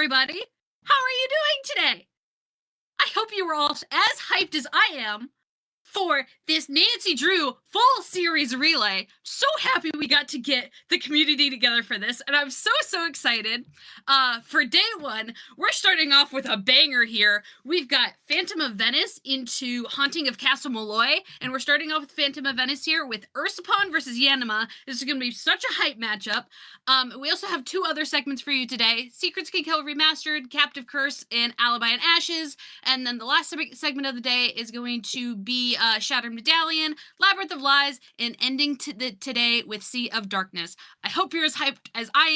everybody! How are you doing today? I hope you were all as hyped as I am for this Nancy Drew full series relay. So happy we got to get the community together for this, and I'm so excited. For day one, we're starting off with a banger here. We've got Phantom of Venice into Haunting of Castle Malloy, and we're starting off with Phantom of Venice here with Ursapon versus Yanima. This is going to be such a hype matchup. We also have two other segments for you today: Secrets Can Kill Remastered, Captive Curse, and Alibi and Ashes. And then the last segment of the day is going to be Shattered Medallion, Labyrinth of Lies, and ending today with Sea of Darkness. I hope you're as hyped as I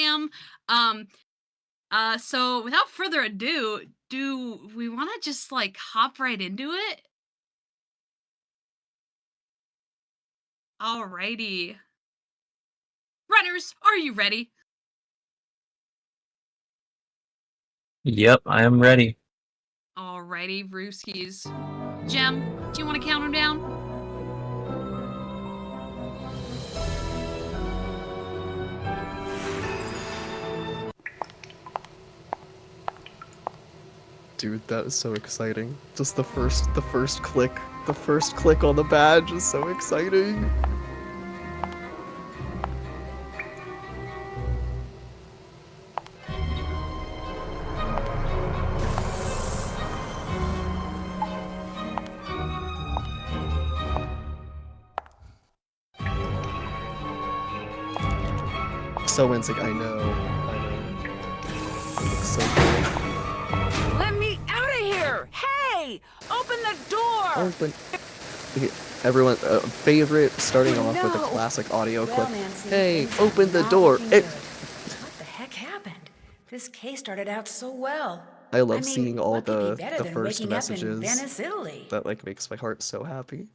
am. So without further ado, do we want to just like hop right into it? Alrighty. Runners, are you ready? Yep, I am ready. Alrighty, Brewskis. Jem, do you want to count them down? Dude, that is so exciting. Just the first click on the badge is so exciting. So insane, I know. It's so good. Let me out of here! Hey! Open the door! Open. Everyone, favorite, starting Oh, off with a no. classic audio Well, clip. Nancy, Hey, things have open the not door. looking good. What the heck happened? This case started out so well. I love mean, seeing all what could be the better than first waking up in messages. Venice, Italy? That like makes my heart so happy.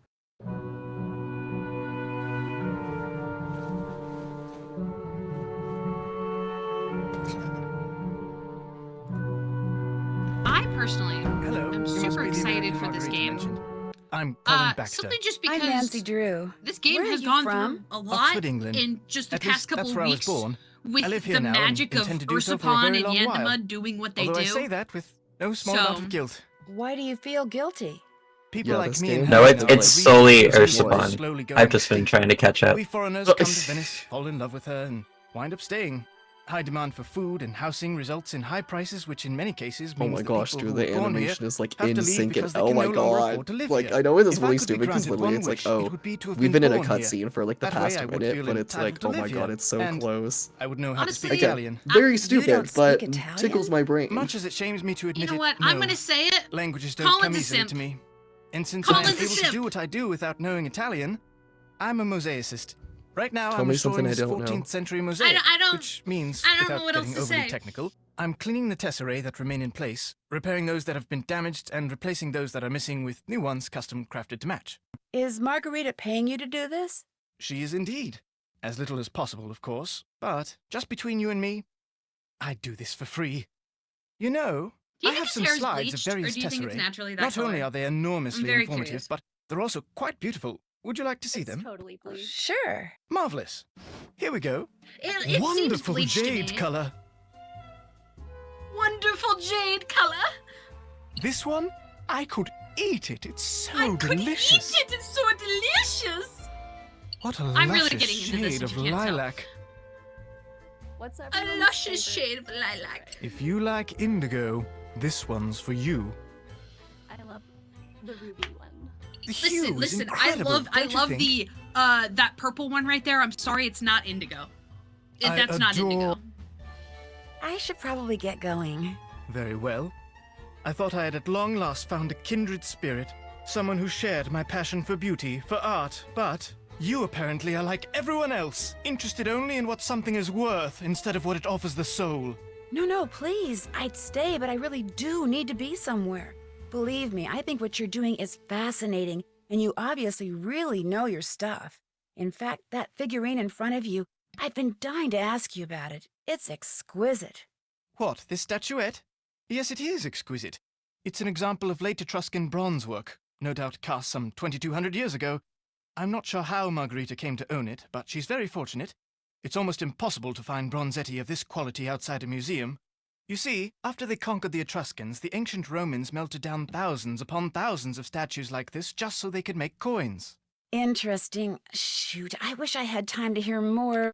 I personally Hello. am You must super be the excited American for this Margarita game. mentioned. I'm Colin Baxter. Simply just I'm because Nancy Drew. this game Where are has you gone from? through a lot Oxford, England. in just the At past least couple that's of where I was weeks born. with I live here the now and magic of intend to do so for a Ursapon very and long while. Yanima doing what they Although do. I say that with no small amount of guilt. Why do you feel guilty? People Yeah, like this me game and No, has her no, now it's read solely the news Ursapon. slowly going I've just been extinct. trying to catch up. We foreigners come to Venice, fall in love with her, and wind up staying. High demand for food and housing results in high prices, which in many cases Oh means my that gosh, people dude, who the were born here animation is like have in to leave sync and because they oh can my no longer god. afford to live Like here. I know this is If I really could be stupid because granted literally one it's like, wish, oh, it would be to have we've been been in a born here. cutscene for like the That way past I would minute, feel but it's like, entitled to oh my live god, here, it's so and close. I would know how Honestly, to speak Italian. Very You stupid, don't but speak Italian? tickles my brain. Much as it shames me to You admit know what? it, I'm no. gonna say it. Languages don't Colin's come a easily simp. to me. And since I am Colin's a able to simp. do what I do without knowing Italian, I'm a mosaicist. Right now, Tell I'm me restoring something I this don't know. 14th century mosaic, which means, I don't know without what else getting to overly say. technical, I'm cleaning the tesserae that remain in place, repairing those that have been damaged, and replacing those that are missing with new ones custom crafted to match. Is Margarita paying you to do this? She is indeed. As little as possible, of course, but just between you and me, I do this for free. You know, Do you I think have his some hair is slides bleached, of or various do you think it's tesserae. naturally that Not color? only are they enormously very informative, curious. but they're also quite beautiful. Would you like to see It's them? totally bleached. Sure. Marvelous. Here we go. It seems Wonderful bleached to jade me. color. Wonderful jade color. This one, I could eat it. It's so I could delicious. eat it. It's so delicious. What a I'm really luscious getting into this, shade if of you can't tell. lilac. What's A everyone's luscious favorite? shade of lilac. If you like indigo, this one's for you. I love the ruby one. The hue is Listen. incredible, I don't you love think? the that purple one right there. I'm sorry, it's not indigo. That's not indigo. I should probably get going. Very well. I thought I had at long last found a kindred spirit, someone who shared my passion for beauty, for art, but you apparently are like everyone else, interested only in what something is worth instead of what it offers the soul. No, please. I'd stay, but I really do need to be somewhere. Believe me, I think what you're doing is fascinating, and you obviously really know your stuff. In fact, that figurine in front of you, I've been dying to ask you about it. It's exquisite. What, this statuette? Yes, it is exquisite. It's an example of late Etruscan bronze work, no doubt cast some 2200 years ago. I'm not sure how Margarita came to own it, but she's very fortunate. It's almost impossible to find bronzetti of this quality outside a museum. You see, after they conquered the Etruscans, the ancient Romans melted down thousands upon thousands of statues like this just so they could make coins. Interesting. Shoot, I wish I had time to hear more.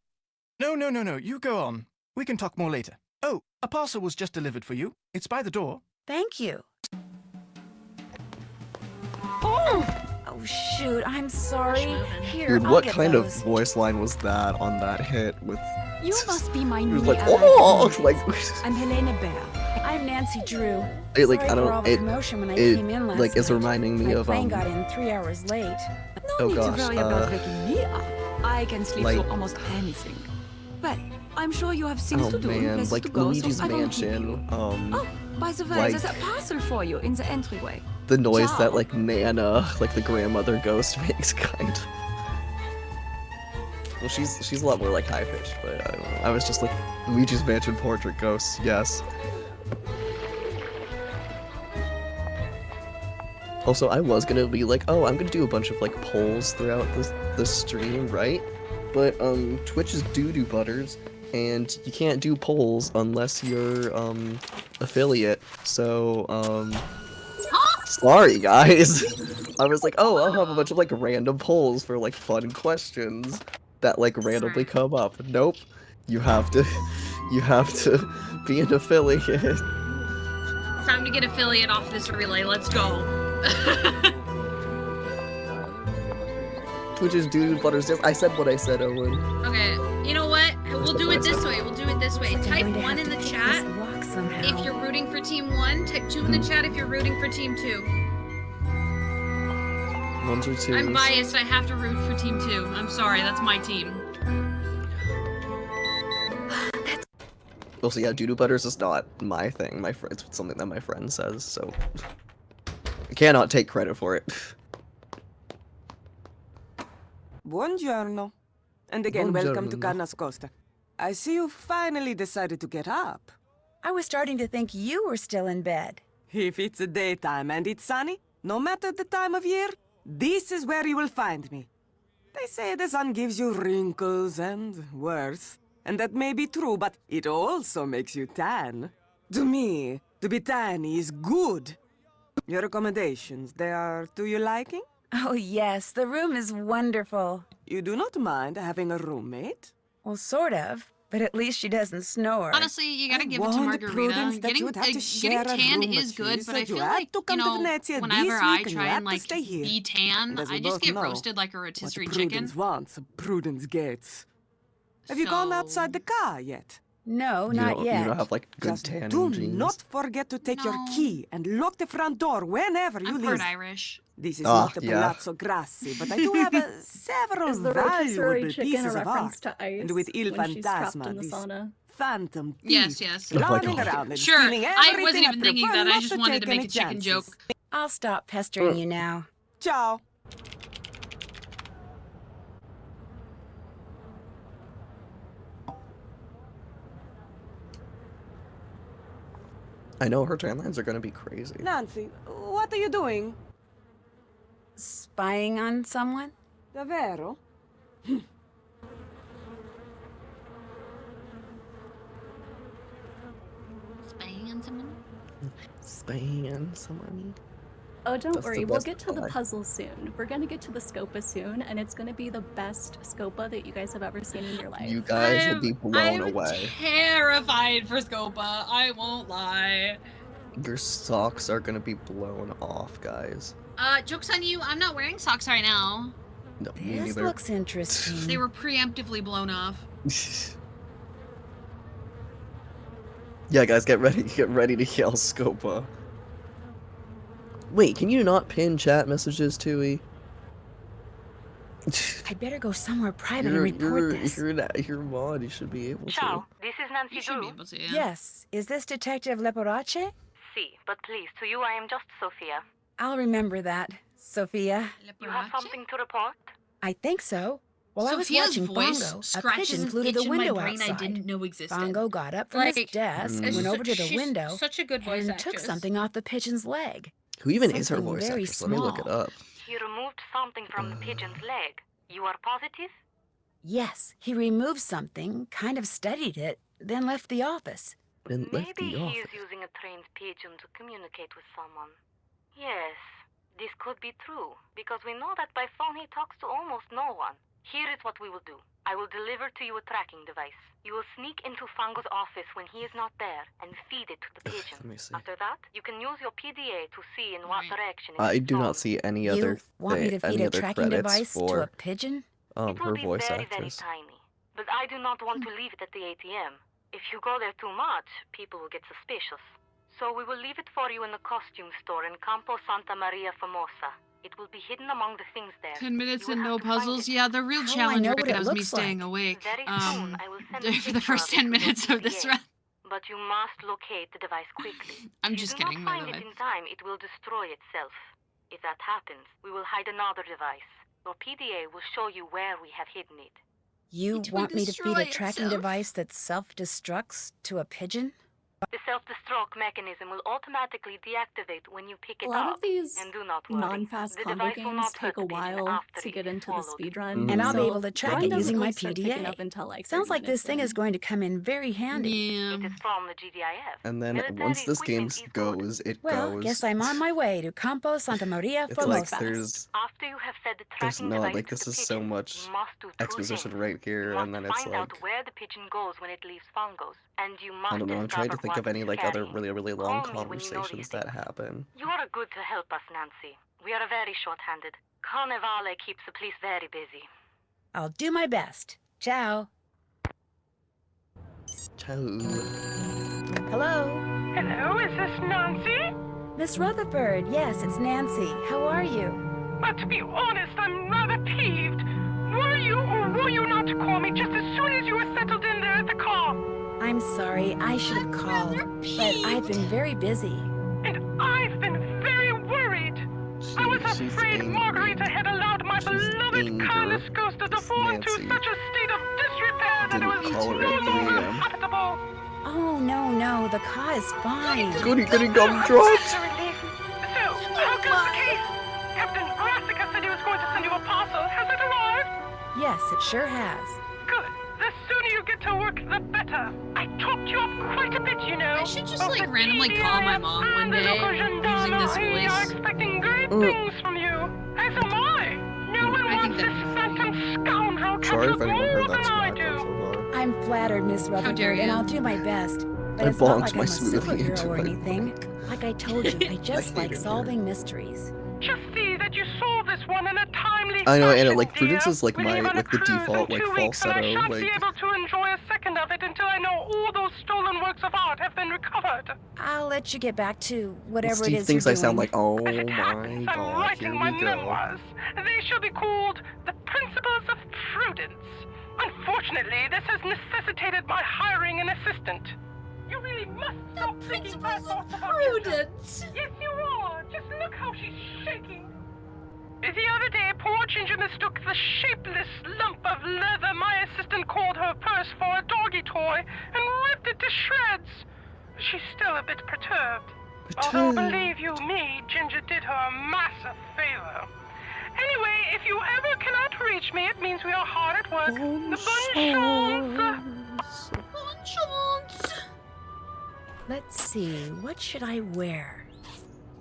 No, you go on. We can talk more later. Oh, a parcel was just delivered for you. It's by the door. Thank you. Oh, shoot, I'm sorry. Here, Dude, I'll what get kind those. of voice line was that on that hit with... You must be my It new was like, ally. oh! Like, I'm Helena Bear. I'm Nancy Drew. It, like, Sorry I don't- for all the it- commotion when I it, came in last like, is night. reminding me My of, plane got in 3 hours late. No Oh need gosh, to worry about waking me up. I can sleep like- through almost anything. But I'm sure you have things oh to do, man, places like to go, Luigi's so I won't keep you. Mansion, Oh, by the way, like- there's a parcel for you in the entryway. the noise Ciao. that, like, Nana, like the grandmother ghost makes, kind of. Well, she's a lot more, like, high-pitched, but I don't know. I was just like, Luigi's Mansion portrait ghosts, yes. Also, I was gonna be like, oh, I'm gonna do a bunch of, like, polls throughout the stream, right? But, Twitch is doo-doo butters, and you can't do polls unless you're, affiliate, so, sorry, guys. I was like, oh, I'll have a bunch of, like, random polls for, like, fun questions that, like, randomly come up. Nope. You have to be an affiliate. It's time to get affiliate off this relay. Let's go. Twitch is doo-doo butters. Yes, I said what I said, Owen. Okay, you know what? We'll do it this way. We'll do it this way. Looks like I'm Type going to 1 have in to the pick chat this lock somehow. if you're rooting for Team 1. Type 2 in the chat if you're rooting for Team 2. Ones or twos. I'm biased. I have to root for Team 2. I'm sorry. That's my team. Also, yeah, doo-doo butters is not my thing. It's something that my friend says, so I cannot take credit for it. Buongiorno. And again, welcome to Buongiorno. Canas Costa. I see you finally decided to get up. I was starting to think you were still in bed. If it's daytime and it's sunny, no matter the time of year, this is where you will find me. They say the sun gives you wrinkles and worse. And that may be true, but it also makes you tan. To me, to be tan is good. Your accommodations, they are to your liking? Oh, yes, the room is wonderful. You do not mind having a roommate? Well, sort of, but at least she doesn't snore. Honestly, you gotta I give it to warned Margarita. Prudence that you Getting, would have to share getting a tan room is with good, you, but so I you feel had like, to come to Venezia whenever this I week and you try had and, to like, stay here. be tan, And as we I just both get know, roasted like a What rotisserie Prudence chicken. wants, Prudence gets. Have you gone So- outside the car yet? No, You not don't, yet. You don't have, like, good Just tanning do genes. not forget to take your No. key and lock the front door whenever you I'm leave. part Irish. This is Ah, not the yeah. Palazzo Grassi, but I do have several Is the rotisserie valuable chicken a pieces of reference art. to Ice And with Il when she's trapped Fantasma, in the this sauna? phantom Yes, thief, yes. Oh my running God. around and Sure, stealing I everything, wasn't even thinking prefer that. I not just wanted to take make any a chicken chances. joke. I'll stop pestering you now. Ciao. I know her tan lines are gonna be crazy. Nancy, what are you doing? Spying on someone? Davvero? Spying on someone? Spying on someone. Oh, don't That's the worry, we'll best get to the ally. puzzle soon. We're gonna get to the Scopa soon, and it's gonna be the best Scopa that you guys have ever seen in your life. You guys will be blown I'm away. terrified for Scopa. I won't lie. Your socks are gonna be blown off, guys. Joke's on you. I'm not wearing socks right now. No, me This neither. looks interesting. They were preemptively blown off. Yeah, guys, get ready to yell Scopa. Wait, can you not pin chat messages, Tui? I'd better go somewhere private and report this. You're mod, you should be able to. Ciao, this is Nancy You should be Drew. able to, yeah. Yes, is this Detective Leporace? Si, but please, to you I am just Sophia. I'll remember that, Sophia. You have something to report? I think so. While I was Sophia's watching voice Bongo, a scratches pigeon an flew to itch the in my window brain I outside. didn't know existed. Bongo got up from Like, his desk, it's went over to the she's window, Such a good voice and actress. took something off the pigeon's leg. Who even is her Something voice very actress? Let me look it small. up. He removed something from the pigeon's leg. You are positive? Yes, he removed something, kind of studied it, then left the office. And left Maybe the he office. is using a trained pigeon to communicate with someone. Yes, this could be true, because we know that by phone he talks to almost no one. Here is what we will do. I will deliver to you a tracking device. You will sneak into Fango's office when he is not there and feed it to the pigeon. Let me see. After that, you can use your PDA to see in what direction it I is do not flown. see any You other want me to feed any a other tracking credits device to a for pigeon? It will her be voice very, actress. very tiny. But I do not want to leave it at the ATM. If you go there too much, people will get suspicious. So we will leave it for you in the costume store in Campo Santa Maria Famosa. It will be hidden among the things there. 10 minutes You will and no have to find puzzles. it. Yeah, the real How will I challenge know right what it now is me looks staying like? awake. Very soon, I will send a For the picture first of it 10 to minutes your of this PDA. run. But you must locate the device quickly. I'm If just you do kidding, not by find the it way. in time, it will destroy itself. If that happens, we will hide another device. Your PDA will show you where we have hidden it. You It will want me to feed a destroy tracking itself. device that self-destructs to a pigeon? The self-destruct mechanism will automatically deactivate when you pick A it lot up. of these And do not worry. non-fast The combo device will games not take hurt a the pigeon while after to it get is into the swallowed. speedrun. And I'll be so able to track mine it doesn't using my really start picking PDA. up until like Sounds 30 like this minutes thing in. is going to come in very handy. Yeah. It is from the GDIF. And then Military once this game equipment is good. goes, it Well, goes. guess I'm on my way to Campo Santa Maria It's like Formosa. there's After you have fed the there's tracking not device like to this the is so pigeon, much you must do two exposition things. right here, You and must then it's find out like where the pigeon goes when it leaves Fungos, and you must I don't know. I'm trying to think of discover any what like it's other carrying. really long Call me when you know conversations these that things. happen. You are good to help us, Nancy. We are very short-handed. Carnevale keeps the police very busy. I'll do my best. Ciao. Ciao. Hello? Hello, is this Nancy? Miss Rutherford, yes, it's Nancy. How are you? But to be honest, I'm rather peeved. Were you or were you not to call me just as soon as you were settled in there at the car? I'm sorry, I should have called, but I've been very busy. And I've been very worried. I was She's afraid angry. Margarita had allowed my She's beloved anger. kindness ghost to It's deform to Nancy. such a state of disrepair that it was Didn't call her no at 3 longer a.m. habitable. Oh, no, the car is fine. Goody gumdrops. Such a relief. So, how goes the case? Captain Brassica said he was going to send you a parcel. Has it arrived? Yes, it sure has. Good. The sooner you get to work, the better. I talked you up quite a bit, you know. I should just Both like the randomly call my GDIF mom one and the day local using this gendarmerie are voice. expecting great things from you. As am I. No one I wants think this phantom scoundrel Sorry if captured anyone more heard than that I smack do. so far. I'm flattered, Miss Rutherford, dare and you. I'll do my best. But I it's not bonked like my I'm a smoothie into superhero or my anything. mic. Like I told you, I just I like hate it solving mysteries. Just see that you solve this one in a timely I know, and fashion, like Prudence dear. is like We my leave on a like the cruise default in like 2 weeks, and I falsetto shan't be like. able to enjoy a second of it until I know all those stolen works of art have been recovered. I'll let you get back to whatever Steve it is thinks you're I sound doing. like, oh As it my happens, I'm god, writing here my we go. memoirs. They shall be called The Principles of Prudence. Unfortunately, this has necessitated my hiring an assistant. You really must stop thinking bad thoughts about yourself. Prudence. Yes, you are. Just look how she's shaking. The other day, poor Ginger mistook the shapeless lump of leather my assistant called her purse for a doggy toy and ripped it to shreds. She's still a bit perturbed. Although, believe you me, Ginger did her a massive favor. Anyway, if you ever cannot reach me, it means we are hard at work. The bonne chance. Bon chance. Let's see, what should I wear?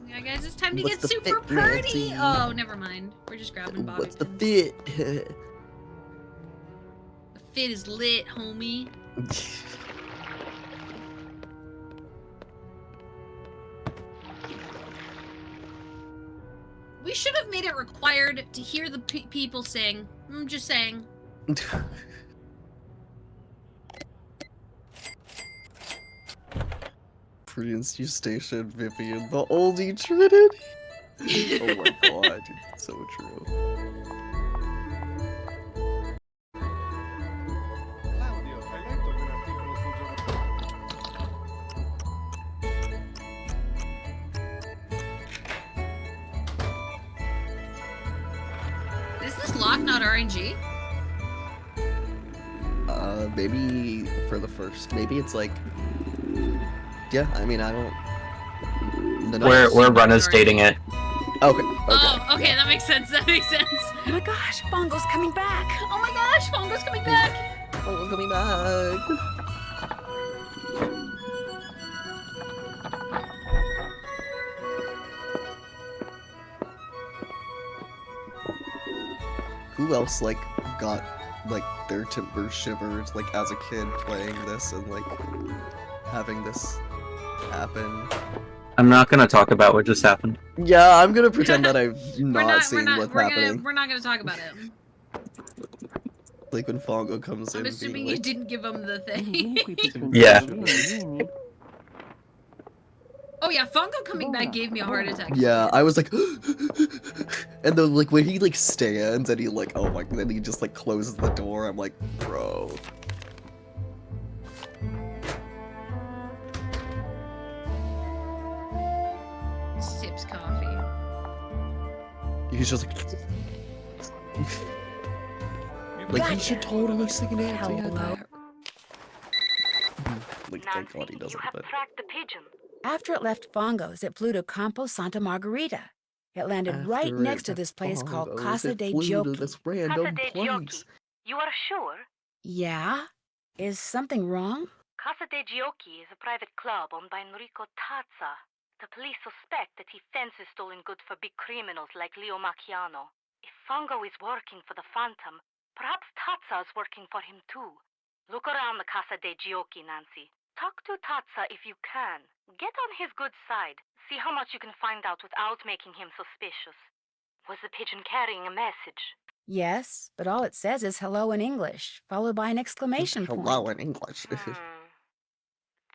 Yeah, guys, it's time to What's get the super fit, pretty. Nancy? Oh, never mind. We're just grabbing Bobby What's the pins. fit? The fit is lit, homie. We should have made it required to hear the people sing. I'm just saying. Prudence, you station Vivian, the oldie Trinity. Oh my god, it's so true. Is this lock not RNG? Maybe for the first. Maybe it's like. Yeah, I mean, I don't. We're run as stating it. Okay. Oh, okay, that makes sense. That makes sense. Oh my gosh, Bongo's coming back! Oh my gosh, Fongo's coming back. Oh, coming back. who else like got like their timbers shivered like as a kid playing this and like having this happen? I'm not gonna talk about what just happened. Yeah, I'm gonna pretend that I've not seen what's happening. We're not gonna talk about it. Like when Fongo comes in. I'm assuming being you didn't give him the thing. Yeah. Oh yeah, Fongo coming back gave me a heart attack. Yeah, I was like, and then like when he like stands and he like, oh my, then he just like closes the door. I'm like, bro. Sips coffee. He's just like he should totally sing an anthem. Hello. Like thank God he doesn't. But Track the pigeon. After it left Fongo's, it flew to Campo Santa Margarita. It landed right next to this place called Casa de Giochi. This random place. You are sure? Yeah? Is something wrong? Casa de Giochi is a private club owned by Enrico Tazza. The police suspect that he fences stolen goods for big criminals like Leo Macchiano. If Fongo is working for the Phantom, perhaps Tazza is working for him too. Look around the Casa de Giochi, Nancy. Talk to Tazza if you can. Get on his good side. See how much you can find out without making him suspicious. Was the pigeon carrying a message? Yes, but all it says is hello in English, followed by an exclamation point. Hello in English.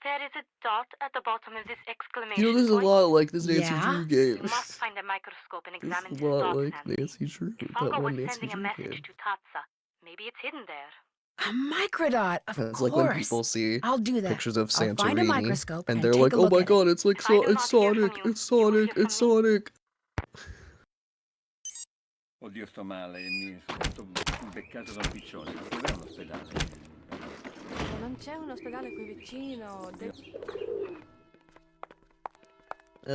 There is a dot at the bottom of this exclamation You know, there's a lot like this Nancy Drew game. You must find a microscope and examine There's this a lot dot, like Nancy. Nancy Drew. If That Fongo one was Nancy sending a Drew message game. to Tazza, maybe it's hidden there. A microdot, of It's course. like when people see I'll do that. pictures of I'll find a Santorini microscope and and they're take like, a oh look my at god, it's like If I do it's not hear from Sonic, you, it's you will Sonic, hear it's from me. Sonic. Oddio, sto male, sono stato beccato da un piccione. Dov'è un ospedale? Non c'è un ospedale qui vicino.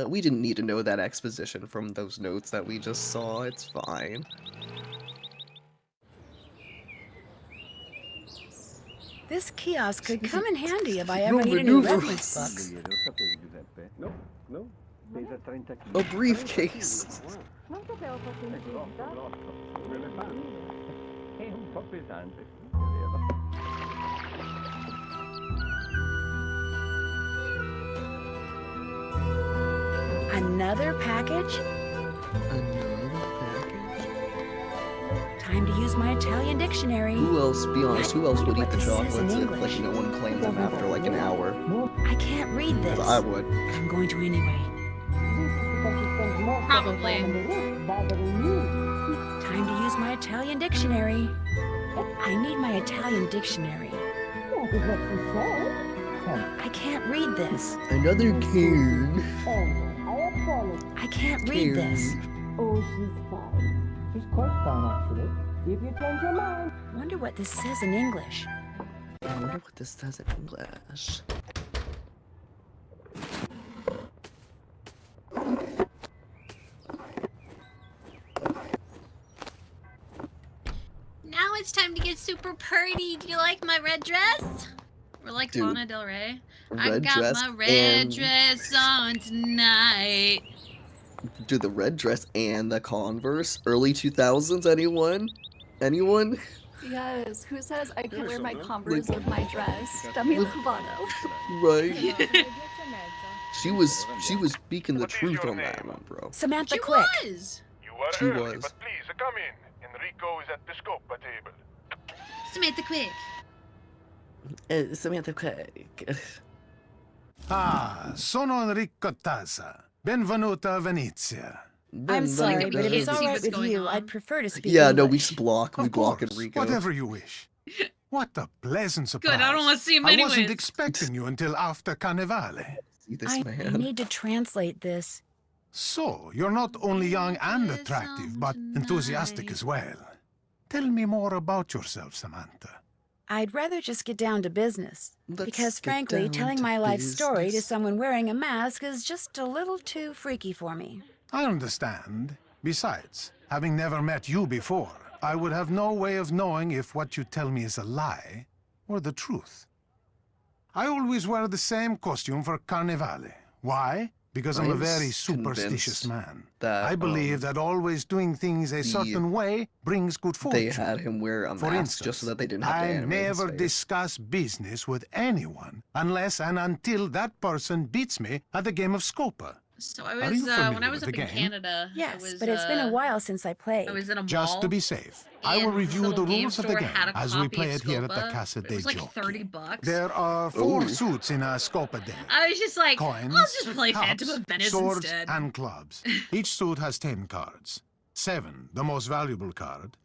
We didn't need to know that exposition from those notes that we just saw. It's fine. This kiosk could come in handy if I ever need a new reference book. Lo sapevi, Giuseppe? No, no. Pesa 30 kg. A briefcase. Non sapevo fosse in città. Un elefante. È un po' pesante, è vero. Another package? Another package? Time to use my Italian dictionary. Who else, be honest, who else would eat the What this says in chocolates if English. like no one claimed them after like an hour? I can't read this. I would. But I'm going to anyway. Probably. Time to use my Italian dictionary. I need my Italian dictionary. I can't read this. Another cane. I can't read this. Oh, she's fine. She's quite fine, actually. If you change your mind. Wonder what this says in English. I wonder what this says in English. Now it's time to get super pretty. Do you like my red dress? We're like Dude, Lana Del Rey. I red got dress my red and- dress on tonight. Dude, the red dress and the Converse. Early 2000s, anyone? Anyone? Yes, who says I can wear my Converse with my dress? Demi Lovato. Right. She was speaking the truth on that one, bro. Samantha, She quick. was. You are She early, was. but please come in. Enrico is at the scopa table. Samantha, quick. Samantha, quick. Ah, sono Enrico Tazza. Benvenuta a Venezia. I'm sorry, but if can't it's see all right what's with going you, on. I'd prefer to speak Yeah, no, we English. just block. We Of block course, Enrico. whatever you wish. What a pleasant surprise. Good, I don't want to see him I anyways. wasn't expecting you until after Carnevale. See this I man. need to translate this. So, you're not only young and attractive, but enthusiastic as well. Tell me more about yourself, Samantha. I'd rather just get down to business. Let's Because get frankly, down telling to my life story to business. someone wearing a mask is just a little too freaky for me. I understand. Besides, having never met you before, I would have no way of knowing if what you tell me is a lie or the truth. I always wear the same costume for Carnevale. Why? because I'm a very I'm superstitious convinced man. that I believe that always doing things a certain way brings good they fortune. had him wear a For mask instance, just so that they didn't have to I animate his never face. discuss business with anyone unless and until that person beats me at the game of Scopa. So I Are was you when I familiar was with up the in game? Canada. Yes, I was, but it's been a while since I played. I was in a mall. Just to be safe, I will and this review the little game rules of the store game had a as we copy play of it here at the Scopa, Casa but dei it was like Giochi. $30. There are 4 Ooh. suits in a Scopa deck. I was just like, Coins, I'll just play Phantom cups, of Venice swords, instead. and clubs. Each suit has 10 cards. 7, the most valuable card.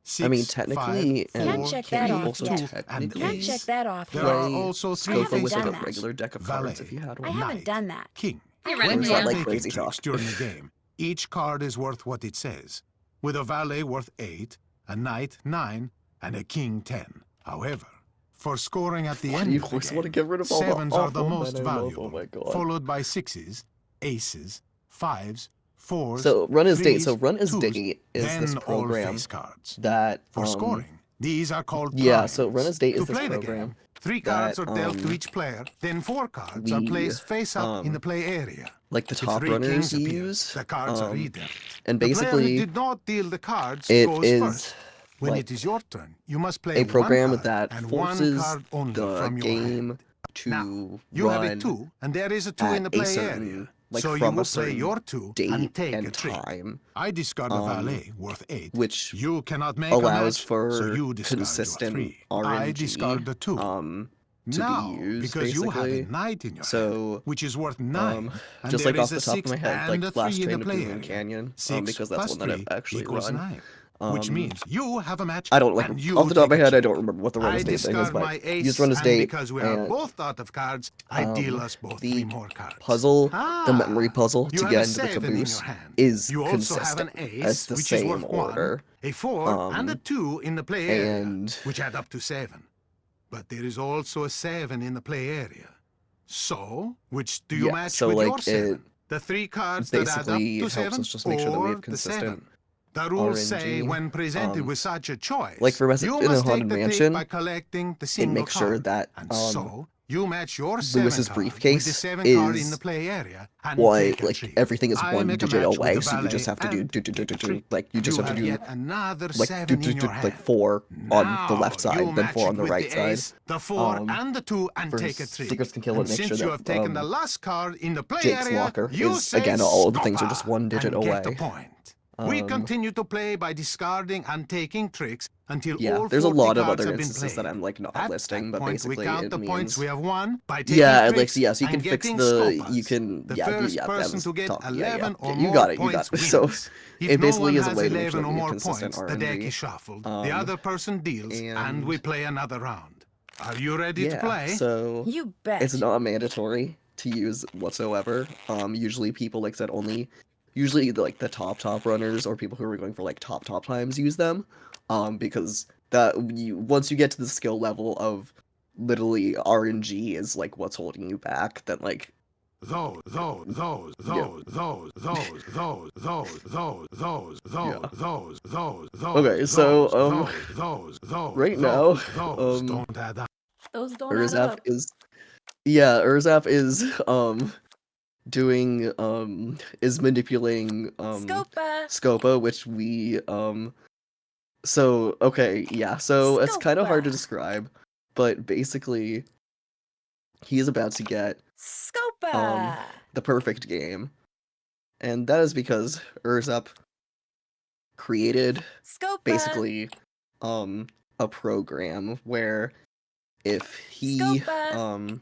6, I mean, 5, technically, 4, and Can't check can't that you off also yet. 2, and technically Can't check ace. that off There yet. are play also 3 Scopa haven't with like done a that. regular deck of Valet, cards if you had I one? haven't Knight, done that. King. Theoretically, Or is that When like taking crazy tricks talk? during the game, each card is worth what it says, with a valet worth 8, a knight 9, and a king 10. However, for scoring at the Why do end you of the always want to game, get rid of all the 7s are the awful most men I love? valuable, Oh my god. followed by 6s, aces, 5s, 4s, So Run as Date. 3s, So Run as 2s, Date is this then all program face cards. that For scoring, these are called yeah. primes. So Run as Date To is this play the program game, 3 cards that are dealt to each player, then 4 cards are we placed face up in the play area. like the If top 3 runners kings appear, use. the cards are redealt. And The player who basically, did not deal the cards it goes is first. When like it is your turn, you must play a 1 program card that and 1 forces card only the from your game hand. to Now, you have a run 2, and there is a 2 in at the a play certain, area. like So you from a will play certain your 2 date and take and a trick. time, I discard a valet worth 8. which You cannot make a allows match, for so you discard your consistent 3. RNG. I discard the 2. To Now, be used, because you have a basically. knight in your So, hand, which is worth 9, and just there like off is the a top of 6 my head, and like a Last 3 in Train the to play Blue Moon area. Canyon, 6 because that's plus one that 3 I've actually equals run. 9, which means you have a match. I don't like and you off the top of my take a head. I check. don't remember what the Run I as Date thing is, discard but my ace, use Run as and Date. because we are And both out of cards, I deal us both 3 more cards. puzzle, the memory puzzle You to have get a into the 7 in your caboose hand. is You also have an consistent ace, as the which is same worth 1, order. a 4, and a 2 in the play area, and which add up to 7. But there is also a 7 in the play area. So, which do you Yeah, match so with your like 7? The 3 cards that add up basically to helps 7, us just make sure that we or have the 7? consistent The rules say RNG. when presented with such a choice, Like for you in a must take Haunted the trick Mansion, by collecting the it single makes sure card. that And so, you match your 7 Lewis's card with the briefcase 7 card in the is play area and why take a like trick. everything is I one make a digit match with away, the so you just valet have to do and take a trick. like you just You have to have do yet another like 7 in your like hand. 4 on the left Now, you side, then match 4 it on the with right the side. ace, the 4 and the 2 and for take a trick. Secrets Can Kill And it, make sure since you that have taken the last card in the play Jake's area, locker you is say again all of the things are "Stoppa" just one digit and away. get the point. We continue to play by discarding and taking tricks until Yeah, all there's a 40 lot of cards other have been instances that played. I'm like not At listing, that but point, basically we count it the means points we have won by taking yeah, tricks like yeah, so you can and fix getting the scopas. you can The yeah first yeah that person was to get top, 11 or you more got it, points So wins. If it no basically one is a has way to make sure 11 that or we have more consistent points, the deck RNG. is shuffled. The other person deals, and we play another round. Are you ready to play? So You bet. it's not mandatory to use whatsoever. Usually people like said only usually like the top runners or people who are going for like top times use them. Because that once you get to the skill level of literally RNG is like what's holding you back, then like Those. Okay, so right now don't add up. Those don't add Urzap up. is Urzap is doing is manipulating Scopa, which we so okay, yeah, so it's kind of hard to describe, but basically he is about to get the perfect game. And that is because Urzap created basically a program where if he and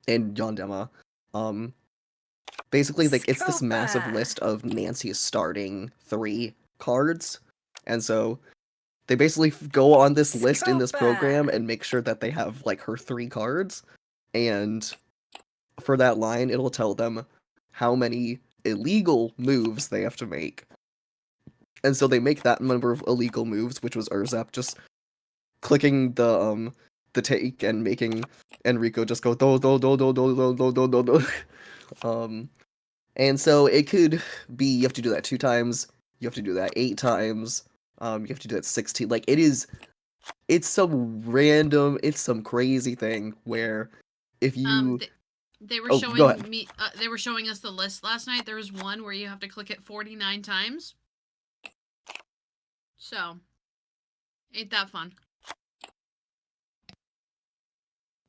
Yondema basically like it's this massive list of Nancy's starting 3 cards, and so they basically go on this list in this program and make sure that they have like her 3 cards, and for that line it'll tell them how many illegal moves they have to make. And so they make that number of illegal moves, which was Urzap just clicking the take and making Enrico just go do. And so it could be you have to do that 2 times, you have to do that 8 times, you have to do that 16. Like it's some crazy thing where if you They were Oh, showing go ahead. me. They were showing us the list last night. There was one where you have to click it 49 times. So, ain't that fun?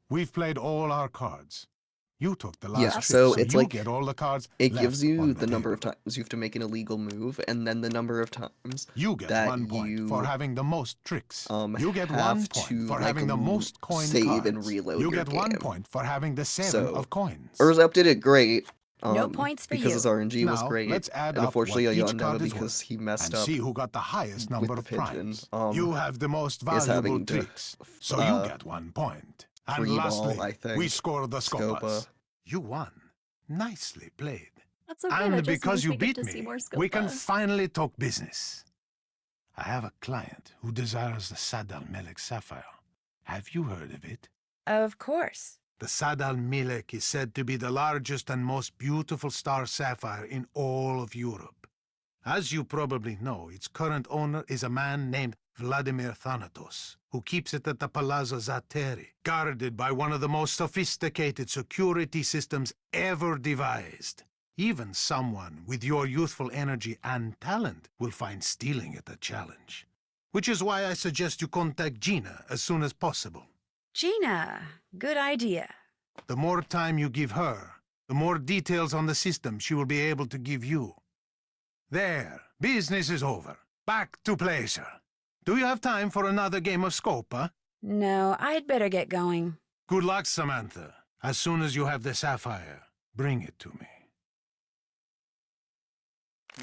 We've played all our cards. You took the last Yeah, trick, so so it's you like get all the cards it left gives you on the number of table. times you have to make an illegal move, and then the number of times You get that 1 point for you having the most tricks. You get 1 have point to for like having the most coin save cards. and reload You your get 1 game. point for having the 7 So of coins. Urzap did it great. No points for because you. his RNG was Now, great. let's add and up what unfortunately, each Ayanda, card is because worth he messed and up see who got the highest number with the of pigeon. primes. You have the most is valuable having to, tricks, so you get 1 point. And free ball, lastly, I think. we score the Scopa. Scopas. You won. Nicely played. That's okay. And that just because means you we get beat to see me, more we can Scopa. finally talk business. I have a client who desires the Sadal Melek Sapphire. Have you heard of it? Of course. The Sadal Melek is said to be the largest and most beautiful star sapphire in all of Europe. As you probably know, its current owner is a man named Vladimir Thanatos, who keeps it at the Palazzo Zateri, guarded by one of the most sophisticated security systems ever devised. Even someone with your youthful energy and talent will find stealing it a challenge. Which is why I suggest you contact Gina as soon as possible. Gina, good idea. The more time you give her, the more details on the system she will be able to give you. There, business is over. Back to pleasure. Do you have time for another game of Scopa? No, I'd better get going. Good luck, Samantha. As soon as you have the sapphire, bring it to me.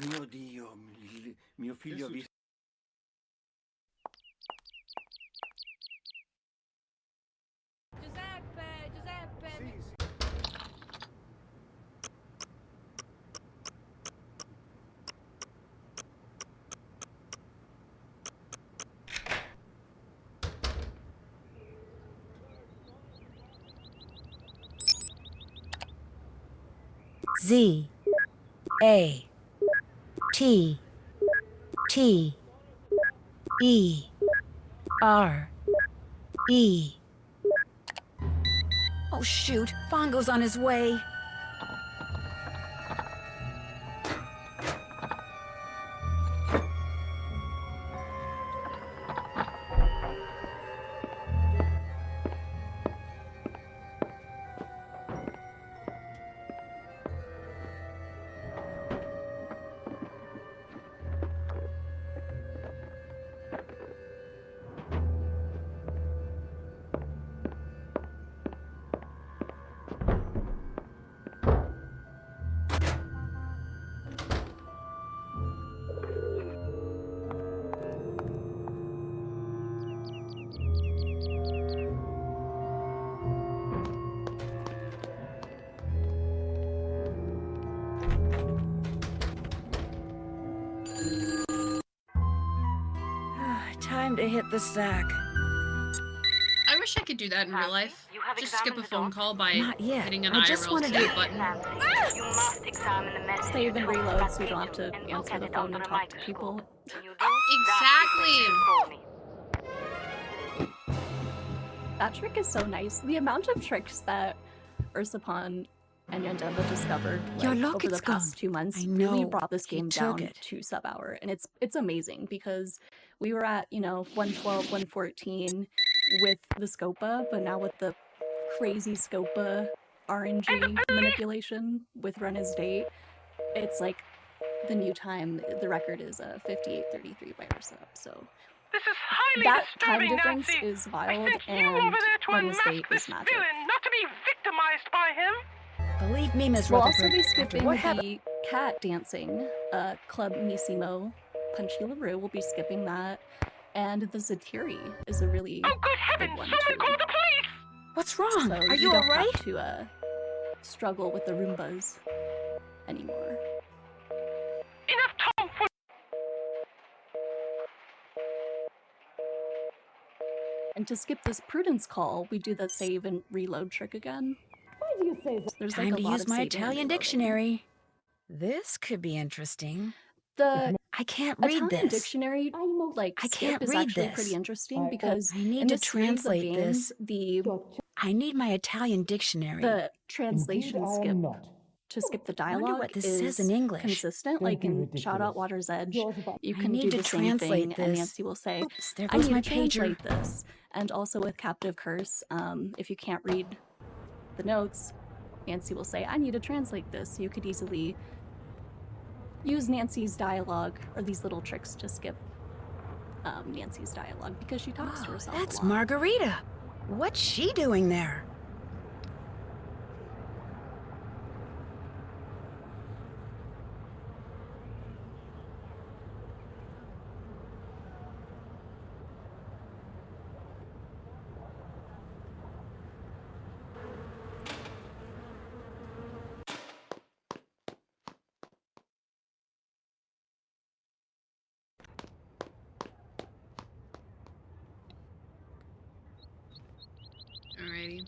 Mio Dio, mio figlio ha visto... Z A T T E R E. Oh shoot, Fongo's on his way. Time to hit the sack. I wish I could do that in real life. Just skip a phone call by Not yet. hitting an I just IRL wanted save to- button. You must examine the message. Save and you told reload that so you don't have pigeon to and look answer at the it phone under and a talk to microscope. people. When you do, Exactly. That trick is so nice. The amount of tricks that Ursapon and Yandemba discovered Your over the locket's past gone. 2 months I really know. brought this He game took down it. to sub-hour. And it's amazing because we were at, 112, 114 with the Scopa, but now with the crazy Scopa RNG manipulation with Run His Date, it's like the new time, the record is 58:33 by Ursap. So This is highly that time disturbing, difference Nancy. is I wild, sent you and over there to Run His Date unmask this is magic. villain, not to be victimized by him. Believe me, Miss We'll Rutherford. also be after skipping what happened- the cat dancing, Club Missimo. Punchy LaRue will be skipping that. And the Zatiri is a really Oh, good big heavens! one, Someone too. call the police! What's wrong? So Are you don't alright? have to struggle with the Roombas anymore. Enough tomfoolery! And to skip this Prudence call, we do the save and reload trick again. Why do you say that? There's Time like a to lot use of my saving and Italian reloading. dictionary. This could be interesting. The I can't read Italian this. dictionary, like, I skip can't is read actually this. pretty interesting because I need in to the series of translate games, this. I need my Italian dictionary. the translation Indeed, I skip am not. to skip the I wonder dialogue what this is says in English. consistent. Don't Like be in Shout Out ridiculous. Water's Edge, Yours about- you I can need do to the same translate thing, and this. Nancy will say, Oops, there "I goes need my to pager. translate this." And also with Captive Curse, if you can't read the notes, Nancy will say, "I need to translate this." You could easily use Nancy's dialogue or these little tricks to skip Nancy's dialogue because she talks to herself. That's a lot. Margarita. What's she doing there? Alrighty.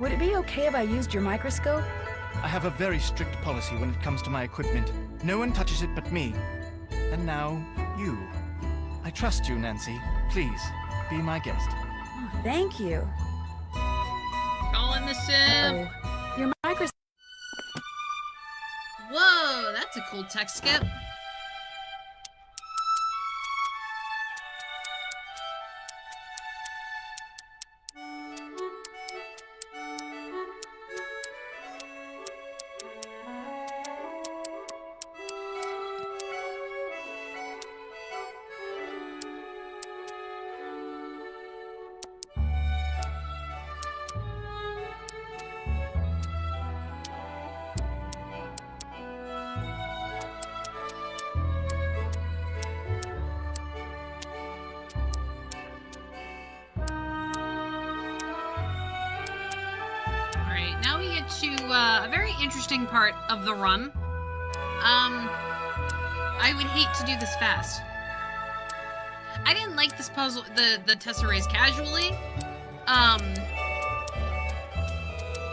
Would it be okay if I used your microscope? I have a very strict policy when it comes to my equipment. No one touches it but me. And now, you. I trust you, Nancy. Please, be my guest. Oh, thank you. Calling the sim. Oh, your microscope. Whoa, that's a cool text skip. Alright, now we get to a very interesting part of the run. I would hate to do this fast. I didn't like this puzzle, the Tesserae casually.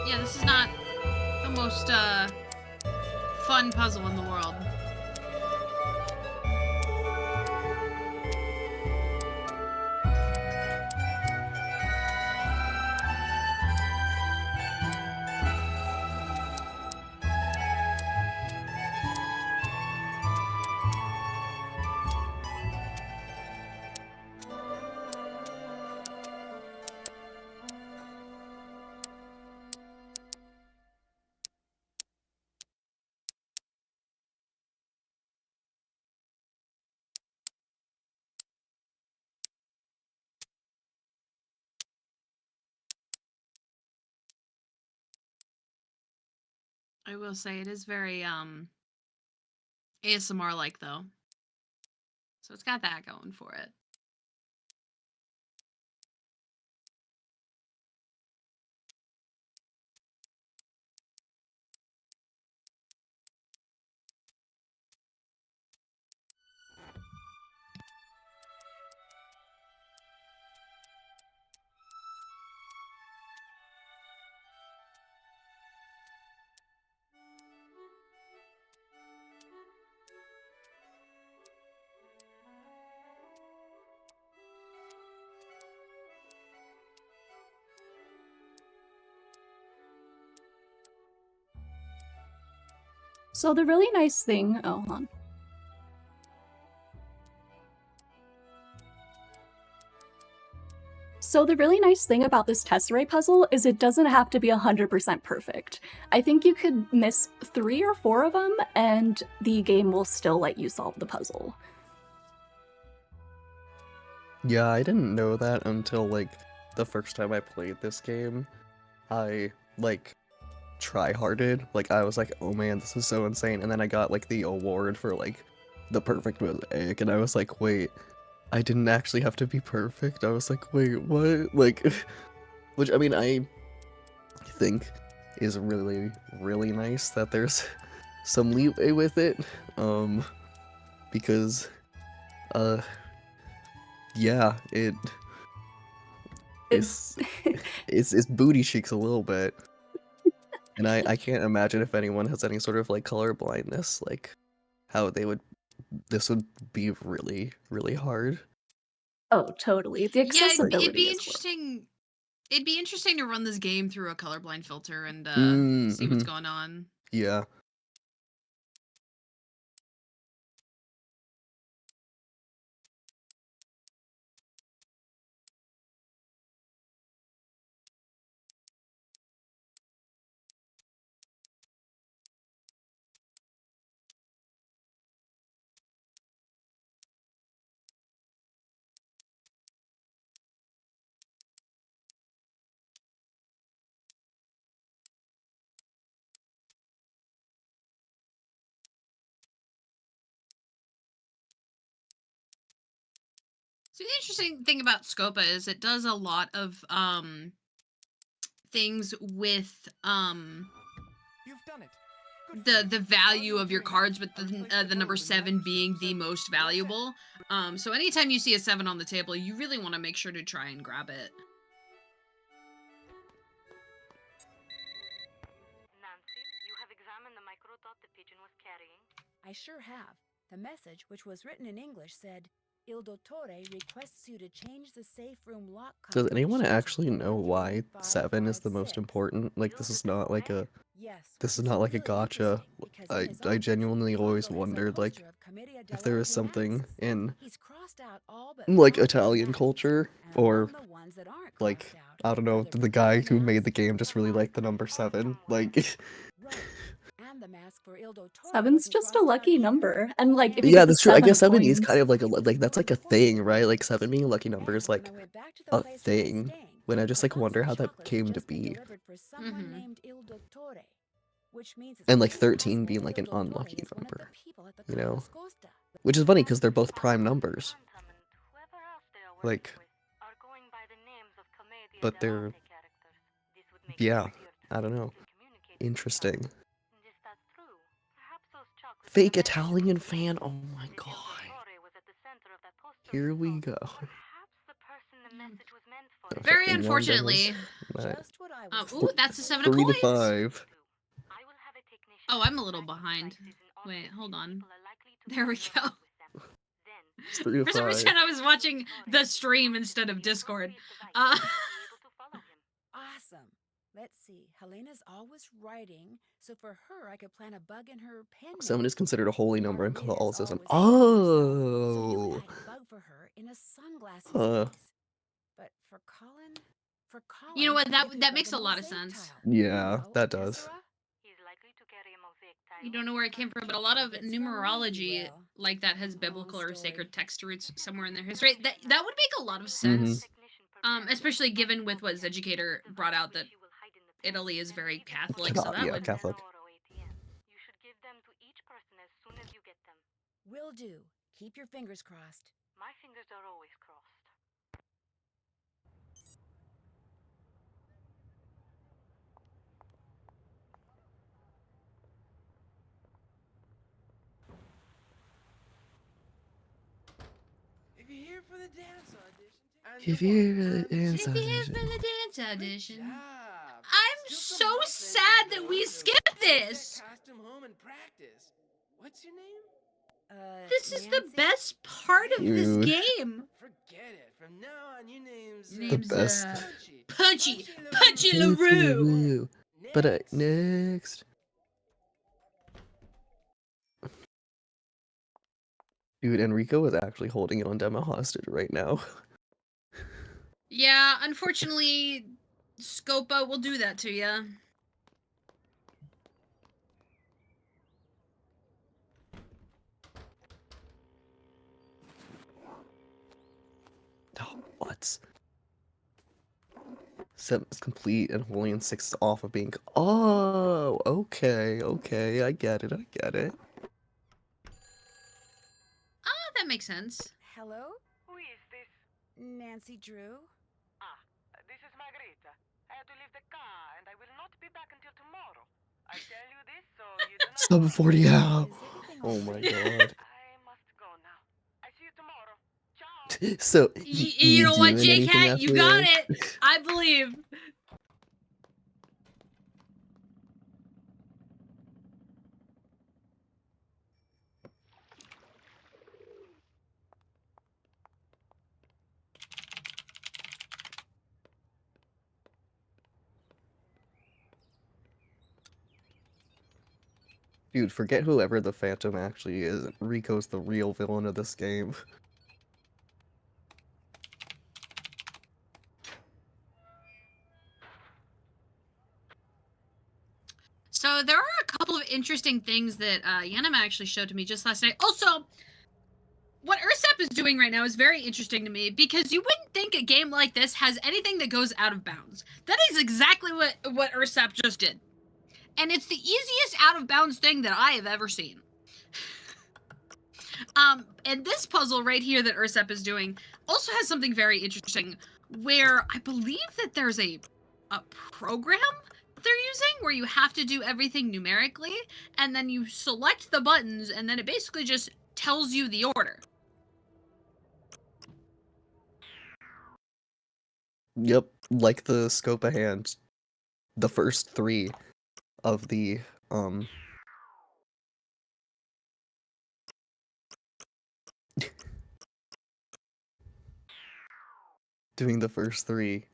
Yeah, this is not the most, fun puzzle in the world. I will say it is very, ASMR-like, though. So it's got that going for it. So the really nice thing, oh, hold on. So the really nice thing about this Tesserae puzzle is it doesn't have to be 100% perfect. I think you could miss 3 or 4 of them and the game will still let you solve the puzzle. Yeah, I didn't know that until, like, the first time I played this game. I, like, try-hearted. Like, I was like, oh man, this is so insane. And then I got like the award for like the perfect mosaic, and I was like, wait, I didn't actually have to be perfect. I was like, wait, what? Like, which I mean, I think is really, really nice that there's some leeway with it. Because, yeah, it's booty cheeks a little bit. And I can't imagine if anyone has any sort of like color blindness, like how this would be really, really hard. Oh, totally. The Yeah, accessibility it'd be is horrible. interesting. It'd be interesting to run this game through a colorblind filter and see what's going on. Yeah. So the interesting thing about Scopa is it does a lot of things with You've done it. the value of your cards, with the number 7 being the most valuable. So anytime you see a 7 on the table, you really want to make sure to try and grab it. Nancy, you have examined the microdot the pigeon was carrying? I sure have. The message, which was written in English, said, Il Dottore requests you to change the safe room lock Does anyone combination to actually know why 7 is the most 13556. important? Like, this is not like a Yes, this is which not like a really gotcha. interesting, because in his I office, genuinely always Pongo has a wondered like poster of Commedia if there was dell'Arti something Maxis. in He's crossed out all but like 5 Italian masks, culture, and or among the ones that aren't like crossed out I don't know, are the the guy who Virginia made the mask, game just really liked the number 7. Like right, and the mask for Il Dottore 7's wasn't just a crossed out lucky either. number, and like if you yeah, get the that's true. I 7 guess of 7 is coins, kind of like like that's like a thing, right? Like 7 being a lucky number is And like when I went back to the a place where I was thing. staying, When I just a like box wonder of how that chocolates had came to just been be. delivered for someone named Il Dottore, which means it's And like quite 13 possible being like Il an Dottore unlucky is one of the number, people at the you know? Scosta. Which is funny because they're both prime numbers. Like, Are going by the names of Commedia but they're, dell'Arte characters. This would make yeah, it easier to I don't know. safely communicate with each Interesting. other. Is that true? Perhaps those chocolates Fake are a message Italian from fan. Commedia. Oh my If Il god. Dottore was at the center of that poster Here we we saw, go. perhaps the person the message was meant for is Very Okay, one unfortunately. damage. Just what I was Ooh, that's a 7 of 3 to coins. 5. I will have a technician Oh, I'm a little behind. Wait, hold on. There we go. It's 3 to For some 5. reason, I was watching the stream instead of Discord. Awesome. Let's see. Helena's always writing, so for her, I could plant a bug in her pen. 7 is considered a holy number in Margarita's Catholicism. always singing herself, so you Oh. could hide a bug for her in a sunglasses Huh. case. But for Colin, You know what? you could That bug makes a lot of mosaic sense. tile. Yeah, You know, that does. Ezra? You don't know where it came from, but a lot of If it's from me, numerology you will. like that has biblical or story. sacred text roots somewhere in their history. That would make a lot of Mm-hmm. sense. Especially given with what Educator brought out, that Italy is very Catholic, so that Yeah, would. Catholic. You should give them to each person as soon as you get them. Will do. Keep your fingers crossed. My fingers are always crossed. If you're here for the dance audition, If you're the dance If you're here audition. for the dance audition. job. I'm Still so some work then, sad you that know, we so skipped take this. that costume home and practice. What's your name? This is the Nancy? best part of this Dude. game. Forget it. From now on, your name's The best. Punchy Punchy LaRue. LaRue. But next. Dude, Enrico is actually holding it on demo hostage right now. Yeah, unfortunately, Scopa will do that to you. Oh, what? 7 is complete, and holy and 6 is off of being. Oh, okay, I get it. Ah, that makes sense. Hello? Who is this? Nancy Drew? This is Margarita. I have to leave the car, and I will not be back until tomorrow. I tell you this so you do not. Sub 40 out. Is everything Oh all my right? god. I must go now. I see you tomorrow. Ciao. So, You know what, doing anything J-Cat? after You got this? it. I believe. Dude, forget whoever the Phantom actually is. Rico's the real villain of this game. So there are a couple of interesting things that Yanema actually showed to me just last night. Also, what Ursep is doing right now is very interesting to me because you wouldn't think a game like this has anything that goes out of bounds. That is exactly what Ursep just did. And it's the easiest out of bounds thing that I have ever seen. And this puzzle right here that Ursep is doing also has something very interesting where I believe that there's a program they're using where you have to do everything numerically and then you select the buttons and then it basically just tells you the order. Yep, like the scope of hand. The first 3 of the, doing the first 3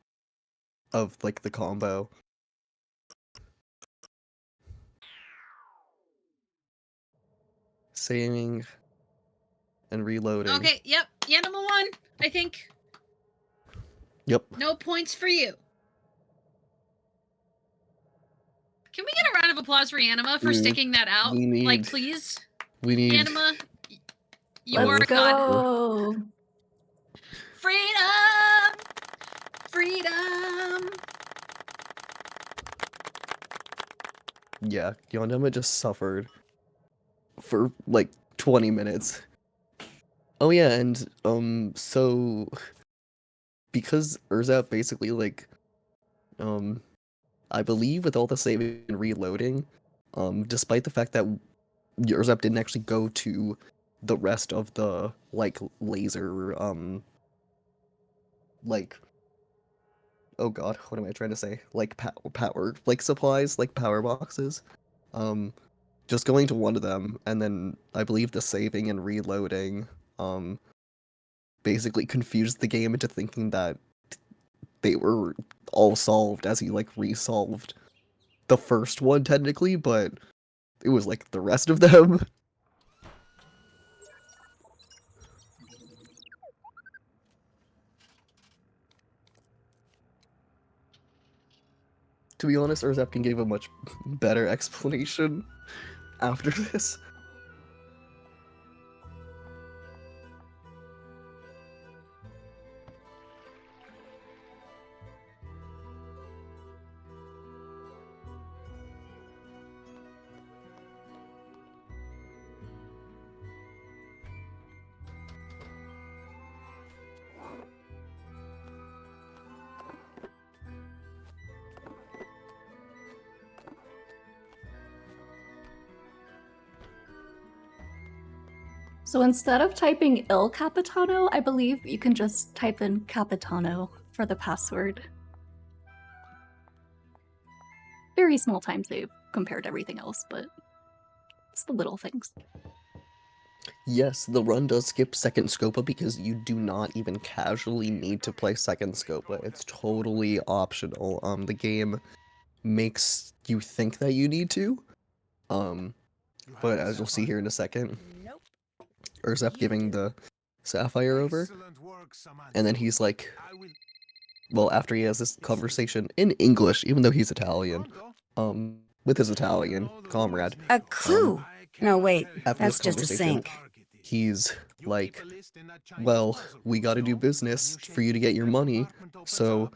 of, like, the combo. Saving and reloading. Okay, yep, Yanema won, I think. Yep. No points for you. Can we get a round of applause for Yanema for sticking that out? We need, like, please? We need... Yanema, you Let's are God. go. Freedom! Freedom! Yeah, Yondema just suffered for, like, 20 minutes. Oh yeah, and, so... Because Urzap basically, like, I believe with all the saving and reloading, despite the fact that Urzap didn't actually go to the rest of the, like, laser, like... Oh god, what am I trying to say? Like, power, like, supplies, like, power boxes. Just going to one of them, and then I believe the saving and reloading, basically confused the game into thinking that they were all solved as he, like, resolved the first one, technically, but it was, like, the rest of them. To be honest, Urzapkin gave a much better explanation after this. So instead of typing Il Capitano, I believe you can just type in Capitano for the password. Very small time save compared to everything else, but it's the little things. Yes, the run does skip second Scopa because you do not even casually need to play second Scopa. It's totally optional. The game makes you think that you need to. But as you'll see here in a second, Urzap giving the Sapphire over, and then he's like, well, after he has this conversation in English, even though he's Italian, with his Italian comrade. A clue! No, wait, After that's this just a conversation, sink. he's like, well, we gotta do business for you to get your money, so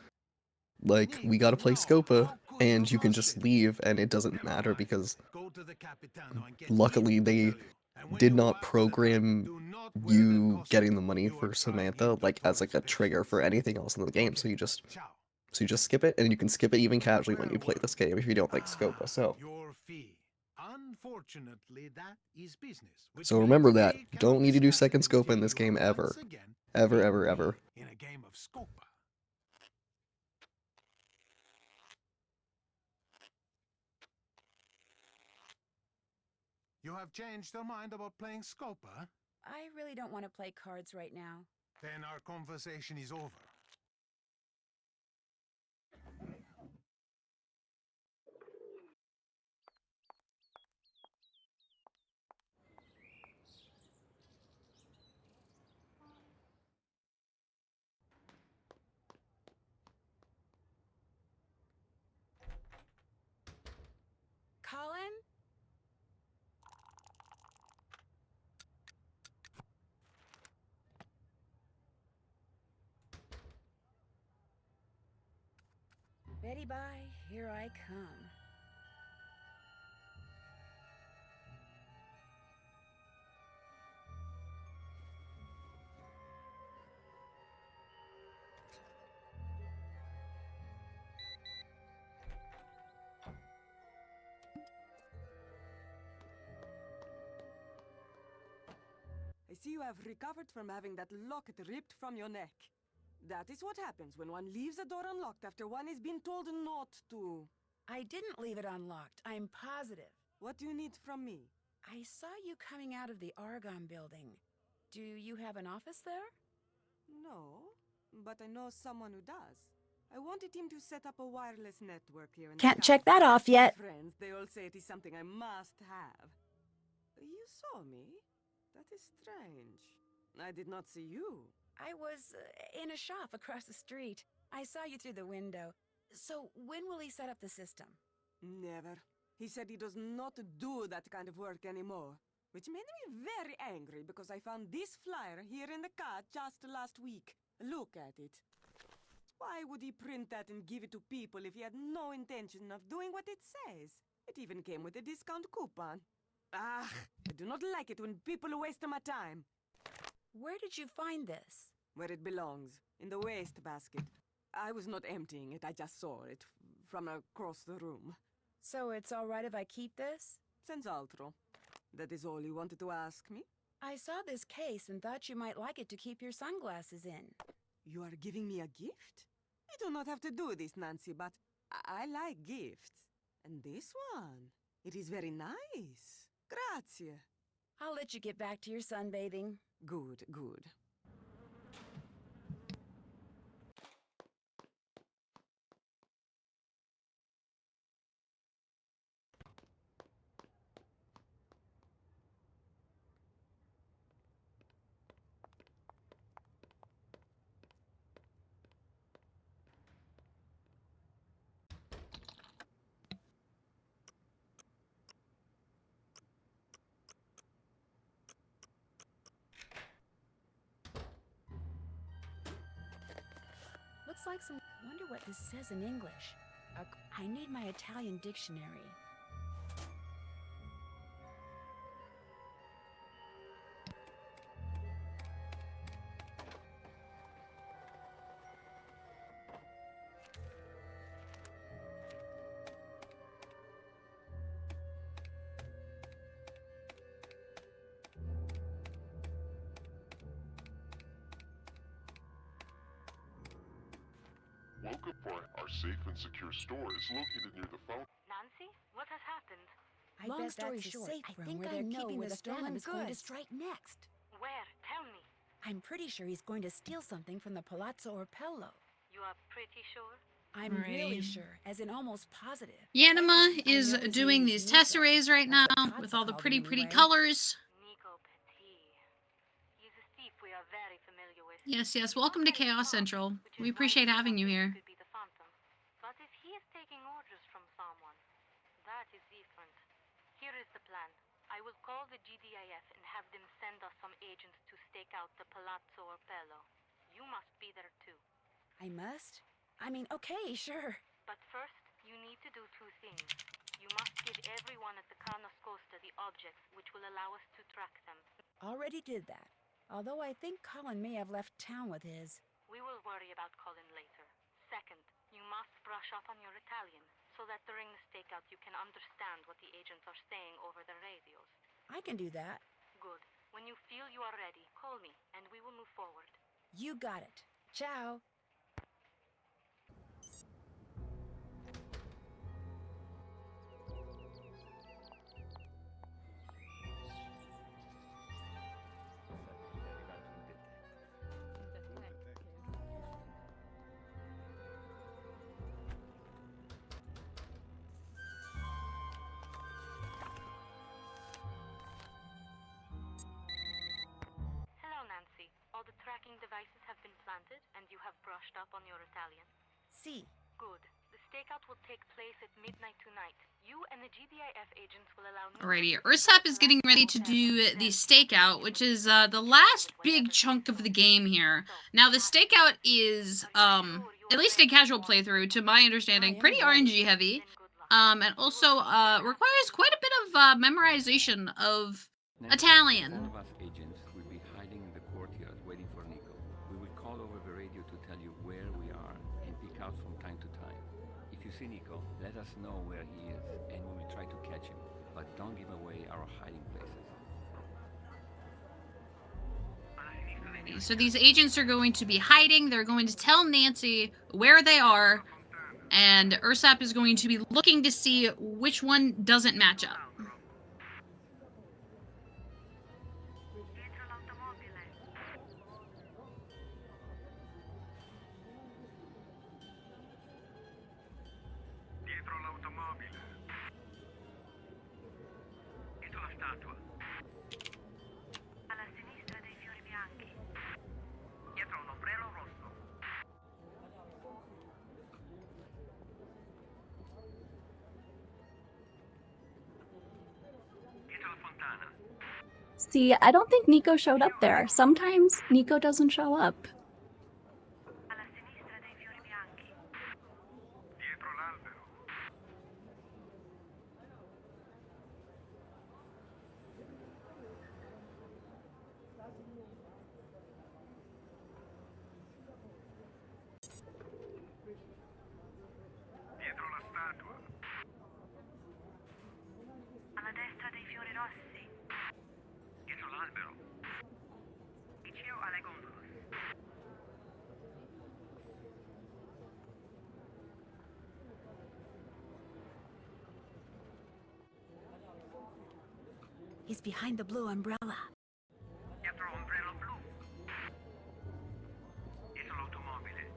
Like, we gotta play Scopa, and you can just leave, and it doesn't matter because luckily they did not program you getting the money for Samantha like as like a trigger for anything else in the game. So you just skip it, and you can skip it even casually when you play this game if you don't like Scopa. So Unfortunately, that is business. so remember that. Don't need to do second Scopa in this game ever. Ever, ever, ever. In a game of Scopa. You have changed your mind about playing Scopa? I really don't want to play cards right now. Then our conversation is over. Colin? Betty bye, here I come. I see you have recovered from having that locket ripped from your neck. That is what happens when one leaves a door unlocked after one is being told not to. I didn't leave it unlocked. I'm positive. What do you need from me? I saw you coming out of the Argonne building. Do you have an office there? No, but I know someone who does. I wanted him to set up a wireless network here in Can't the check castle. that off yet. My friends, they all say it is something I must have. You saw me? That is strange. I did not see you. I was in a shop across the street. I saw you through the window. So when will he set up the system? Never. He said he does not do that kind of work anymore. Which made me very angry because I found this flyer here in the car just last week. Look at it. Why would he print that and give it to people if he had no intention of doing what it says? It even came with a discount coupon. Ah, I do not like it when people waste my time. Where did you find this? Where it belongs, in the waste basket. I was not emptying it, I just saw it from across the room. So it's all right if I keep this? Senz'altro. That is all you wanted to ask me? I saw this case and thought you might like it to keep your sunglasses in. You are giving me a gift? You do not have to do this, Nancy, but I like gifts. And this one, it is very nice. Grazie. I'll let you get back to your sunbathing. Good, good. Looks like some... Wonder what this says in English. I need my Italian dictionary. Welcome point. Our safe and secure store is located near the fountain. Nancy, what has happened? I Long bet story that's a short, safe I room think where I they're know keeping where the the stolen Phantom is going to goods. strike next. Where? Tell me. I'm pretty sure he's going to steal something from the Palazzo Orpello. You are pretty sure? I'm really Right. sure, as in almost positive. Yanima Hey, I is know his doing name's these Nico. tesserades right now That's what with Katza all the called pretty, him pretty anyway. colors. Nico Petit. He's a thief we are very familiar with. Yes, yes. He's Welcome to not very Chaos smart, Central. which We is why appreciate we having you wondered here. he could be the Phantom. But if he is taking orders from someone, that is different. Here is the plan. I will call the GDIF and have them send us some agents to stake out the Palazzo Orpello. You must be there too. I must? I mean, okay, sure. But first, you need to do two things. You must give everyone at the Carnos Costa the objects which will allow us to track them. Already did that. Although I think Colin may have left town with his. We will worry about Colin later. Second, you must brush up on your Italian, so that during the stakeout you can understand what the agents are saying over the radios. I can do that. Good. When you feel you are ready, call me, and we will move forward. You got it. Ciao. Hello, Nancy. All the tracking devices have been planted, and you have brushed up on your Italian. Si. Good. The stakeout will take place at midnight tonight. You and the GDIF agents will allow... Alrighty, Ursap is getting ready to do the stakeout, which is the last big chunk of the game here. Now, the stakeout is, at least a casual playthrough, to my understanding, pretty RNG heavy, and also requires quite a bit of memorization of Italian. All of us agents will be hiding in the courtyard waiting for Nico. We will call over the radio to tell you where we are and peek out from time to time. If you see Nico, let us know where he is and we will try to catch him. But don't give away our hiding places. So these agents are going to be hiding, they're going to tell Nancy where they are, and Ursap is going to be looking to see which one doesn't match up. Dietro l'automobile. Dietro la statua. Alla sinistra dei fiori bianchi. Dietro un ombrello rosso. Dietro la fontana. See, I don't think Nico showed up there. Sometimes Nico doesn't show up. Alla sinistra dei fiori bianchi. Dietro l'albero. Dietro la statua. Alla destra dei fiori rossi. Dietro l'albero. Vicino alle gondole. He's behind the blue umbrella. Dietro l'ombrello blu. Dietro l'automobile.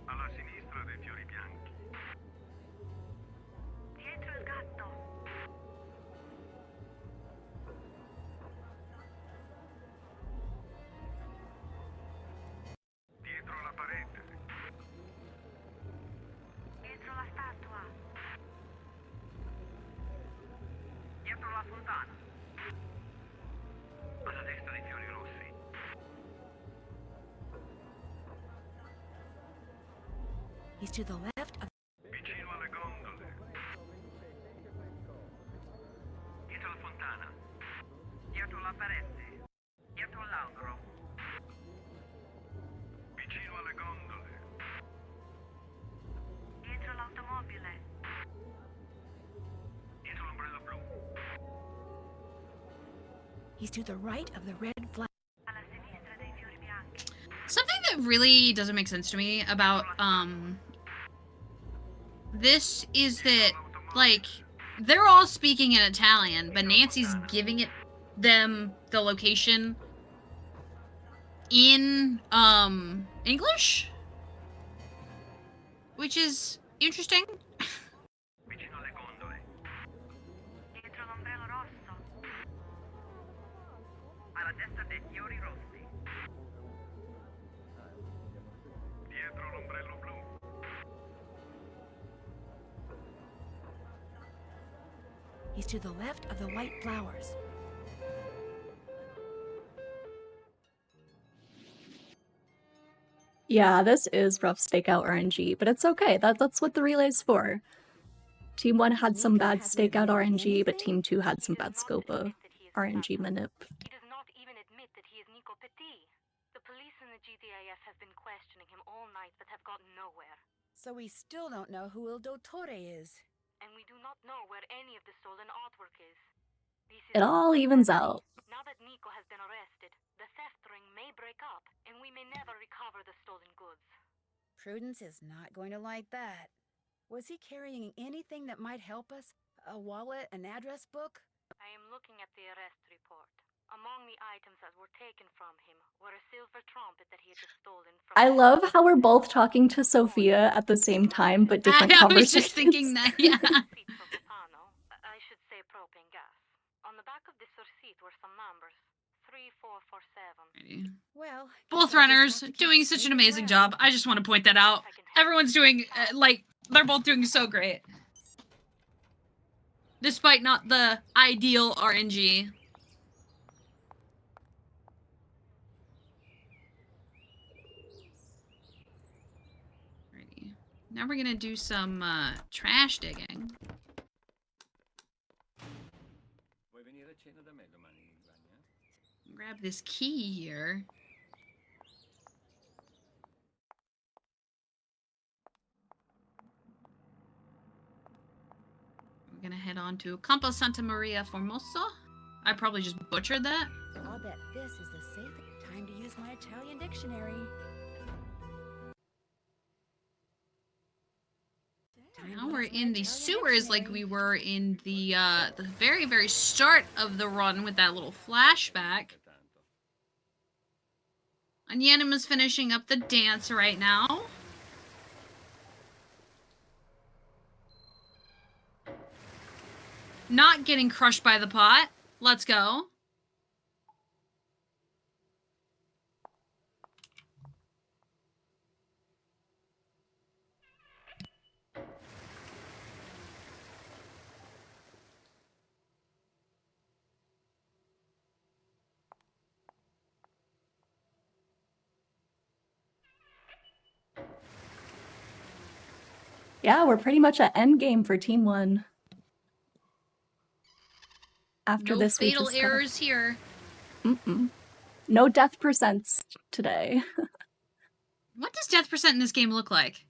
Alla sinistra dei fiori bianchi. Dietro il gatto. Dietro la parete. Dietro la statua. Dietro la fontana. Alla destra dei fiori rossi. He's to the left of... Vicino alle gondole. Dietro la fontana. Dietro la parete. Dietro l'albero. Vicino alle gondole. Dietro l'automobile. Dietro l'ombrello blu. He's to the right of the red flag. Alla sinistra dei fiori bianchi. Something that really doesn't make sense to me about, this is that, like, they're all speaking in Italian, but Nancy's giving them the location in, English? Which is interesting. Vicino alle gondole. Dietro l'ombrello rosso. Alla destra dei fiori rossi. Dietro l'ombrello blu. He's to the left of the white flowers. Yeah, this is rough stakeout RNG, but it's okay. That's what the relay's for. Team 1 had some bad stakeout RNG, but Team 2 had some bad Scopa RNG manip. He does not even admit that he is Nico Petit. The police and the GTIF have been questioning him all night but have gotten nowhere. So we still don't know who Il Dottore is. And we do not know where any of the stolen artwork is. This It is all evens out. Now that Nico has been arrested, the theft ring may break up, and we may never recover the stolen goods. Prudence is not going to like that. Was he carrying anything that might help us? A wallet, an address book? I am looking at the arrest report. Among the items that were taken from him were a silver trumpet that he had stolen from... I love how we're both talking to Sophia at the same time, but different I was conversations. just thinking that, yeah. I should say propane gas. On the back of this receipt were some numbers. 3447. Well, Both runners doing such an amazing job. I just want to point that out. Everyone's doing, they're both doing so great. Despite not the ideal RNG. Alrighty. Now we're gonna do some trash digging. Grab this key here. We're gonna head on to Campo Santa Maria Formosa. I probably just butchered that. I'll bet this is the safest time to use my Italian dictionary. Now we're in the sewers like we were in the very, very start of the run with that little flashback. And Yanima's finishing up the dance right now. Not getting crushed by the pot. Let's go. Yeah, we're pretty much at endgame for Team 1. After No this, we fatal just errors here. No death percents today. What does death percent in this game look like?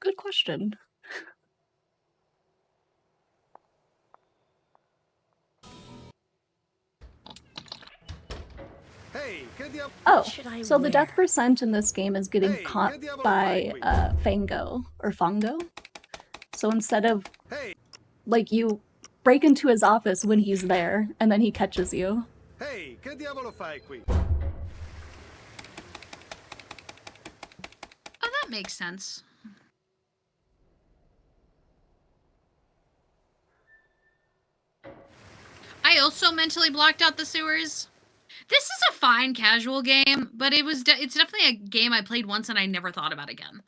Good question. Oh, so the death percent in this game is getting caught by Fango, or Fango. So instead of, like, you break into his office when he's there, and then he catches you. Hey, che diavolo fai qui? Oh, that makes sense. I also mentally blocked out the sewers. This is a fine casual game, but it's definitely a game I played once and I never thought about again.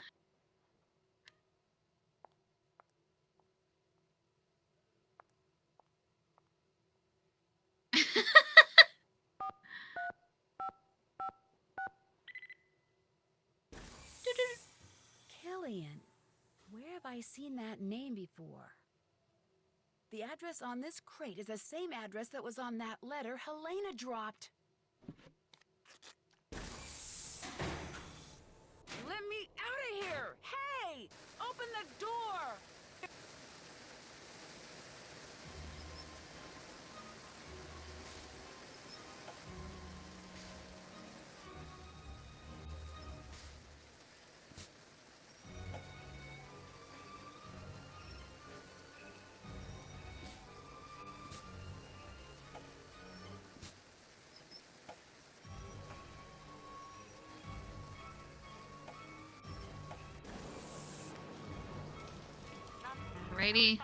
Killian. Where have I seen that name before? The address on this crate is the same address that was on that letter Helena dropped. Let me out of here! Hey! Open the door! Alrighty.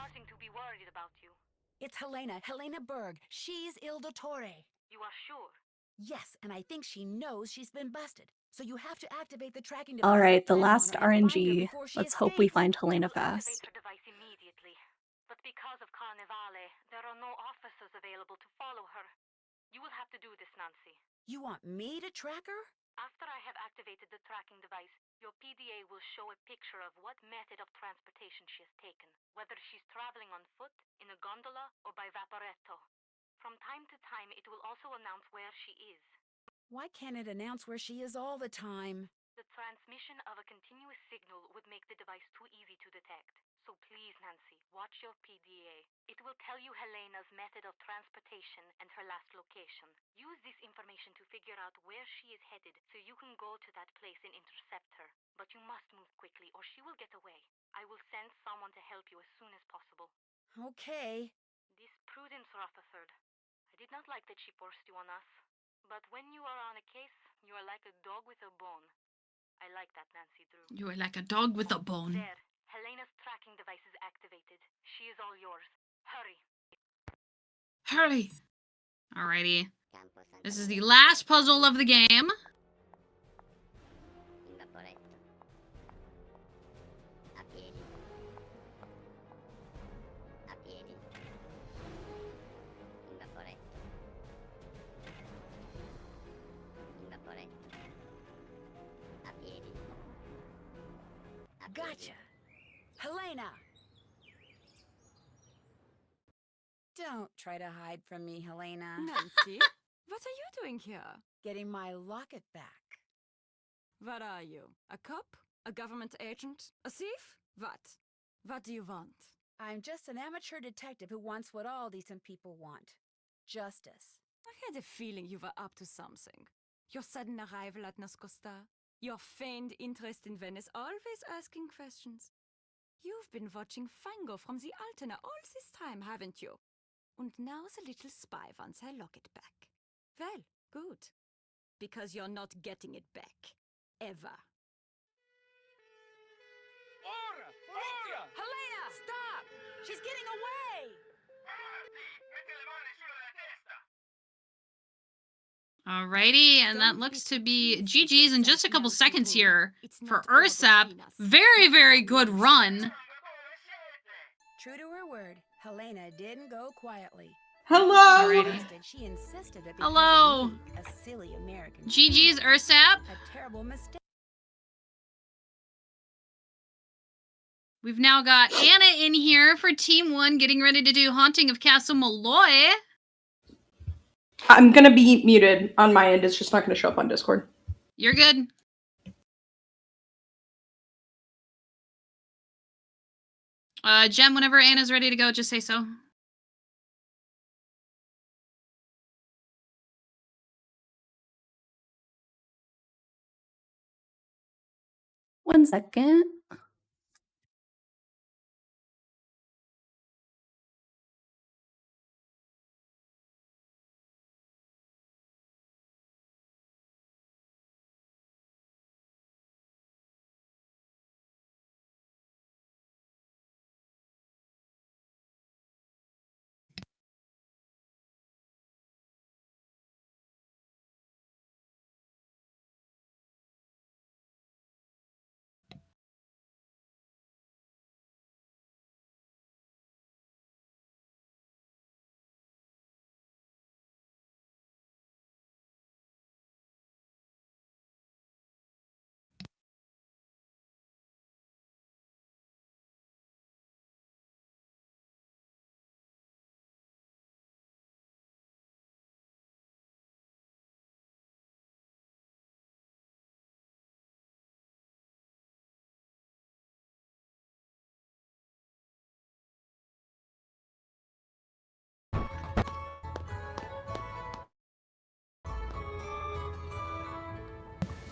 It's Helena Berg. She's Il Dottore. You are sure? Yes, and I think she knows she's been busted. So you have to activate the tracking device. Alright, the last and find her RNG. before she Let's hope we escapes. find Helena fast. Device immediately. But But because of Carnivale, there are no officers available to follow her. You will have to do this, Nancy. You want me to track her? After I have activated the tracking device, your PDA will show a picture of what method of transportation she has taken, whether she's traveling on foot, in a gondola, or by vaporetto. From time to time, it will also announce where she is. Why can't it announce where she is all the time? The transmission of a continuous signal would make the device too easy to detect. So please, Nancy, watch your PDA. It will tell you Helena's method of transportation and her last location. Use this information to figure out where she is headed so you can go to that place and intercept her. But you must move quickly or she will get away. I will send someone to help you as soon as possible. Okay. This Prudence Rutherford. I did not like that she forced you on us. But when you are on a case, you are like a dog with a bone. I like that, Nancy Drew. You are like a dog with a bone. There. Helena's tracking device is activated. She is all yours. Hurry. Hurry. Alrighty. This is the last puzzle of the game. Gotcha. Helena! Don't try to hide from me, Helena. Nancy, what are you doing here? Getting my locket back. What are you? A cop? A government agent? A thief? What? What do you want? I'm just an amateur detective who wants what all decent people want. Justice. I had a feeling you were up to something. Your sudden arrival at Nascosta, your feigned interest in Venice, always asking questions. You've been watching Fango from the Altena all this time, haven't you? And now the little spy wants her locket back. Well, good. Because you're not getting it back. Ever. Helena! Stop! She's getting away! Alrighty, and that looks to be GG's in just a couple seconds here for Ursap. Very, very good run. True to her word, Helena didn't go quietly. Hello! She insisted that Hello. of me, a silly American. GG's Ursap. A terrible mistake. We've now got Anna in here for Team 1, getting ready to do Haunting of Castle Malloy. I'm gonna be muted on my end. It's just not gonna show up on Discord. You're good. Jem, whenever Anna's ready to go, just say so. One second.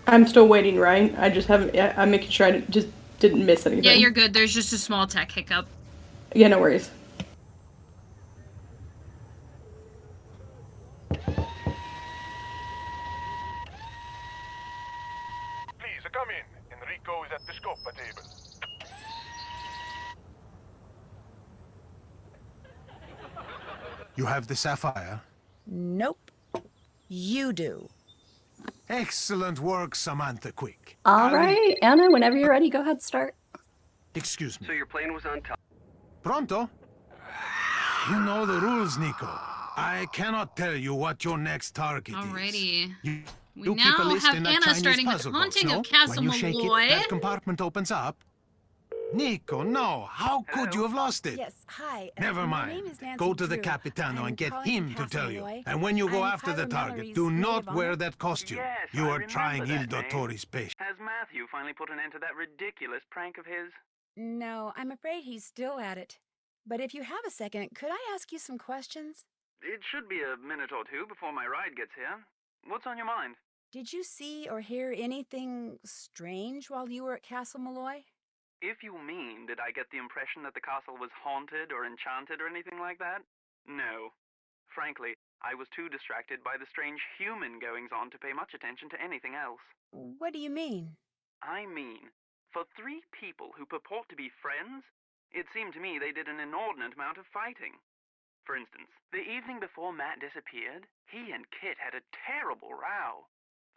I'm still waiting, right? I just haven't. I'm making sure I just didn't miss anything. Yeah, you're good. There's just a small tech hiccup. Yeah, no worries. Please, come in. Enrico is at the scopa table. You have the sapphire? Nope. You do. Excellent work, Samantha Quick. All right, Anna, whenever you're ready, go ahead, start. Excuse me. So your plane was on top. Pronto? You know the rules, Nico. I cannot tell you what your next target Alrighty. is. We You keep a now list have in that Anna Chinese starting with puzzle box, Haunting no? of Castle When you shake Malloy. it, that compartment opens up. Nico, no. How could you have lost it? Yes, hi. Never my mind. name is Nancy Go to the Drew. Capitano I'm and get calling him from to tell you. Castle Malloy. And when you go I'm after the Kyra target, Mallory's do maid not of wear honor. that costume. Yes, You I are trying Il remember that name. Dottore's patience. Has Matthew finally put an end to that ridiculous prank of his? No, I'm afraid he's still at it. But if you have a second, could I ask you some questions? It should be a minute or two before my ride gets here. What's on your mind? Did you see or hear anything strange while you were at Castle Malloy? If you mean, did I get the impression that the castle was haunted or enchanted or anything like that? No. Frankly, I was too distracted by the strange human goings-on to pay much attention to anything else. What do you mean? I mean, for three people who purport to be friends, it seemed to me they did an inordinate amount of fighting. For instance, the evening before Matt disappeared, he and Kit had a terrible row.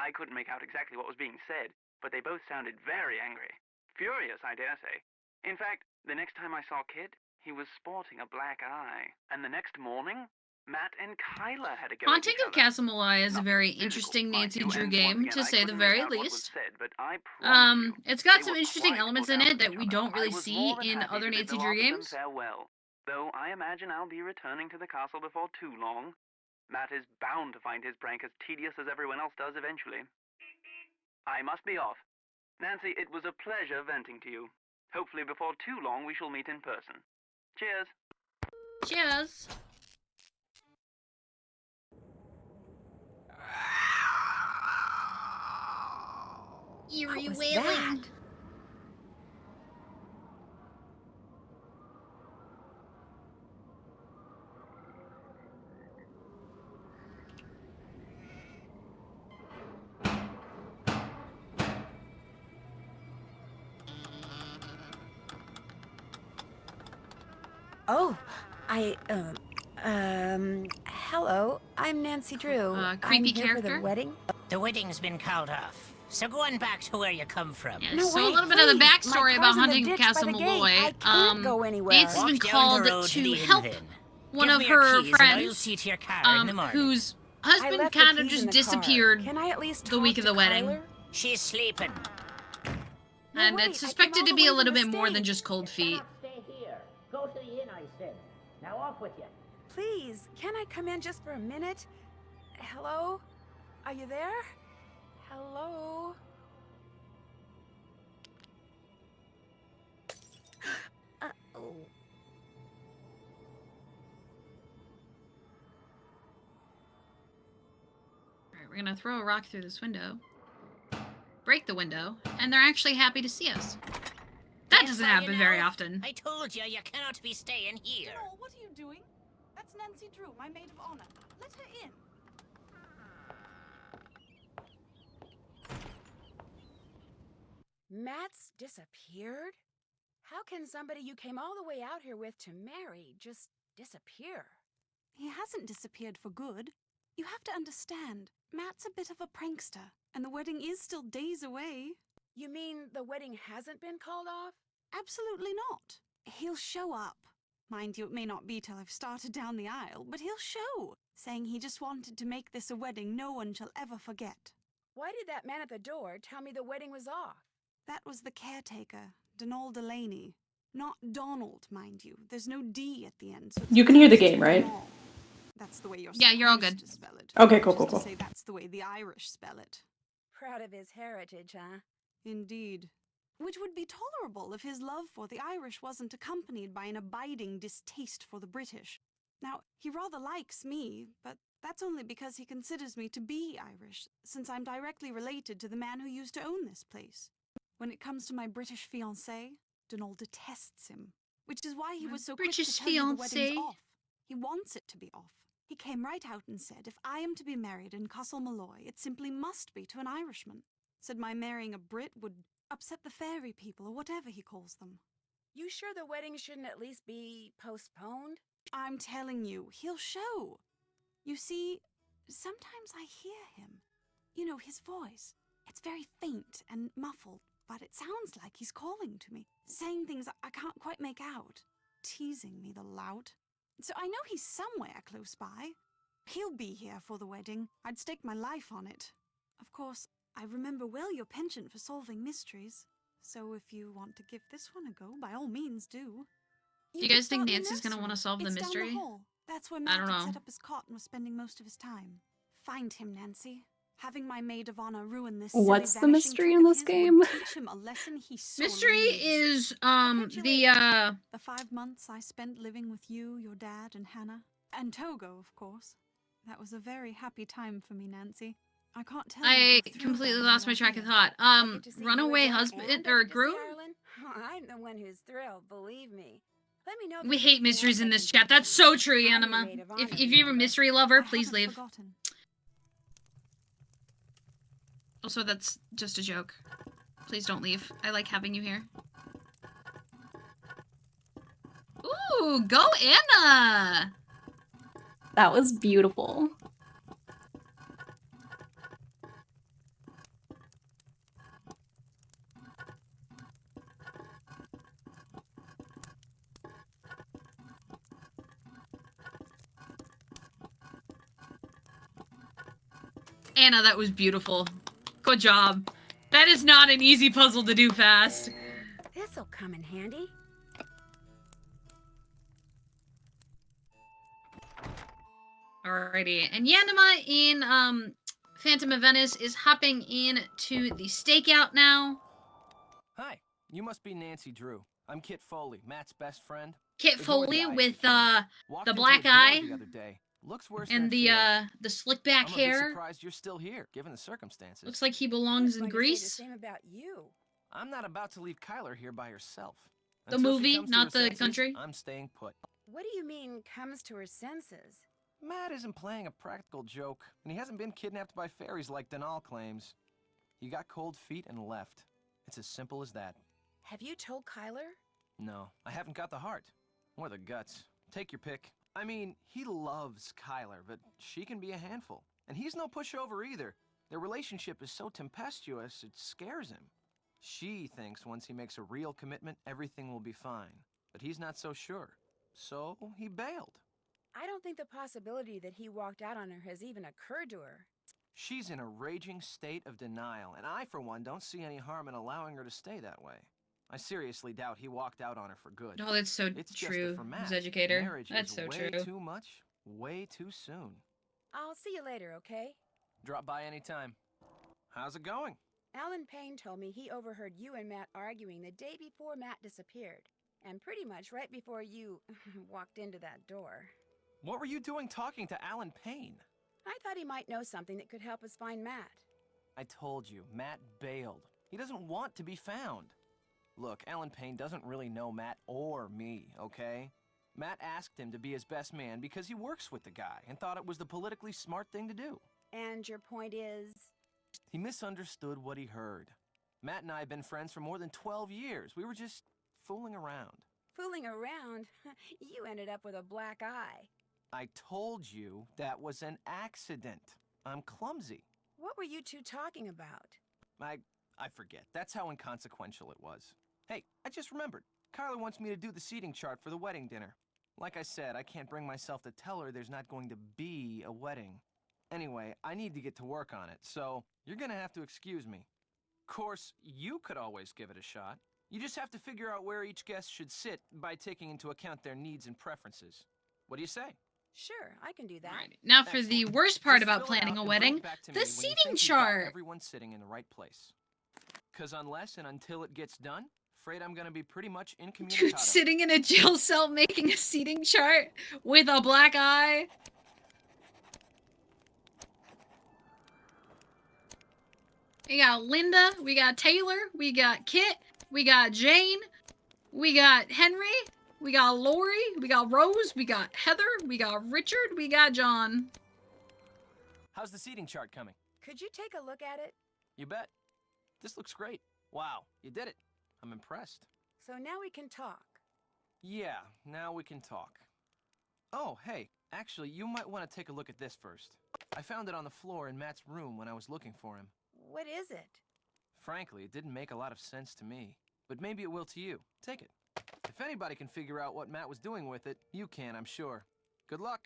I couldn't make out exactly what was being said, but they both sounded very angry. Furious, I dare say. In fact, the next time I saw Kit, he was sporting a black eye. And the next morning, Matt and Kyla had a go at Haunting each of other. Castle Malloy is a very interesting Nancy Drew game, to say the very least. It's got some interesting elements in it that we don't really see in other Nancy Drew games. Farewell. Though I imagine I'll be returning to the castle before too long. Matt is bound to find his prank as tedious as everyone else does eventually. I must be off. Nancy, it was a pleasure venting to you. Hopefully before too long we shall meet in person. Cheers. Cheers. Eerie wailing. Oh, hello. I'm Nancy Drew. Creepy I'm here character? for the wedding. The wedding's been called off. So go on back to where you come from. Yeah, so a little bit of the backstory about Haunting of Castle Malloy. Go anywhere. Nancy's been called to help one of her friends, whose husband kind of just disappeared the week of the wedding. She's sleeping. And it's suspected to be a little bit more than just cold feet. Stay here. Go to the inn, I said. Now off with you. Please, can I come in just for a minute? Hello? Are you there? Hello? Uh-oh. Alright, we're gonna throw a rock through this window. Break the window, and they're actually happy to see us. That doesn't happen very often. I told you, you cannot be staying here. Joel, what are you doing? That's Nancy Drew, my maid of honor. Let her in. Matt's disappeared? How can somebody you came all the way out here with to marry just disappear? He hasn't disappeared for good. You have to understand, Matt's a bit of a prankster, and the wedding is still days away. You mean the wedding hasn't been called off? Absolutely not. He'll show up. Mind you, it may not be till I've started down the aisle, but he'll show, saying he just wanted to make this a wedding no one shall ever forget. Why did that man at the door tell me the wedding was off? That was the caretaker, Donald Delaney. Not Donald, mind you. There's no D at the end. So You can hear the game, right? That's the way you're Yeah, you're all good. to spell it. Okay, cool, Just cool, to cool. say that's the way the Irish spell it. Proud of his heritage, huh? Indeed. Which would be tolerable if his love for the Irish wasn't accompanied by an abiding distaste for the British. Now, he rather likes me, but that's only because he considers me to be Irish, since I'm directly related to the man who used to own this place. When it comes to my British fiancé, Donald detests him, which is why he was so quick to tell you the wedding's off. He wants it to be off. He came right out and said, if I am to be married in Castle Malloy, it simply must be to an Irishman. Said my marrying a Brit would upset the fairy people, or whatever he calls them. You sure the wedding shouldn't at least be postponed? I'm telling you, he'll show. You see, sometimes I hear him. You know, his voice. It's very faint and muffled, but it sounds like he's calling to me, saying things I can't quite make out. Teasing me, the lout. so I know he's somewhere close by. He'll be here for the wedding. I'd stake my life on it. Of course, I remember well your penchant for solving mysteries. So if you want to give this one a go, by all means do. Do you guys think Nancy's gonna want to solve the It's mystery? Down the hall. That's where I Matt don't had know. set up his cot and was spending most of his time. Find him, Nancy. Having my maid of honor ruin this silly What's the vanishing mystery trick in of this his game? would teach him a lesson he sorely Mystery needs. is The 5 months I spent living with you, your dad, and Hannah. And Togo, of course. That was a very happy time for me, Nancy. I can't tell you I how thrilled completely I am lost you're my track here. of thought. I get to see you Runaway again husband and or I get to see groom? Ireland. I'm the one who's thrilled, believe me. Let me know if We there's hate anything else mysteries I in can this do chat. for That's you. so true, I'm your Anima. maid of If honor, you're a remember? mystery lover, I please haven't leave. forgotten. Also, that's just a joke. Please don't leave. I like having you here. Ooh, go Anna! That was beautiful. Anna, that was beautiful. Good job. That is not an easy puzzle to do fast. This'll come in handy. Alrighty, and Yanima in Phantom of Venice is hopping in to the stakeout now. Hi, you must be Nancy Drew. I'm Kit Foley, Matt's best friend. Kit Ignore the Foley eye if you with can. Walked the into black a door eye the other day. Looks worse and than the feels. slick back I'm a bit hair. surprised you're still here, given the circumstances. Looks like he belongs in Going to say the Greece. same about you. I'm not about to leave Kyler here by herself. The Until she movie, comes to not her the senses, country. I'm staying put. What do you mean comes to her senses? Matt isn't playing a practical joke, and he hasn't been kidnapped by fairies like Denal claims. He got cold feet and left. It's as simple as that. Have you told Kyler? No, I haven't got the heart. Or the guts. Take your pick. I mean, he loves Kyler, but she can be a handful. And he's no pushover either. Their relationship is so tempestuous, it scares him. She thinks once he makes a real commitment, everything will be fine. But he's not so sure. So he bailed. I don't think the possibility that he walked out on her has even occurred to her. She's in a raging state of denial, and I, for one, don't see any harm in allowing her to stay that way. I seriously doubt he walked out on her for good. Oh, that's so It's true, just that for Matt, his educator. marriage That's is so way true. too much, way too soon. I'll see you later, okay? Drop by anytime. How's it going? Alan Payne told me he overheard you and Matt arguing the day before Matt disappeared. And pretty much right before you walked into that door. What were you doing talking to Alan Payne? I thought he might know something that could help us find Matt. I told you, Matt bailed. He doesn't want to be found. Look, Alan Payne doesn't really know Matt or me, okay? Matt asked him to be his best man because he works with the guy and thought it was the politically smart thing to do. And your point is? He misunderstood what he heard. Matt and I have been friends for more than 12 years. We were just fooling around. Fooling around? You ended up with a black eye. I told you that was an accident. I'm clumsy. What were you two talking about? I forget. That's how inconsequential it was. Hey, I just remembered. Kyler wants me to do the seating chart for the wedding dinner. Like I said, I can't bring myself to tell her there's not going to be a wedding. Anyway, I need to get to work on it, so you're gonna have to excuse me. Of course, you could always give it a shot. You just have to figure out where each guest should sit by taking into account their needs and preferences. What do you say? Sure, I can do that. Now for the worst part Just about fill it planning out a and wedding, bring it back to me the when you seating think you've got chart. everyone sitting in the right place. Because unless and until it gets done, afraid I'm gonna be pretty much Dude incommunicado. sitting in a jail cell making a seating chart with a black eye. We got Linda, we got Taylor, we got Kit, we got Jane, we got Henry, we got Lori, we got Rose, we got Heather, we got Richard, we got John. How's the seating chart coming? Could you take a look at it? You bet. This looks great. Wow, you did it. I'm impressed. So now we can talk. Yeah, now we can talk. Oh, hey, actually, you might want to take a look at this first. I found it on the floor in Matt's room when I was looking for him. What is it? Frankly, it didn't make a lot of sense to me, but maybe it will to you. Take it. If anybody can figure out what Matt was doing with it, you can, I'm sure. Good luck.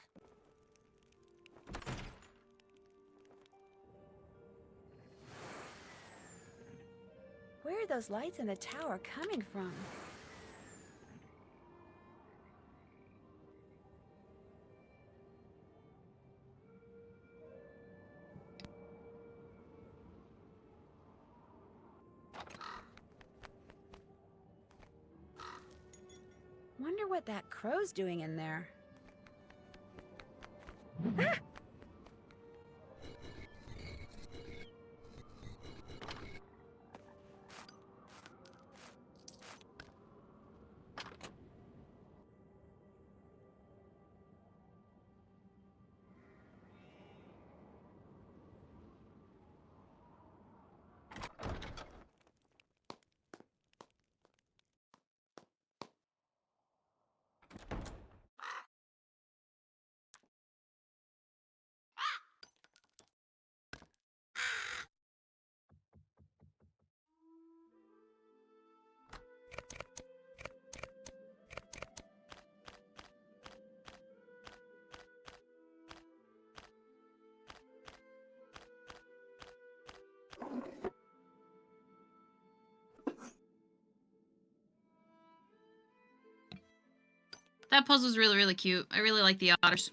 Where are those lights in the tower coming from? Wonder what that crow's doing in there. Ah! That puzzle's really, really cute. I really like the otters.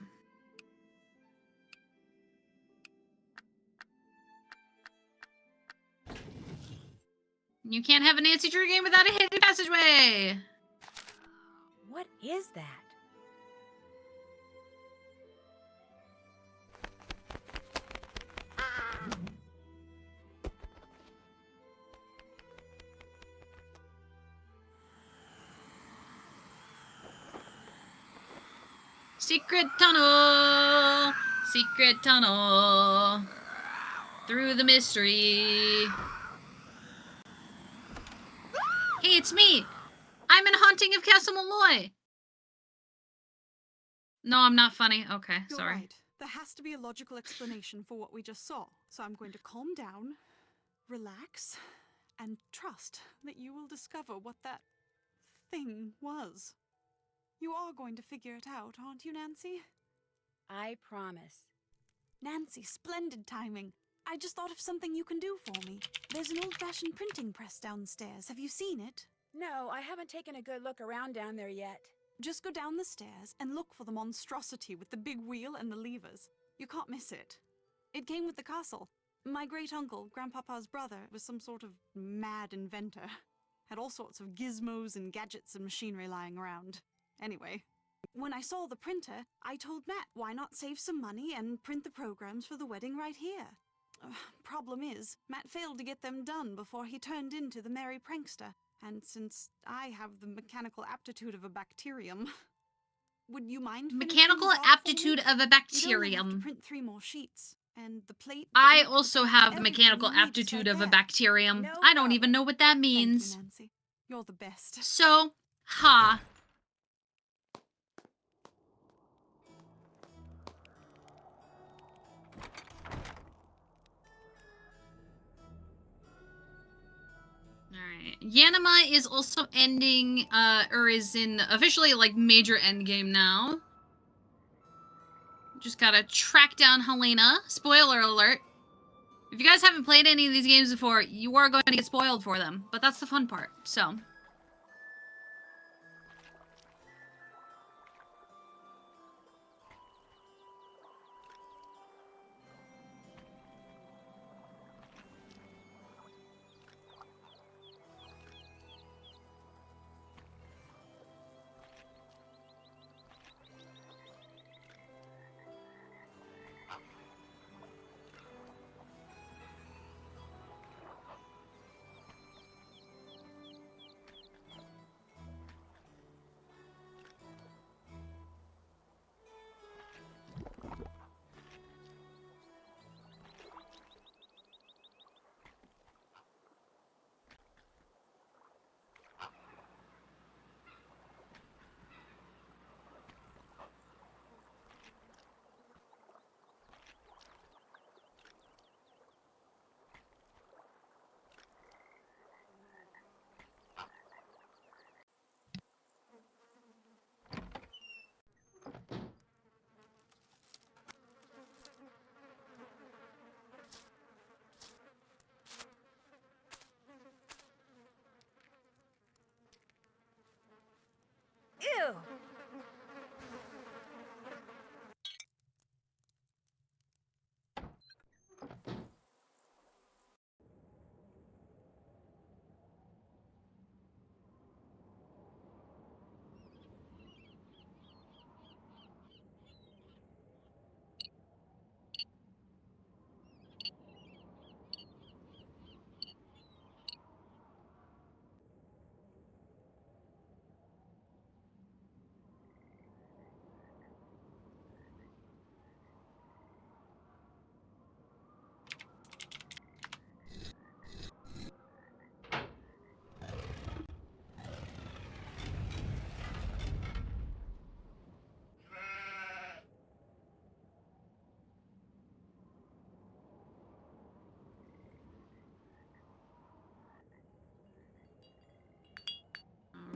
You can't have a Nancy Drew game without a hidden passageway! What is that? Secret tunnel! Secret tunnel! Through the mystery. Hey, it's me! I'm in Haunting of Castle Malloy! No, I'm not funny. Okay, You're sorry. right. There has to be a logical explanation for what we just saw. So I'm going to calm down, relax, and trust that you will discover what that thing was. You are going to figure it out, aren't you, Nancy? I promise. Nancy, splendid timing. I just thought of something you can do for me. There's an old-fashioned printing press downstairs. Have you seen it? No, I haven't taken a good look around down there yet. Just go down the stairs and look for the monstrosity with the big wheel and the levers. You can't miss it. It came with the castle. My great-uncle, Grandpapa's brother, was some sort of mad inventor. Had all sorts of gizmos and gadgets and machinery lying around. Anyway, when I saw the printer, I told Matt why not save some money and print the programs for the wedding right here. Problem is, Matt failed to get them done before he turned into the merry prankster. And since I have the mechanical aptitude of a bacterium, would you mind Mechanical aptitude of a You bacterium. have to print 3 more sheets, and the plate. I also have the mechanical aptitude of a bacterium. I don't even know what that means. Thank you, Nancy. You're the best. So, ha. Alright. Yanima is also ending, or is in officially, like, major endgame now. Just gotta track down Helena. Spoiler alert. If you guys haven't played any of these games before, you are going to get spoiled for them. But that's the fun part, so. do.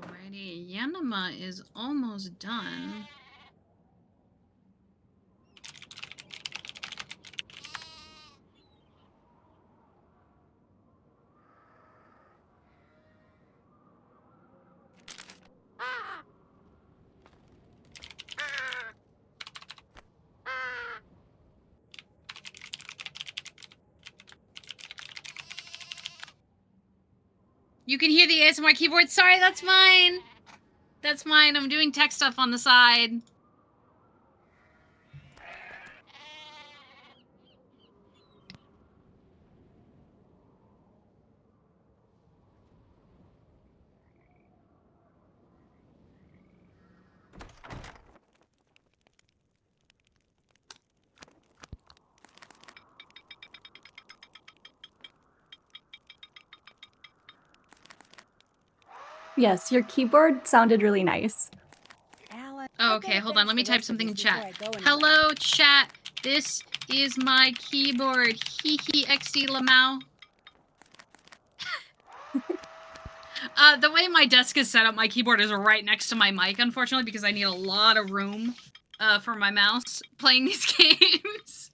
Alrighty, Yanema is almost done. You can hear the ASMR keyboard. Sorry, that's mine. That's mine. I'm doing tech stuff on the side. Yes, your keyboard sounded really nice. Oh, okay, hold on. Let me type something in chat. Hello, chat. This is my keyboard. Hee hee XD Lamau. The way my desk is set up, my keyboard is right next to my mic, unfortunately, because I need a lot of room for my mouse playing these games.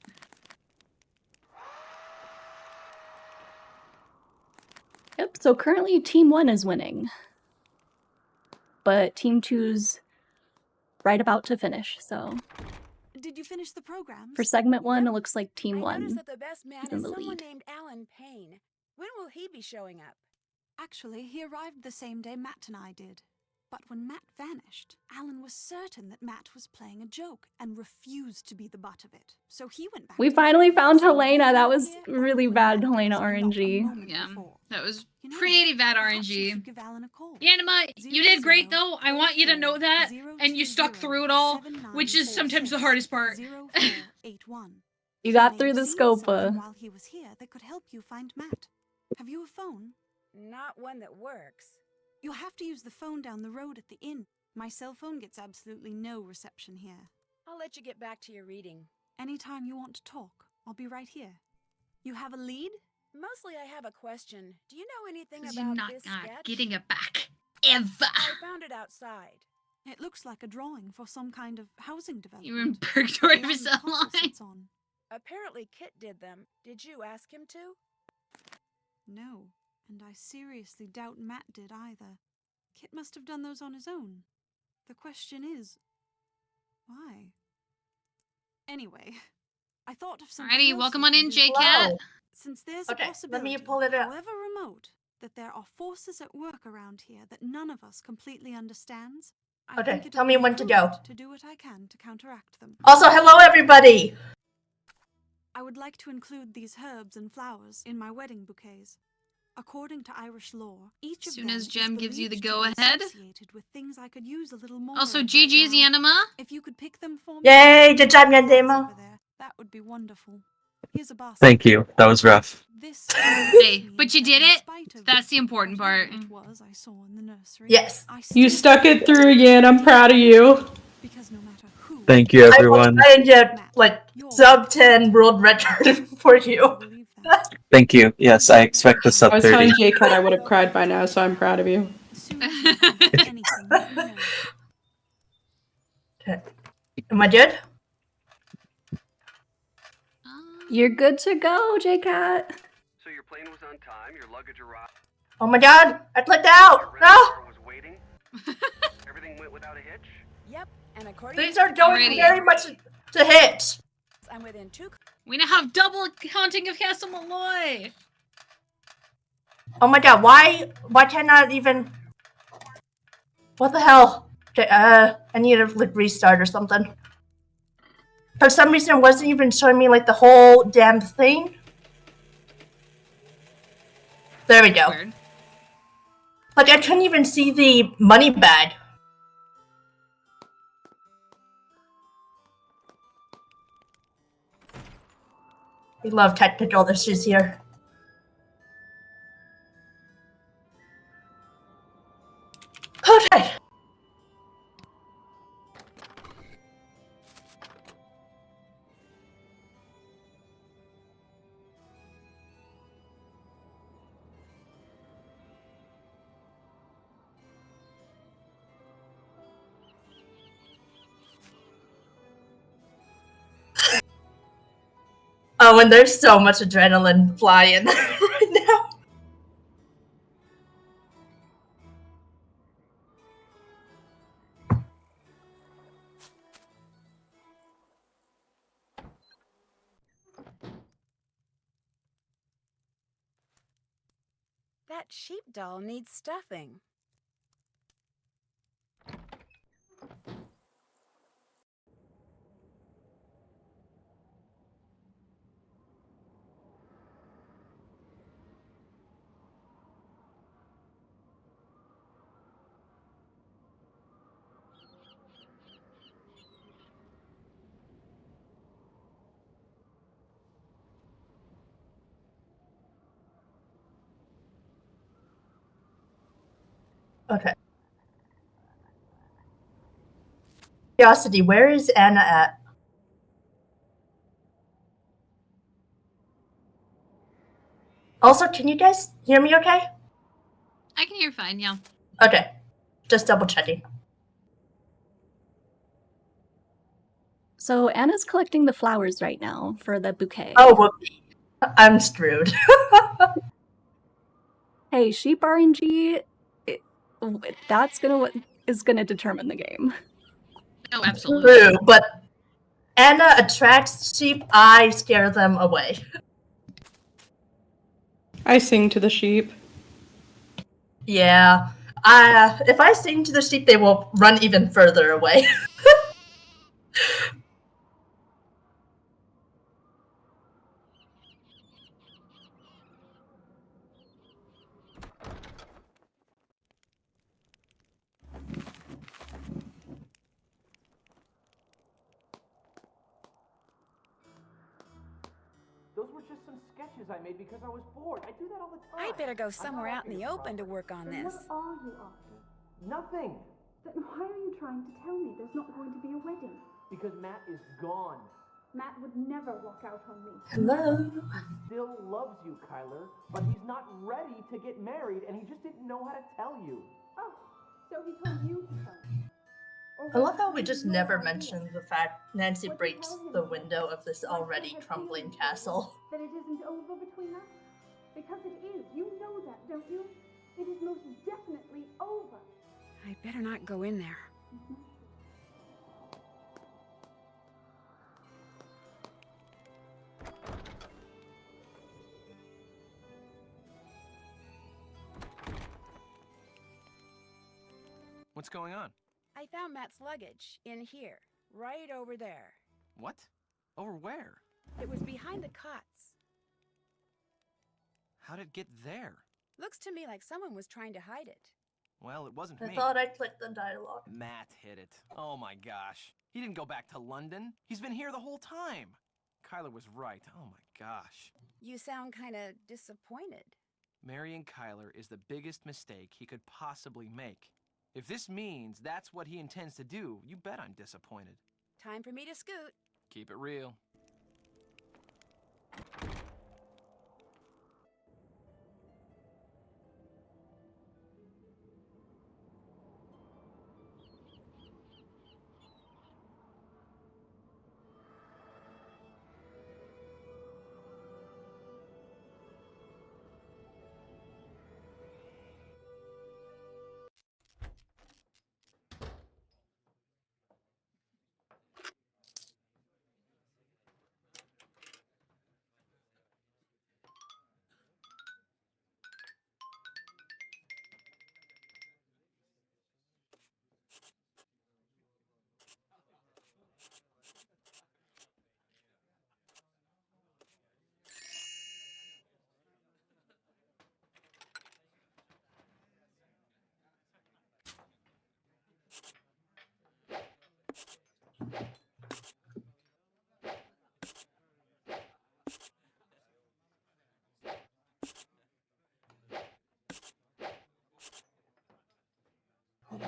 Yep, so currently Team 1 is winning. But Team 2's right about to finish, so... Did you finish the programs? For segment 1, it looks like Team I 1 noticed that the best man is in is the someone lead. named Alan Payne. When will he be showing up? Actually, he arrived the same day Matt and I did. But when Matt vanished, Alan was certain that Matt was playing a joke and refused to be the butt of it. So he went back. We finally found Helena. That was really bad Helena RNG. Yeah, that was pretty bad RNG. Yanema, you did great though. I want you to know that. And you stuck through it all, which is sometimes the hardest part. You got through the Scopa. While he was here, that could help you find Matt. Have you a phone? Not one that works. You'll have to use the phone down the road at the inn. My cell phone gets absolutely no reception here. I'll let you get back to your reading. Anytime you want to talk, I'll be right here. You have a lead? Mostly I have a question. Do you know anything about You're not this sketch? getting it back. Ever. I found it outside. It looks like a drawing for some kind of housing development. You were in purgatory for so long. Apparently Kit did them. Did you ask him to? No, and I seriously doubt Matt did either. Kit must have done those on his own. The question is, why? Anyway, I thought of something. Alrighty, else welcome you on can in, do. J-Cat. Since there's Okay, a possibility, let me pull it up. however remote, that there are forces at work around here that none of us completely understands, I Okay, think it'd tell me be when to go. prudent to do what I can to counteract them. Also, hello everybody! I would like to include these herbs and flowers in my wedding bouquets. According to Irish law, each of Soon them as is Jem gives you the believed to be go-ahead. associated with things I could use a little more Also, of right GG's now. Yanema. If you could pick them for me, Yay, good job, Yandema. that would be wonderful. Here's a basket. Thank you. That was rough. This Hey, but you did it. That's the important part. I saw in the nursery. Yes. You stuck it through, Yin. I'm proud of you. Because no matter who, Thank you, everyone. I did like sub 10 world record for you. Thank you. Yes, I expect the I sub was 30. telling J-Cut I would have cried by now, so I'm proud of you. Okay. Am I good? You're good to go, J-Cat. So your plane was on time, your luggage arrived. Oh my god, I clicked out! No! Everything Everything went without a hitch? Yep, and according Things to are going very much to hit. I'm within 2. We now have double counting of Castle Malloy. Oh my god, why can't I even... What the hell? Okay, I need to like restart or something. For some reason, it wasn't even showing me like the whole damn thing. There we go. Weird. Like I couldn't even see the money bag. We love technical issues here. Okay. Oh, and there's so much adrenaline flying right now. That sheep doll needs stuffing. Okay. Curiosity, where is Anna at? Also, can you guys hear me okay? I can hear fine, yeah. Okay. Just double checking. So Anna's collecting the flowers right now for the bouquet. Oh, whoopee. I'm screwed. Hey, sheep RNG, that's what is gonna determine the game. Oh, absolutely. True, but Anna attracts sheep, I scare them away. I sing to the sheep. Yeah. If I sing to the sheep, they will run even further away. Those were just some sketches I made because I was bored. I do that all the time. I'd better go somewhere out in the open to work on this. What are you after? Nothing. Then why are you trying to tell me there's not going to be a wedding? Because Matt is gone. Matt would never walk out on me. Hello? He still loves you, Kyler, but he's not ready to get married, and he just didn't know how to tell you. Oh, so he told you to tell me. I love how we just never mentioned the fact Nancy breaks the window of this already crumbling castle. That it isn't over between us? Because it is. You know that, don't you? It is most definitely over. I'd better not go in there. What's going on? I found Matt's luggage in here, right over there. What? Over where? It was behind the cots. How'd it get there? Looks to me like someone was trying to hide it. Well, it wasn't I me. thought I clicked the dialogue. Matt hid it. Oh my gosh. He didn't go back to London. He's been here the whole time. Kyler was right. Oh my gosh. You sound kind of disappointed. Marrying Kyler is the biggest mistake he could possibly make. If this means that's what he intends to do, you bet I'm disappointed. Time for me to scoot. Keep it real.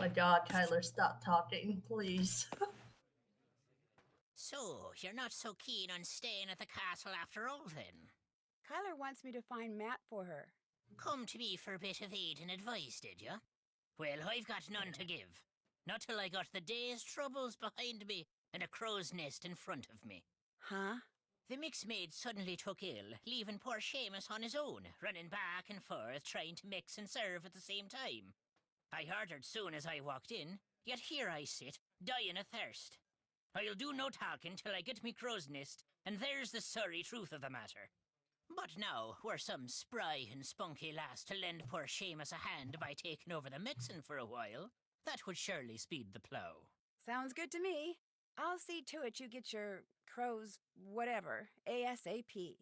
my god, Kyler, stop talking, please. So, you're not so keen on staying at the castle after all, then? Kyler wants me to find Matt for her. Come to me for a bit of aid and advice, did you? Well, I've got none to give. Not till I got the day's troubles behind me and a crow's nest in front of me. Huh? The mix maid suddenly took ill, leaving poor Seamus on his own, running back and forth, trying to mix and serve at the same time. I ordered soon as I walked in, yet here I sit, dying of thirst. I'll do no talking till I get me crow's nest, and there's the sorry truth of the matter. But now, were some spry and spunky lass to lend poor Seamus a hand by taking over the mixing for a while, that would surely speed the plough. Sounds good to me. I'll see to it you get your crows whatever, ASAP.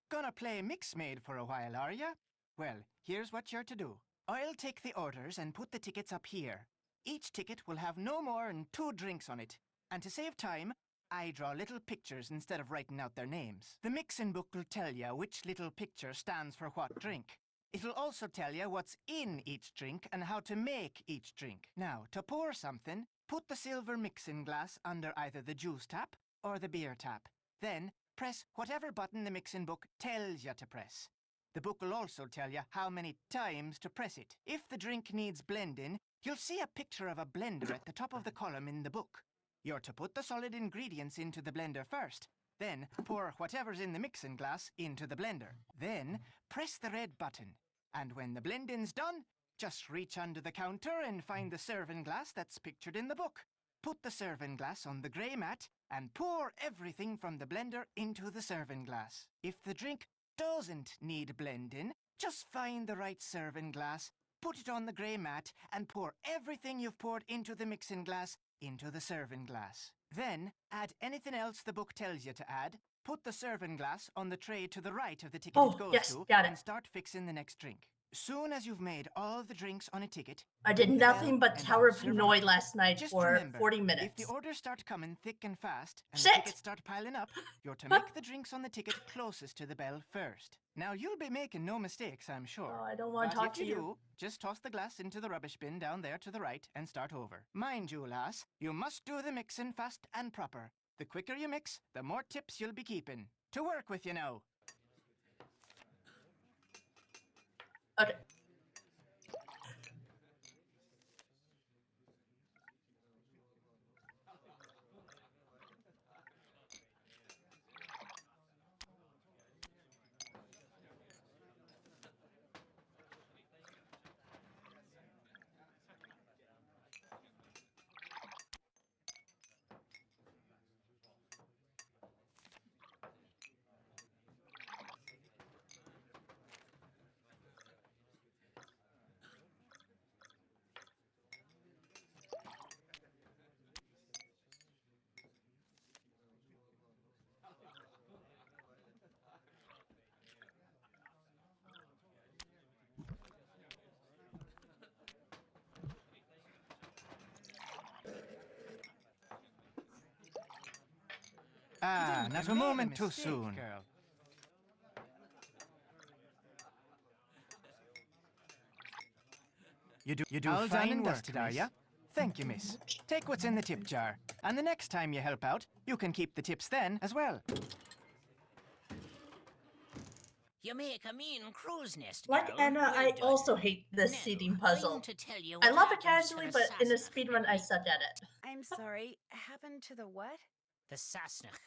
Gonna play mix maid for a while, are ya? Well, here's what you're to do. I'll take the orders and put the tickets up here. Each ticket will have no more than 2 drinks on it. And to save time, I draw little pictures instead of writing out their names. The mixing book will tell you which little picture stands for what drink. It'll also tell you what's in each drink and how to make each drink. Now, to pour something, put the silver mixing glass under either the juice tap or the beer tap. Then, press whatever button the mixing book tells you to press. The book will also tell you how many times to press it. If the drink needs blending, you'll see a picture of a blender at the top of the column in the book. You're to put the solid ingredients into the blender first, then pour whatever's in the mixing glass into the blender. Then, press the red button. And when the blending's done, just reach under the counter and find the serving glass that's pictured in the book. Put the serving glass on the grey mat and pour everything from the blender into the serving glass. If the drink doesn't need blending, just find the right serving glass, put it on the grey mat, and pour everything you've poured into the mixing glass into the serving glass. Then, add anything else the book tells you to add, put the serving glass on the tray to the right of the ticket it goes to, and start fixing the next drink. Soon as you've made all the drinks on a ticket, I did ring the nothing bell but and Tower have of a server Hanoi ready. last night Just for remember, 40 minutes. If the orders start coming thick and fast, and Shit! the tickets start piling up, you're to make the drinks on the ticket closest to the bell first. Now, you'll be making no mistakes, I'm sure. Oh, I don't want to But talk if to you. do, just toss the glass into the rubbish bin down there to the right and start over. Mind you, lass, you must do the mixing fast and proper. The quicker you mix, the more tips you'll be keeping. To work with you now. Okay. Ah, not a moment too soon. Girl. You do all fine done and dusted, are ya? Thank you, miss. Take what's in the tip jar. And the next time you help out, you can keep the tips then as well. You make a mean crow's nest, Like girl. Anna, Well I done. also hate this Now, seating puzzle. I'm to tell you I what love it happens to casually, the but in a Sassenach. speedrun, I suck at it. I'm sorry, happened to the what? The Sassenach,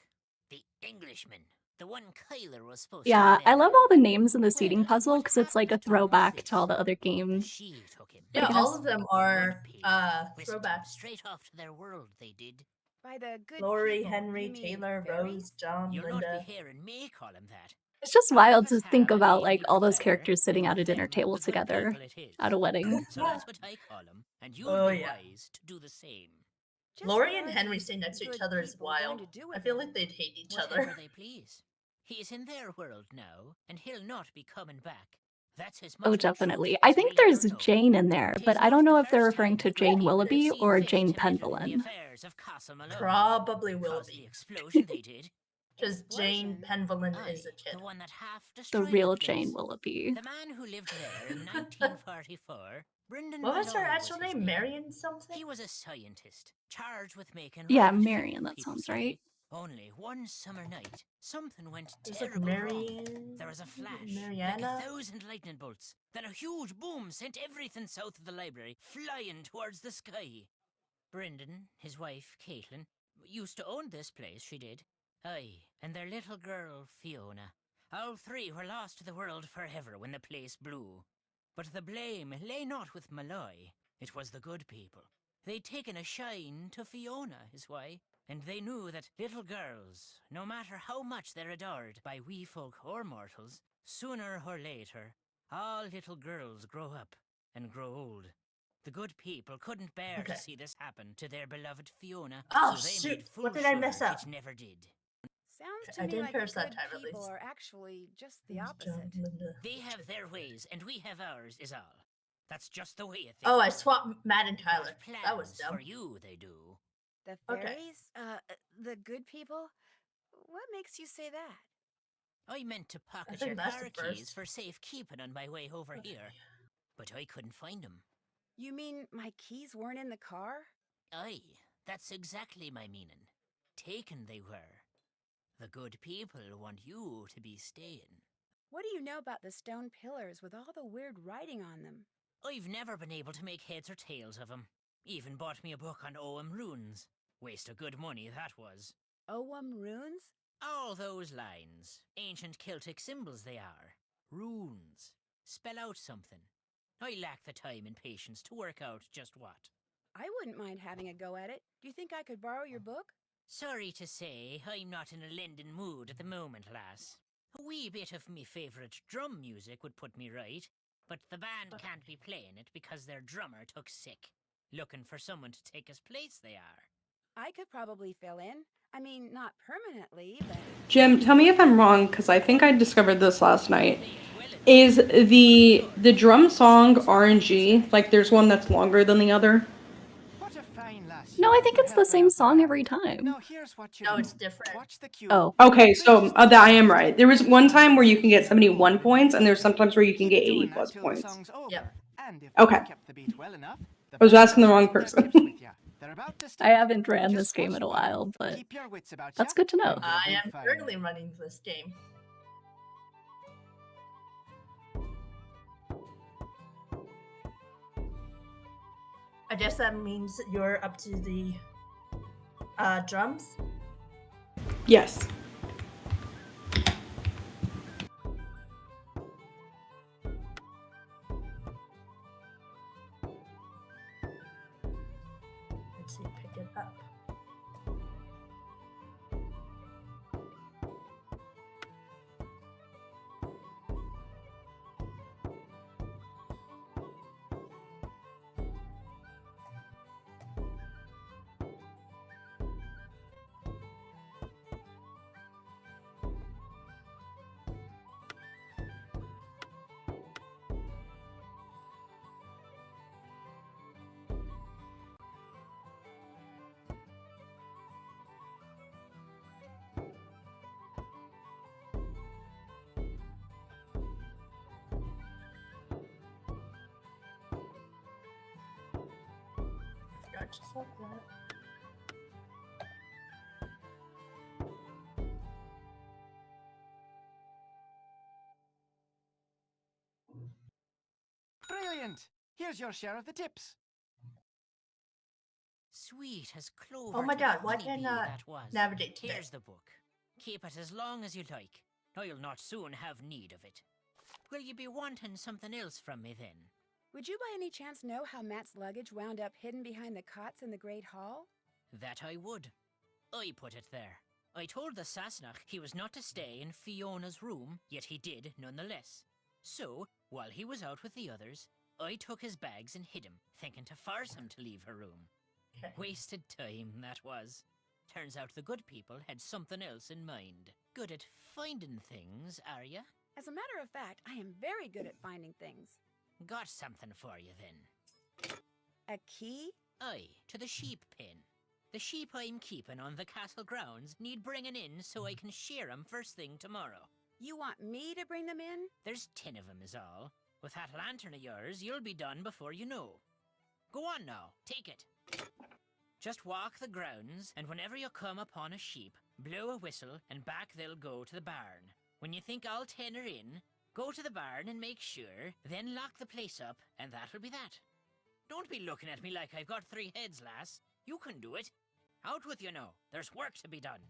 the Englishman, the one Kyler was supposed to Yeah, I remember. love all the names in the seating puzzle because it's like a throwback to all the other games. She took him. Yeah, It all has- of them are Whisked him throwbacks. straight off to their world, they did. By the good Lori, people, Henry, you mean Taylor, fairies? Rose, John, You'll Linda. not be hearing me call him that. It's just wild to think about like all those characters sitting at a dinner table the good together people it is. at a wedding. So that's what I call him, and you'd Oh, be yeah. wise to do the same. Lori and Henry staying next to each good other is people going wild. to do I with feel him? like they'd hate each Whatever other. they please. He's in their world now, and he'll not be coming back. That's as Oh, much the truth definitely. I as think we'll there's ever know. Jane in there, but I don't know if they're referring to Jane Willoughby or Jane Penvellin. Affairs of Castle Malone. Probably will Caused the be. explosion they did. Because Jane Penvellin is a kid. The one that half The destroyed real place. Jane Willoughby. The man who lived there in 1944 Brendan What was her Malloy actual his name? Marion something? He was a scientist, charged with making Yeah, right Marion, food that people sounds say. right. Only one summer night, something went It was like terrible wrong. Marion. There was a flash, like Mariana. 1,000 lightning bolts. Then a huge boom sent everything south of the library flying towards the sky. Brendan, his wife, Caitlin, used to own this place, she did. Aye, and their little girl, Fiona. All three were lost to the world forever when the place blew. But the blame lay not with Malloy, it was the good people. They'd taken a shine to Fiona, is why, and they knew that little girls, no matter how much they're adored by wee folk or mortals, sooner or later, all little girls grow up and grow old. The good people couldn't bear Okay. to see this happen to their beloved Fiona, Oh, so they shoot. made full What did I sure mess up? it never did. Sounds I to me didn't like the curse that good time, at people least. are actually just the opposite. They have their ways, and we have ours, is all. That's just the way it is. Oh, I swapped Matt and Tyler. Got That was plans dumb. for you, they do. The Okay. fairies? The good people? What makes you say that? I meant to pocket think your that's car the keys first. for safekeeping on my way over here, but I couldn't find them. You mean my keys weren't in the car? Aye, that's exactly my meaning. Taken they were. The good people want you to be staying. What do you know about the stone pillars with all the weird writing on them? I've never been able to make heads or tails of 'em. Even bought me a book on OM runes. Waste of good money, that was. OM runes? All those lines. Ancient Celtic symbols they are. Runes. Spell out something. I lack the time and patience to work out just what. I wouldn't mind having a go at it. Do you think I could borrow your book? Sorry to say, I'm not in a lending mood at the moment, lass. A wee bit of me favourite drum music would put me right, but the band can't be playing it because their drummer took sick. Looking for someone to take his place, they are. I could probably fill in. I mean, not permanently, but... Jim, tell me if I'm wrong, because I think I discovered this last night. Is the drum song RNG? Like, there's one that's longer than the other? No, I think it's the same song every time. Now here's what you No, do. it's different. Watch the cue. Oh. Okay, so I am right. There was one time where you can get 71 points, and there's sometimes where you can get 80 plus points. Yep. And if Okay. you kept the beat well enough, I was asking the wrong person. they're about to I start. haven't ran this game in a while, but Keep your wits about that's ya, good to know. and you'll I do am fine. currently running this game. I guess that means you're up to the drums. Yes. Let's see, pick it up. Forgot just like that. Brilliant! Here's your share of the tips. Sweet as clover. Oh my to god, the why honeybee can't I that was. navigate today? Here's the book. Keep it as long as you like. I'll not soon have need of it. Will you be wanting something else from me then? Would you by any chance know how Matt's luggage wound up hidden behind the cots in the Great Hall? That I would. I put it there. I told the Sassenach he was not to stay in Fiona's room, yet he did nonetheless. So, while he was out with the others, I took his bags and hid him, thinking to force him to leave her room. Wasted time, that was. Turns out the good people had something else in mind. Good at finding things, are ya? As a matter of fact, I am very good at finding things. Got something for you then. A key? Aye, to the sheep pen. The sheep I'm keeping on the castle grounds need bringing in so I can shear 'em first thing tomorrow. You want me to bring them in? There's 10 of 'em is all. With that lantern of yours, you'll be done before you know. Go on now, take it. Just walk the grounds, and whenever you come upon a sheep, blow a whistle, and back they'll go to the barn. When you think all 10 are in, go to the barn and make sure, then lock the place up, and that'll be that. Don't be looking at me like I've got 3 heads, lass. You can do it. Out with you now. There's work to be done.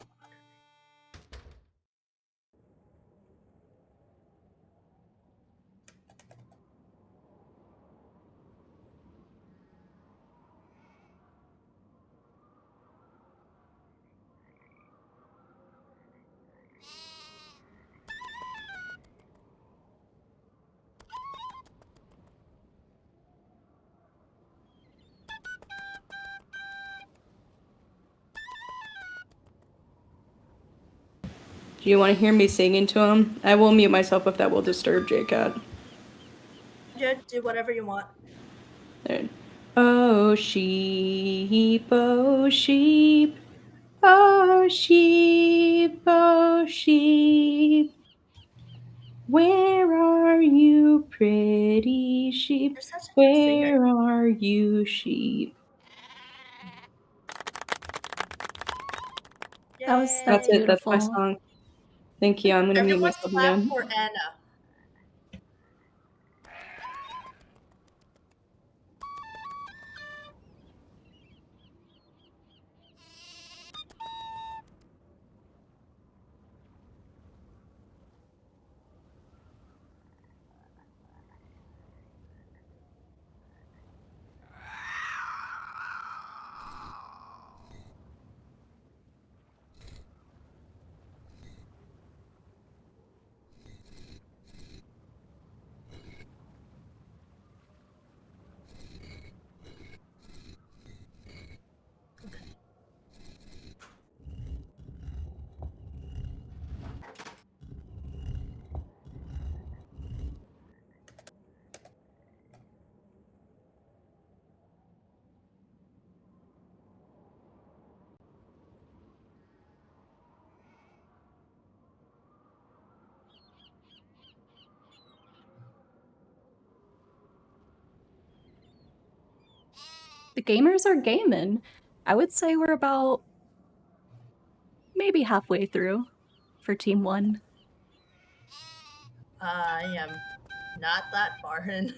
Do you want to hear me singing to him? I will mute myself if that will disturb JCat. Yeah, do whatever you want. There. Oh sheep, oh sheep, oh sheep, oh sheep. Where are you, pretty sheep? You're such a good singer. Where are you, sheep? Yay. That's it. That's my beautiful. song. Thank you. I'm gonna mute Everyone myself clap again. for Anna. The gamers are gaming. I would say we're about maybe halfway through for Team 1. I am not that far in.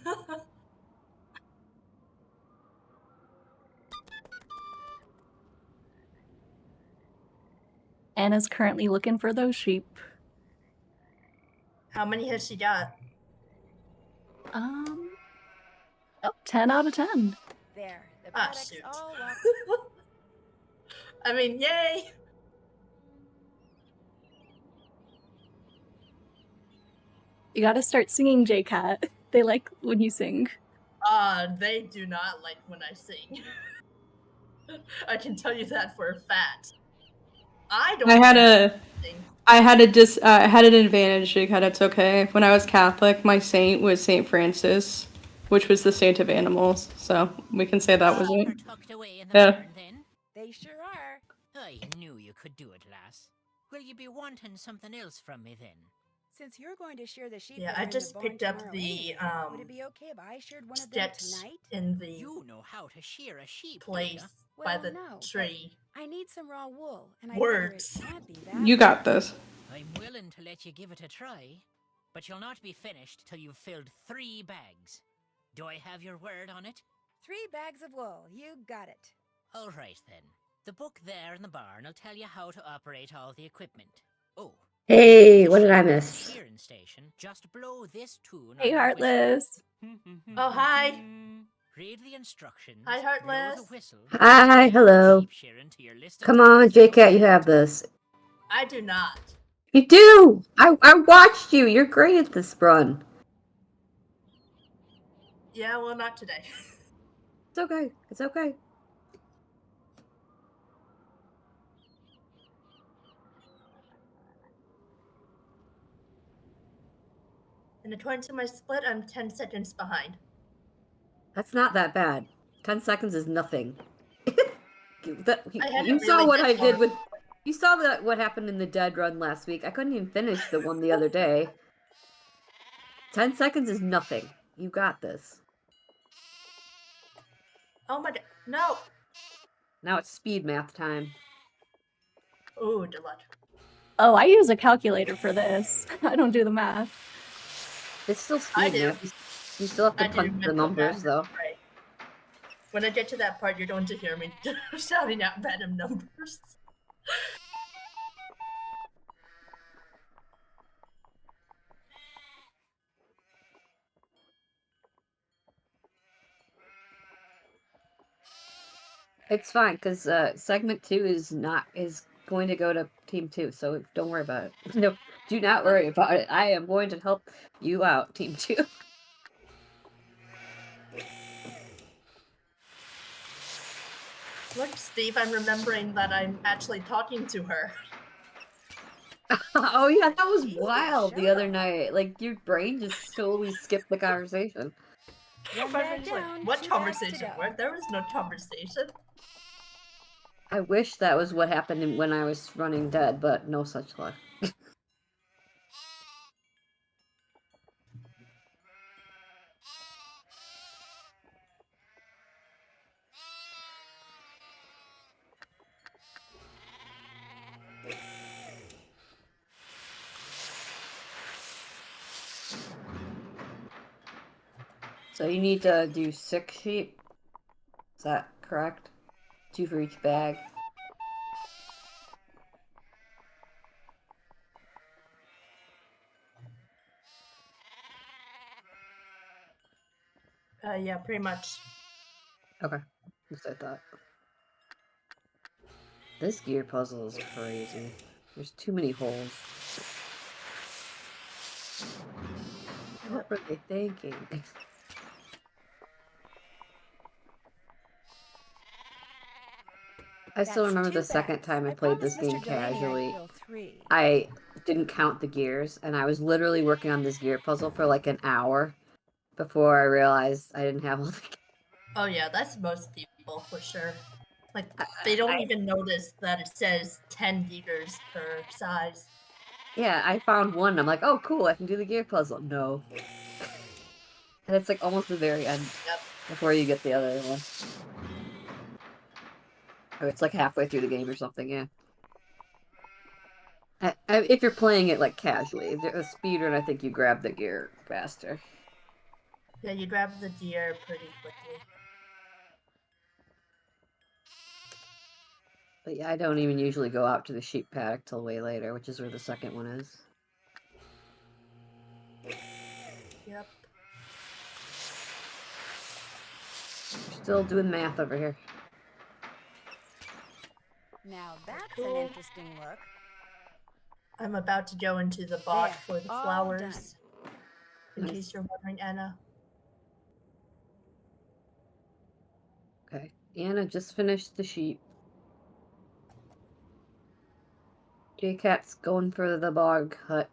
Anna's currently looking for those sheep. How many has she got? Oh, 10 out of 10. There, the Ah, paddocks shoot. all walk. I mean, yay! You gotta start singing, JCat. They like when you sing. They do not like when I sing. I can tell you that for a fact. I don't. I had sing. I had an advantage, JCat. It's okay. When I was Catholic, my saint was Saint Francis, which was the saint of animals. So we can say that was it. Tucked away in the Yeah. barn, then? They sure are. I knew you could do it, lass. Will you be wanting something else from me, then? Since you're going to share the sheep Yeah, with I them in just the barn picked up tomorrow the anyway, would it be okay if I shared one of them steps tonight? in the You know how to shear a sheep, place Well, by the no, but tree. I need some raw wool, and I Words. figure it can't be that. You got this. I'm willing to let you give it a try, but you'll not be finished till you've filled 3 bags. Do I have your word on it? 3 bags of wool. You got it. All right, then. The book there in the barn will tell you how to operate all the equipment. Oh. Hey, what did I miss? Shearing station, just blow this tune Hey, on your Heartless. Oh, hi. Read the instructions. Hi, Heartless. Blow the whistle. Hi, hello. Sheep shearing to your list of Come on, JCat, you have this. I do not. You do! I watched you. You're great at this run. Yeah, well, not today. It's okay. It's okay. And according to my split, I'm 10 seconds behind. That's not that bad. 10 seconds is nothing. haven't You saw really what been I did far. with... You saw what happened in the dead run last week. I couldn't even finish the one the other day. 10 seconds is nothing. You got this. Oh my god. No! Now it's speed math time. Ooh, deluxe. Oh, I use a calculator for this. I don't do the math. It's still I speed do. math. You still have to I do punch the mental numbers, math, though. right. When I get to that part, you're going to hear me shouting out random numbers. It's fine, because segment 2 is going to go to Team 2, so don't worry about it. No, do not worry about it. I am going to help you out, Team 2. Look, Steve, I'm remembering that I'm actually talking to her. Oh yeah, that was wild the other night. Like, your brain just totally skipped the conversation. My brain's like, what conversation? Where there was no conversation. I wish that was what happened when I was running dead, but no such luck. So you need to do 6 sheep. Is that correct? 2 for each bag. Yeah, pretty much. Okay. That's what I thought. This gear puzzle is crazy. There's too many holes. What were they thinking? I still That's remember 2 the second bags. time I I played promised this game Mr. Delaney I'd casually. kill 3. I didn't count the gears, and I was literally working on this gear puzzle for like an hour before I realized I didn't have all the. Oh yeah, that's most people for sure. Like, they don't even notice that it says 10 liters per size. Yeah, I found one. I'm like, oh, cool, I can do the gear puzzle. No. And it's like almost the very end before you get the other one. Or it's like halfway through the game or something, yeah. If you're playing it like casually, if you're a speedrun, I think you grab the gear faster. Yeah, you grab the gear pretty quickly. But yeah, I don't even usually go out to the sheep paddock till way later, which is where the second one is. Yep. Still doing math over here. Now that's Cool. an interesting look. I'm about to go into the bot There, for the all flowers. In Nice. case you're wondering, Anna. Okay, Anna just finished the sheep. J-Cat's going for the bog hut.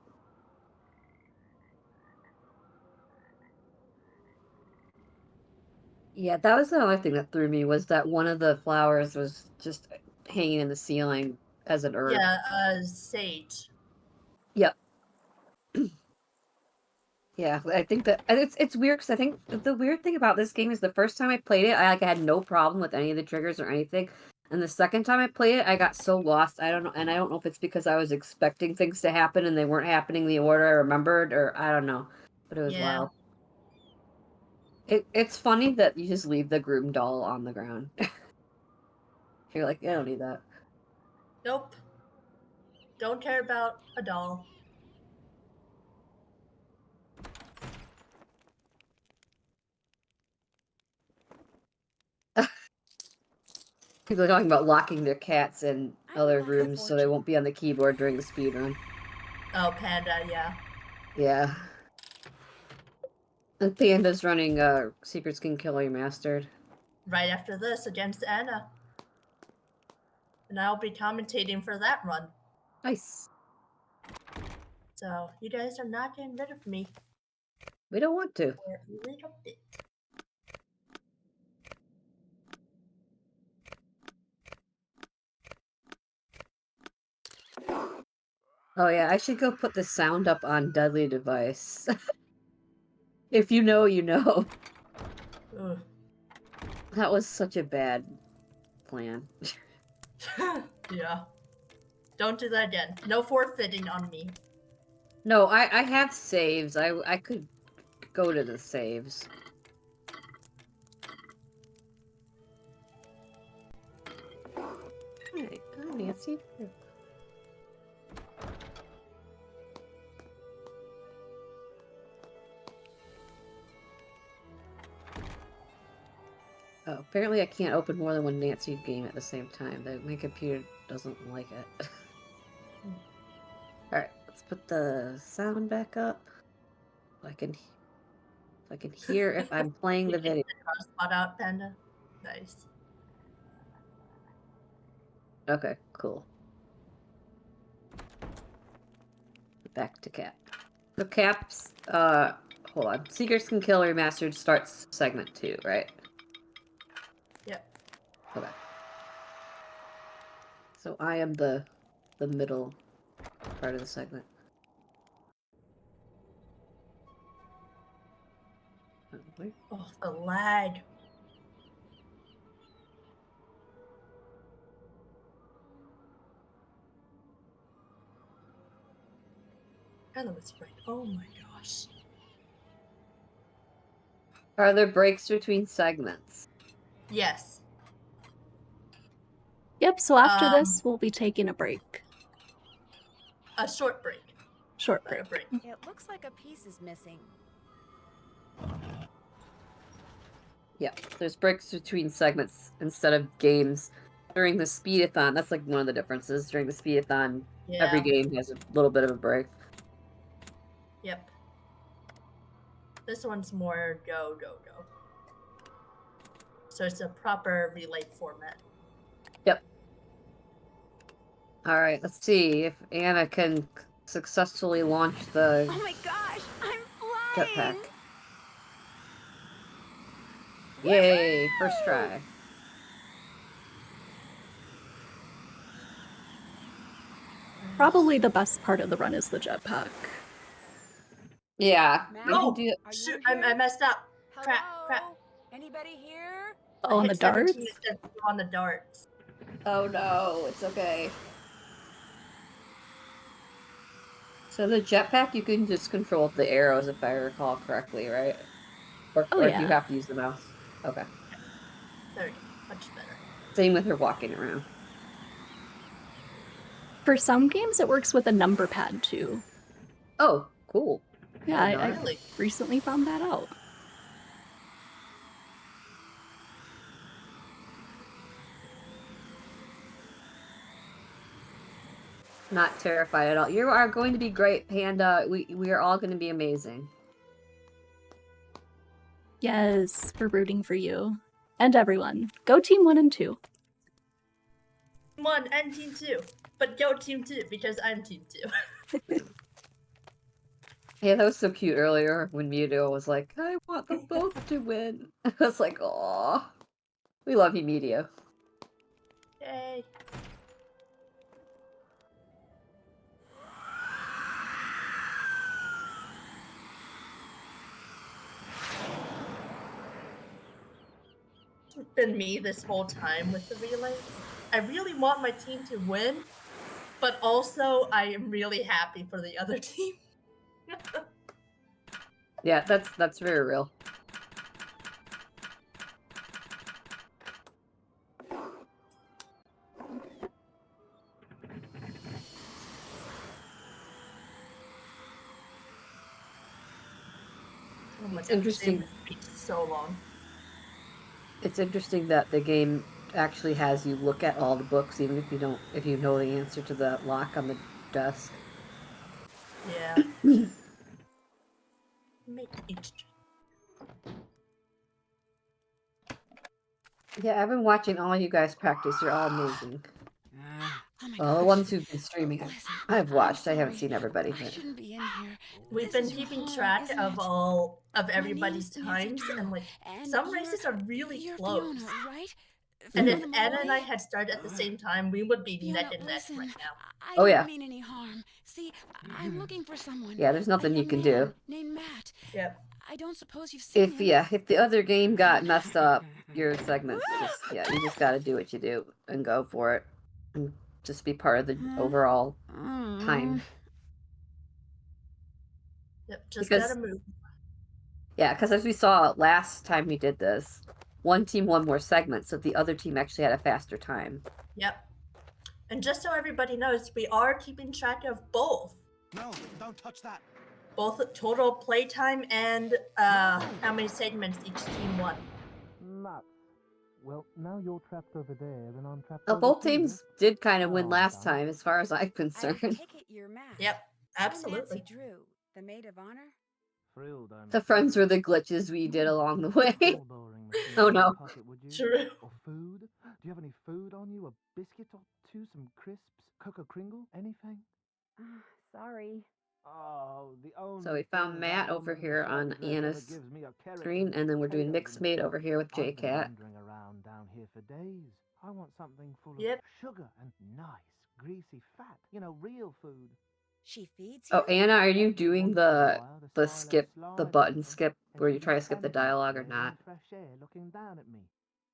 Yeah, that was the only thing that threw me, was that one of the flowers was just hanging in the ceiling as an herb. Yeah, sage. Yep. Yeah, I think that it's weird, because I think the weird thing about this game is the first time I played it, I had no problem with any of the triggers or anything. And the second time I played it, I got so lost. I don't know, and I don't know if it's because I was expecting things to happen and they weren't happening the order I remembered, or I don't know. But it was wild. It's funny that you just leave the groom doll on the ground. You're like, I don't need that. Nope. Don't care about a doll. People are talking about locking their cats in other rooms so they won't be on the keyboard during the speedrun. Oh, Panda, yeah. Yeah. And Panda's running Secret Skin Killer Mastered. Right after this against Anna. And I'll be commentating for that run. Nice. So, you guys are not getting rid of me. We don't want to. For a little bit. Oh yeah, I should go put the sound up on Deadly Device. If you know, you know. Ugh. That was such a bad plan. Yeah. Don't do that again. No forfeiting on me. No, I have saves. I could go to the saves. Hey, Nancy. Oh, apparently I can't open more than one Nancy game at the same time. My computer doesn't like it. Alright, let's put the sound back up. So I can hear if I'm playing the video. Spot out, Panda. Nice. Okay, cool. Back to Cap. So Cap's hold on. Seekers Can Kill Remastered starts segment 2, right? Yep. Okay. So I am the middle part of the segment. Oh, the lag. Panda was right. Oh my gosh. Are there breaks between segments? Yes. Yep, so after this, we'll be taking a break. A short break. Short But a break. It looks like a piece is missing. Yeah, there's breaks between segments instead of games. During the speedathon, that's like one of the differences. During the speedathon, every Yeah. game has a little bit of a break. Yep. This one's more go, go, go. So it's a proper relay format. Yep. All right, let's see if Anna can successfully launch the Oh my gosh, I'm jetpack. flying! Yay, first try. Probably the best part of the run is the jetpack. Yeah. Oh, shoot, I messed up. Crap, crap. Anybody here? Oh, on the hit 17 darts? instead of on the darts. Oh no, it's okay. So the jetpack, you can just control the arrows if I recall correctly, right? Or, Oh, or do you yeah. have to use the mouse? Okay. There we go. Much better. Same with her walking around. For some games, it works with a number pad too. Oh, cool. Yeah, I Really? recently found that out. Not terrified at all. You are going to be great, Panda. We are all going to be amazing. Yes, we're rooting for you. And everyone. Go Team 1 and 2. Team 1 and Team 2. But go Team 2 because I'm Team 2. Yeah, that was so cute earlier when Muto was like, I want them both to win. I was like, aw. We love you, Muto. Yay. It's been me this whole time with the relay. I really want my team to win, but also I am really happy for the other team. Yeah, that's very real. Oh my It's god, interesting. So long. It's interesting that the game actually has you look at all the books, even if you know the answer to the lock on the desk. Yeah. Make each. Yeah, I've been watching all you guys practice. You're all amazing. Oh my Well, the gosh. ones who've been streaming, I've watched. I haven't seen everybody. I shouldn't be in here. We've This been is your keeping home, track isn't of it? all of My everybody's name's Nancy times, Drew, and like and some you're- races are really you're close. Fiona, right? And if Fiona Anna and I Malloy? had started at the same time, we would be neck and neck Listen, right now. I Oh, don't yeah. mean any harm. See, I'm looking for someone. Yeah, there's nothing a you young can man do. named Matt. Yep. I don't suppose you've seen him? If the other game got messed up, your segment just you just gotta do what you do and go for it. And just be part of the overall time. Yep, just Because- gotta move. Yeah, because as we saw last time we did this, one team won more segments, so the other team actually had a faster time. Yep. And just so everybody knows, we are keeping track of both. No, don't touch that. Both total playtime and how many segments each team won. Nuts. Well, now you're trapped over there, then I'm trapped Well, over both here. teams did kind of win Oh, last damn it. time, as far as I'm I concerned. take it you're Matt. Yep, I'm absolutely. Nancy Drew, the maid of honor. Thrilled, I'm The friends were the glitches we did along the way. Oh no. pocket, would you? True. Or food? Do you have any food on you? A biscuit or two? Some crisps? Cocoa Kringle? Anything? Sorry. Oh, the only So we found thing Matt that over woman here beside on the dress ever Anna's gives me are carrots screen, and then we're doing potatoes Mixed and Maid stuff. over here with I've been J-Cat. wandering around down here for days. I want something full Yep. of sugar and nice, greasy fat. You know, real food. She feeds you? Oh, Anna, are you doing the skip, the button skip, where you try to skip the dialogue or not? Fresh air looking down at me.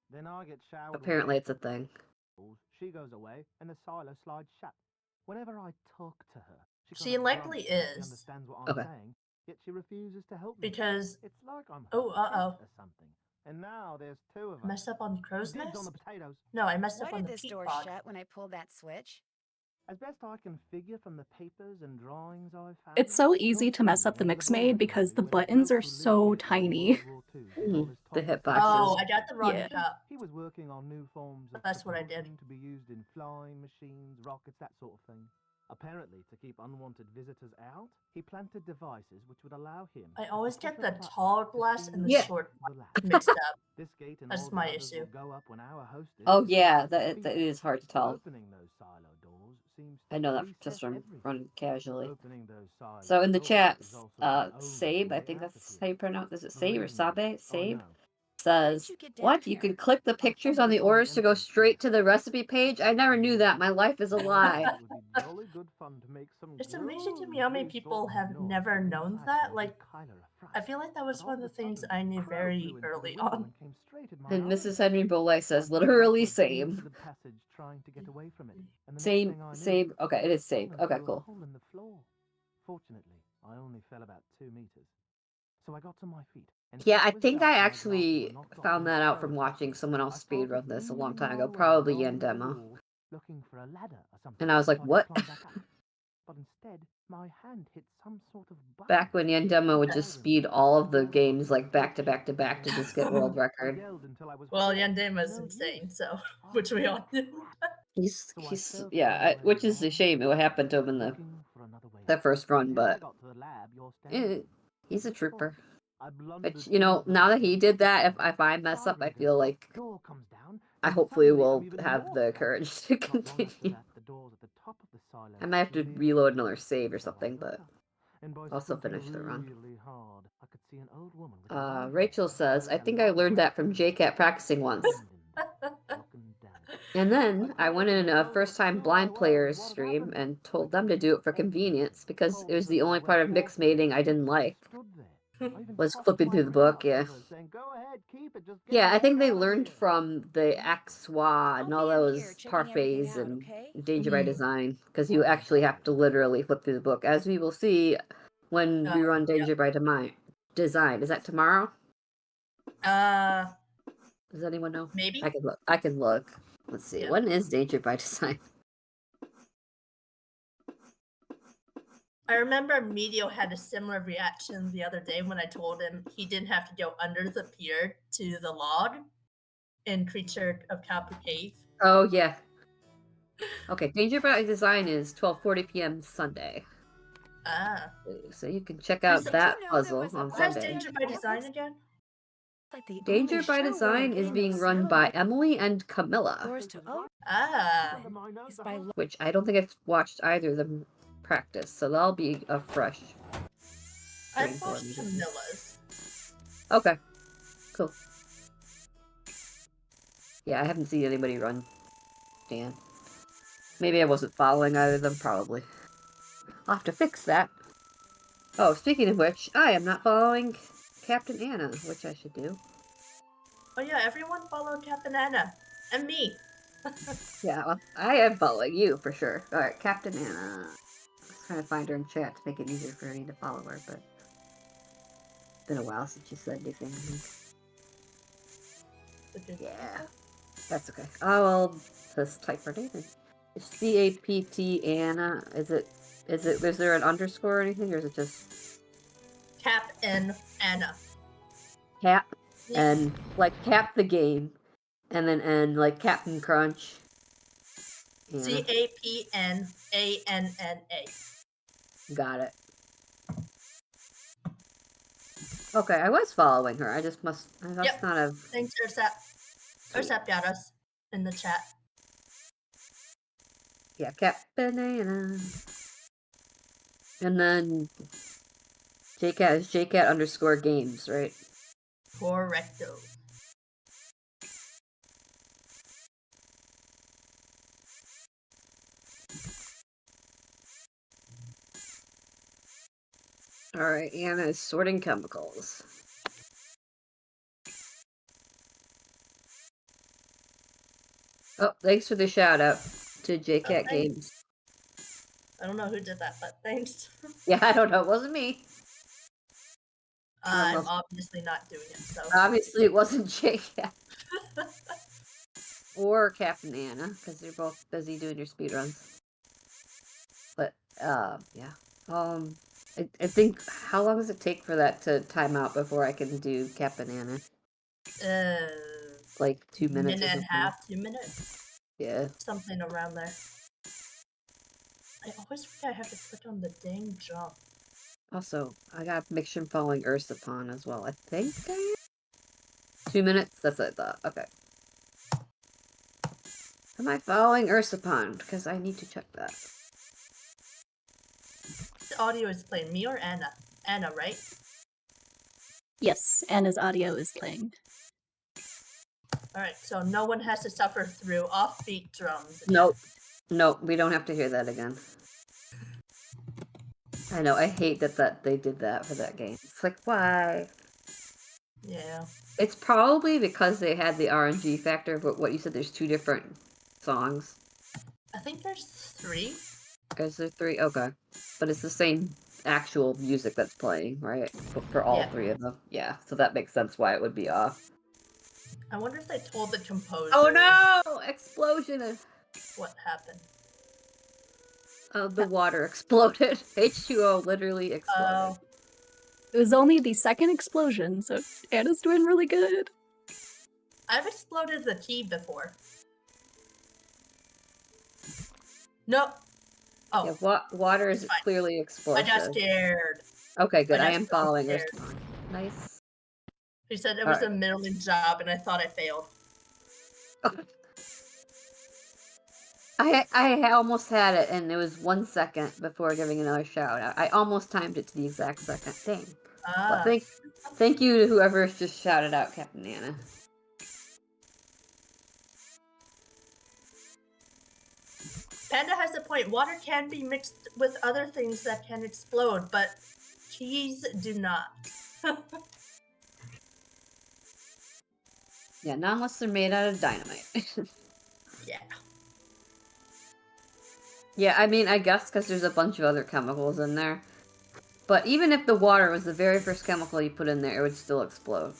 Then I get showered with Apparently it's a thing. She goes away, and the silo slides shut. Whenever I talk to her, She kinda likely grunts like she is. understands what I'm Okay. saying, yet she refuses to help me. Because It's like I'm oh, her pet uh-oh. or something. And now there's two of us. Messed up on the crow's Dibs nest? on the potatoes. No, I messed Why up on did the this peat door bog. shut when I pulled that switch? As best I can figure from the papers and drawings I've found. It's so easy to mess up the mix made because the buttons are so tiny. The hitboxes. Oh, I got the wrong Yeah. cup. He was working on new forms of That's what I did. propulsion to be used in flying machines, rockets, that sort of thing. Apparently, to keep unwanted visitors out, he planted devices which would allow him. I to always push get a the button tall to glass steal and the Yeah. short the lap. mixed up. This gate and That's all the my others issue. will go up when our hostess Oh yeah, is that defeated. is hard to tell. Opening those silo doors seems to I know that reset just from everything. running casually. Opening those silo So in the doors chat, is also the only Sabe, I way think out of that's here. how you pronounce it. Is it Sabe or Believe me, Sabe? I Sabe? know. Says, you get down what? You here? can click the pictures on stumbled the upon the orders to go entrance straight to the recipe page? I never knew that. My life is a lie. It would be jolly good fun to make some It's amazing to me how many groovy people sort of have noise never inside known there that. to Like, give Kyler a fright. I feel like that was But one of all the a things sudden, I knew a crow very flew into the early window on. and came straight at my And eye. Mrs. Henry Boulay says, I jumped literally backwards into same. the passage trying to get away from it. And the next Same, thing I knew, Sabe. Okay, it is I'd Sabe. fallen Okay, through a cool. hole in the floor. Fortunately, I only fell about 2 meters. So I got to my feet. And Yeah, since I it was think dark I and my glasses actually were knocked off found in the that out snow from at watching breakfast, someone I else started speedrun this a long moving time my ago, way probably along Yen the Demo. wall, looking for a ladder or something And I was to like, try to what? climb back up. But instead, my hand hit some sort of button. Back when Yen Demo would just Siren speed all of the games like back to back to back to just get world I record. yelled until I was Well, hoarse. Yandema's No insane, use. so I which we was all knew. trapped. He's So I he's surfed yeah, my way which is a along, shame it would happen to him in the looking for another way that out. first run, Until I but got to the lab you're standing in. he's a Just before trooper. I blundered Which, through now those that he did that, doors. if I mess up, I Siren feel goes off, like door comes down, I and hopefully suddenly I'm will even have more the trapped. courage to Not long after continue. that, the doors at the top of the silo I might have to slid reload open. another save or So I something, got but up, and by also squinting finish the run. really hard, I could see an old woman with long hair Rachel says, I holding a think I long learned that from rifle JCat practicing once. abandoned, looking down at me. And then I went in a first time blind Well, players what had stream happened? and told them to do it for convenience because it was the only part of mix mating I didn't like. Stood there. I even Was crossed flipping my through the book, arms yeah. to her, saying, "Go ahead, keep it. Just get Yeah, the I think heck they out of learned here." from the Axwa and all those checking everything parfaits out, and okay? Danger by Design because you actually have to literally flip through the book, as we will see when we run Danger by Design. Is that tomorrow? Does anyone know? Maybe. I can look. I can look. Let's see. Yep. When is Danger by Design? I remember Medio had a similar reaction the other day when I told him he didn't have to go under the pier to the log in Creature of Kapu Cave. Oh yeah. Okay, Danger by Design is 12:40 p.m. Sunday. Ah. So you can check out that puzzle on Where's Sunday. Danger by Design again? Danger by Design is being run by Emily and Camilla, Ah. which I don't think I've watched either of them practice, so that'll be a fresh I thing for watched me. Camilla's. Okay, cool. Yeah, I haven't seen anybody run Dan. Maybe I wasn't following either of them, probably. I'll have to fix that. Oh, speaking of which, I am not following Captain Anna, which I should do. Oh yeah, everyone follow Captain Anna. And me. Yeah, well, I am following you for sure. Alright, Captain Anna. I was trying to find her in chat to make it easier for me to follow her, but it's been a while since she said anything, I think. Yeah. That's okay. I will just type her name in. CAPT Anna. Is there an underscore or anything, or is it just Captain Anna. Cap and like Cap the game, and then N like Captain Crunch. Anna. CAPNANNA. Got it. Okay, I was following her. I must not have. Thanks, Ursap. Ursap got us in the chat. Yeah, Captain Anna. And then JCat is JCat underscore games, right? Correcto. Alright, Anna is sorting chemicals. Oh, thanks for the shout out to JCat Games. I don't know who did that, but thanks. Yeah, I don't know. It wasn't me. I'm obviously not doing it, so. Obviously, it wasn't JCat. Or Captain Anna, because they're both busy doing your speedruns. But, yeah. I think, how long does it take for that to time out before I can do Captain Anna? Like 2 minutes Minute or and a something? half, 2 minutes. Yeah. Something around there. I always forget I have to click on the dang jump. Also, I got a mixture following Ursapon as well. I think 2 minutes? That's what I thought. Okay. Am I following Ursapon? Because I need to check that. The audio is playing, me or Anna? Anna, right? Yes, Anna's audio is playing. Alright, so no one has to suffer through offbeat drums. Nope. Nope, we don't have to hear that again. I know, I hate that they did that for that game. It's like, why? Yeah. It's probably because they had the RNG factor, but what you said, there's 2 different songs. I think there's 3. Is there 3? Okay. But it's the same actual music that's playing, right? For all 3 of them. Yeah, so that makes sense why it would be off. I wonder if they told the composer. Oh no! Explosion! What happened? The water exploded. H2O literally exploded. It was only the second explosion, so Anna's doing really good. I've exploded the key before. No. Oh. Yeah, water is clearly explosive. I got scared. Okay, good. I got am so following her. scared. Nice. She said it was a middling job, and I thought I failed. I almost had it, and it was 1 second before giving another shout out. I almost timed it to the exact second. Dang. But thank you to whoever just shouted out Captain Anna. Panda has a point. Water can be mixed with other things that can explode, but keys do not. Yeah, not unless they're made out of dynamite. Yeah. Yeah, I mean, I guess because there's a bunch of other chemicals in there. But even if the water was the very first chemical you put in there, it would still explode.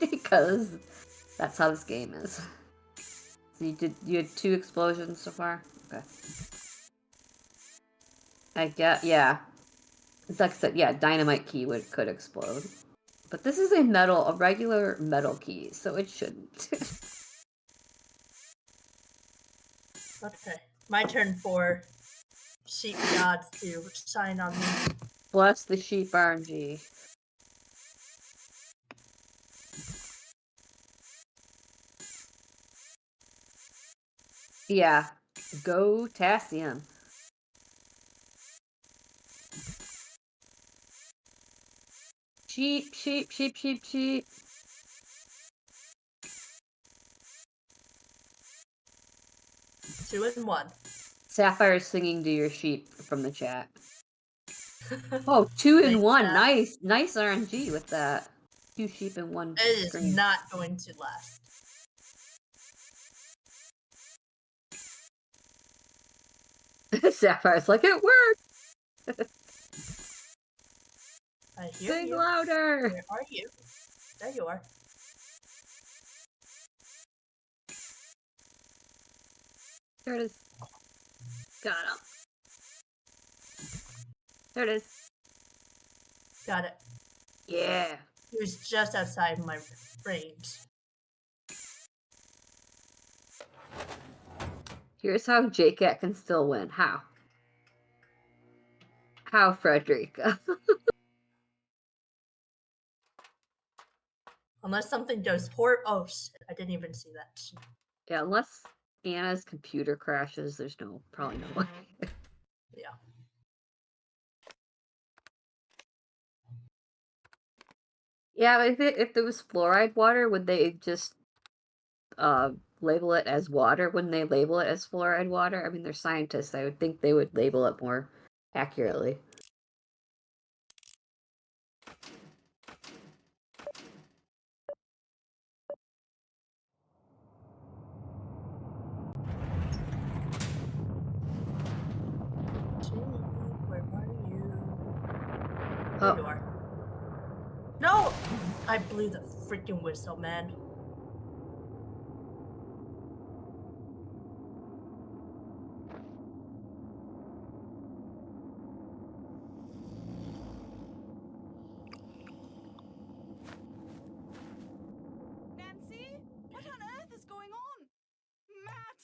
Because that's how this game is. So you had 2 explosions so far? Okay. I get, yeah. It's like I said, yeah, dynamite key could explode. But this is a regular metal key, so it shouldn't. Okay. My turn for sheep gods to shine on me. Bless the sheep RNG. Yeah. Go Tassium. Sheep, sheep, sheep, sheep, sheep. Two and one. Sapphire singing to your sheep from the chat. Oh, 2 and 1. Nice. Nice RNG with that. 2 sheep in one It string. is not going to last. Sapphire's like, it worked! I hear Sing you. louder! Where are you? There you are. There it is. Got him. There it is. Got it. Yeah. He was just outside my range. Here's how JCat can still win. How? How, Frederica? Unless something goes horrible. Oh shit! I didn't even see that. Yeah, unless Anna's computer crashes, there's probably no way. Yeah. Yeah, but if there was fluoride water, would they just label it as water? Wouldn't they label it as fluoride water? I mean, they're scientists. I would think they would label it more accurately. Where are you? Oh. There you are. No! I blew the freaking whistle, man. Nancy? What on earth is going on? Matt!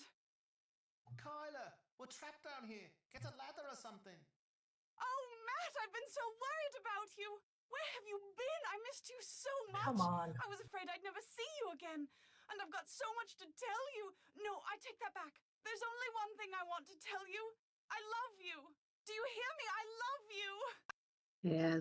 Kyla, we're trapped down here. Get a ladder or something. Oh, Matt, I've been so worried about you. Where have you been? I missed you so much. Come on. I was afraid I'd never see you again. And I've got so much to tell you. No, I take that back. There's only one thing I want to tell you. I love you. Do you hear me? I love you. Yeah,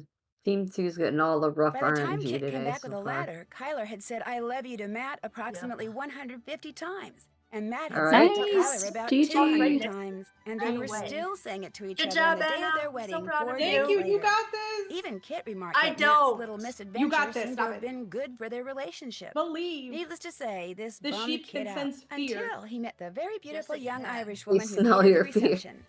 Team 2's getting all the rough By the time RNG Kit today came back so with a far. ladder, Kyler had said I love you to Matt approximately 150 times. And Matt had All said right. it to Nice. Kyler about GG. 200 times. And they were Anyway. still saying it to each Good other job, on the day Anna. of their I'm so wedding proud 4 of days Thank you. later. You got this. Even Kit remarked I that don't. Matt's little You misadventure got this. seemed Stop to have it. been good for their relationship. Believe. Needless to say, this The bummed sheep Kit that out sense fear. until he met the very beautiful it young can. Irish They woman who smell catered your the fear. reception.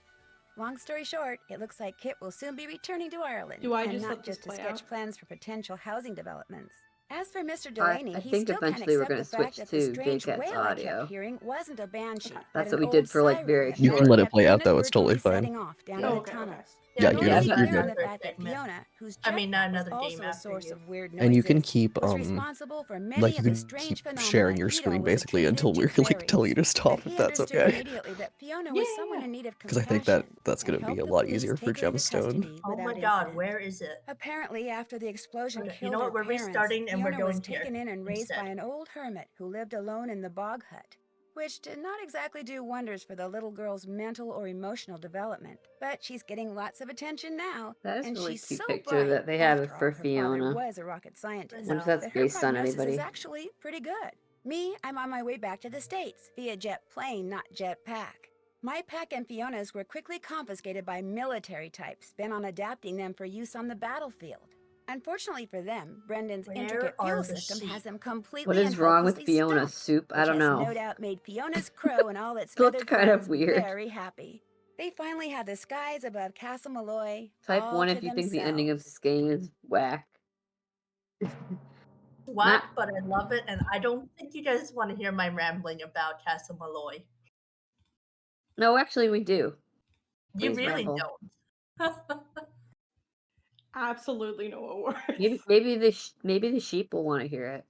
Long story short, it looks like Kit will soon be returning to Ireland, Do I and just not let this just to play sketch out? plans for potential housing developments. As for Mr. Delaney, I he think still can't eventually we're accept going the to fact switch that the to strange JCat's wail I kept audio. hearing wasn't a banshee, but That's an what we old did for like siren very that You Matt can let it kept play out though, it's inadvertently totally fine. setting off down Yeah. in the Okay, tunnels. Yeah, Nor you're did he good. figure You're on good. the fact that Segment. Fiona, whose I mean, not jetpack was another game also a after source you. of weird And you can noises, keep was responsible for many like you of the can strange keep phenomena sharing your he'd screen always basically attributed until to we're like telling you fairies. to stop But if he that's understood okay. immediately that Fiona was someone in need of Because I think that compassion, that's and going to be helped a the lot police easier for take her into Gemstone. custody Oh my without god, incident. where is it? Apparently, after the explosion Okay, you killed know her what? We're parents, restarting and we're Fiona was going here taken in and raised instead. by an old hermit who lived alone in the bog hut, which did not exactly do wonders for the little girl's mental or emotional development. But she's getting lots of attention now, That is a and really she's cute so picture bright. that they have After all, for her father Fiona. was a rocket scientist. Wonder if that's But her based on prognosis is anybody. actually pretty good. Me, I'm on my way back to the States via jet plane, not jet pack. My pack and Fiona's were quickly confiscated by military types bent on adapting them for use on the battlefield. Unfortunately for them, Brendan's Where intricate are fuel the system sheep? has them completely What is and wrong with hopelessly Fiona's stumped, soup? I which don't has know. no doubt made Fiona's crow and all its Looked feathered kind of friends weird. very happy. They finally have the skies above Castle Malloy Type all 1 to if you think the ending themselves. of this game is whack. Whack, but I love it, and I don't think you guys want to hear my rambling about Castle Malloy. No, actually we do. You Please really ramble. don't. Absolutely no words. Maybe the sheep will want to hear it.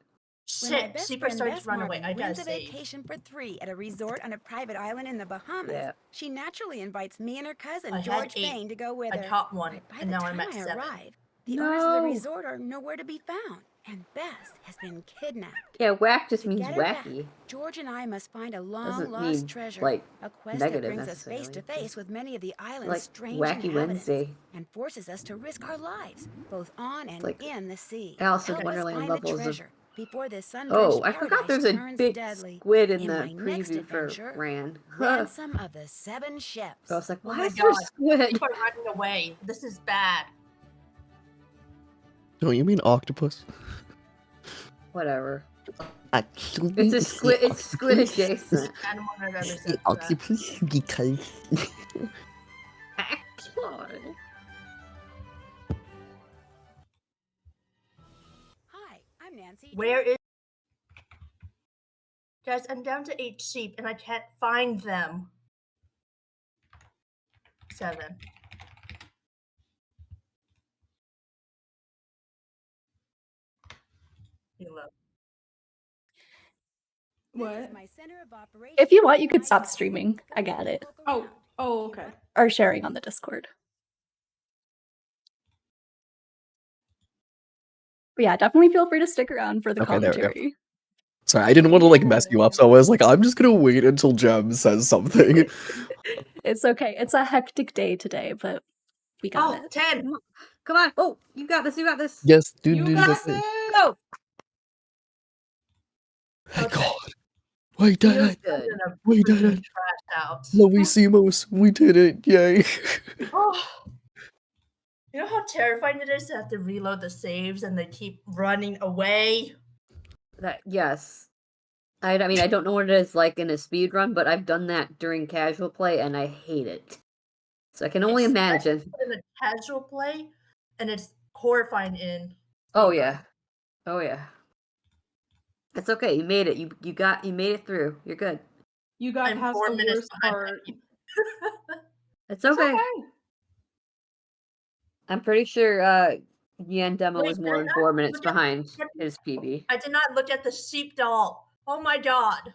When my Shit, best sheep are friend starting Bess to run away. Marvin I gotta wins a save. vacation for 3 at a resort on a private island in the Bahamas, Yeah. she naturally invites me and her cousin I had George 8. Bain to go with I her. caught 1, But by and the now I'm time at I 7. arrive, the owners of the No. resort are nowhere to be found, and Bess has been kidnapped. Yeah, whack just To means get her back, wacky. George and I must find a Doesn't long-lost mean treasure, like a quest that negative brings us face to necessarily. face Just with many of the island's like strange Wacky inhabitants, Wednesday. and forces us to risk our lives, both on and Like in the sea. Alice in Help us Wonderland find the levels of. treasure before this sun-drenched Oh, I forgot paradise there's a turns big deadly. squid in In the my next preview for adventure, Ran. Ransom of the 7 Ships. I was like, Oh why my is there a god, squid? sheep are running away. This is bad. Oh, you mean octopus? Whatever. Actually, It's a squid. It's squid adjacent. Animal I've ever The said that. octopus because Hi, I'm Nancy. Where is... Guys, I'm down to 8 sheep and I can't find them. 7. Hello. What? My center of operations. If you want, you could stop streaming. I got it. Oh, okay. Or sharing on the Discord. But yeah, definitely feel free to stick around for the Okay, there we go. commentary. Sorry, I didn't want to like mess you up, so I was like, I'm just gonna wait until Jem says something. It's okay. It's a hectic day today, but we got it. 10. Come on. Oh, you got this. You got this. Yes, You dude. got this. Go. Okay. We did Feels it. good. We did Freaking it. trash out. Luisimos, we did it. Yay. Oh. You know how terrifying it is to have to reload the saves and they keep running away? Yes. I mean, I don't know what it is like in a speed run, but I've done that during casual play, and I hate it. So I can only imagine. In a casual play, and it's horrifying in... Oh yeah. Oh yeah. It's okay. You made it. You made it through. You're good. You got I'm past 4 the minutes worst behind part. It's okay. I'm pretty sure Yan Demo Wait, was did more I than not 4 minutes look at- behind his PB. I did not look at the sheep doll. Oh my god.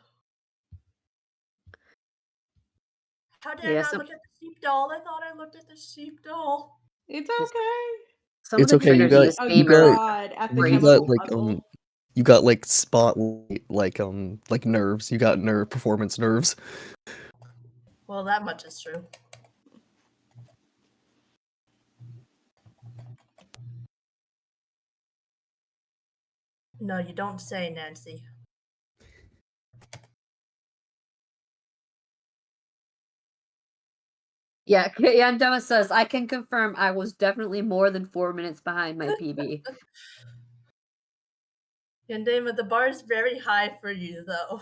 How did I Yeah, not so- look at the sheep doll? I thought I looked at the sheep doll. It's okay. Some It's of the okay. You triggers in got this you game are God, at the got chemical like puzzle. you got like spotlight like nerves. You got performance nerves. Well, that much is true. No, you don't say, Nancy. Yeah, Yan Demo says, I can confirm I was definitely more than 4 minutes behind my PB. Yandema, the bar is very high for you, though.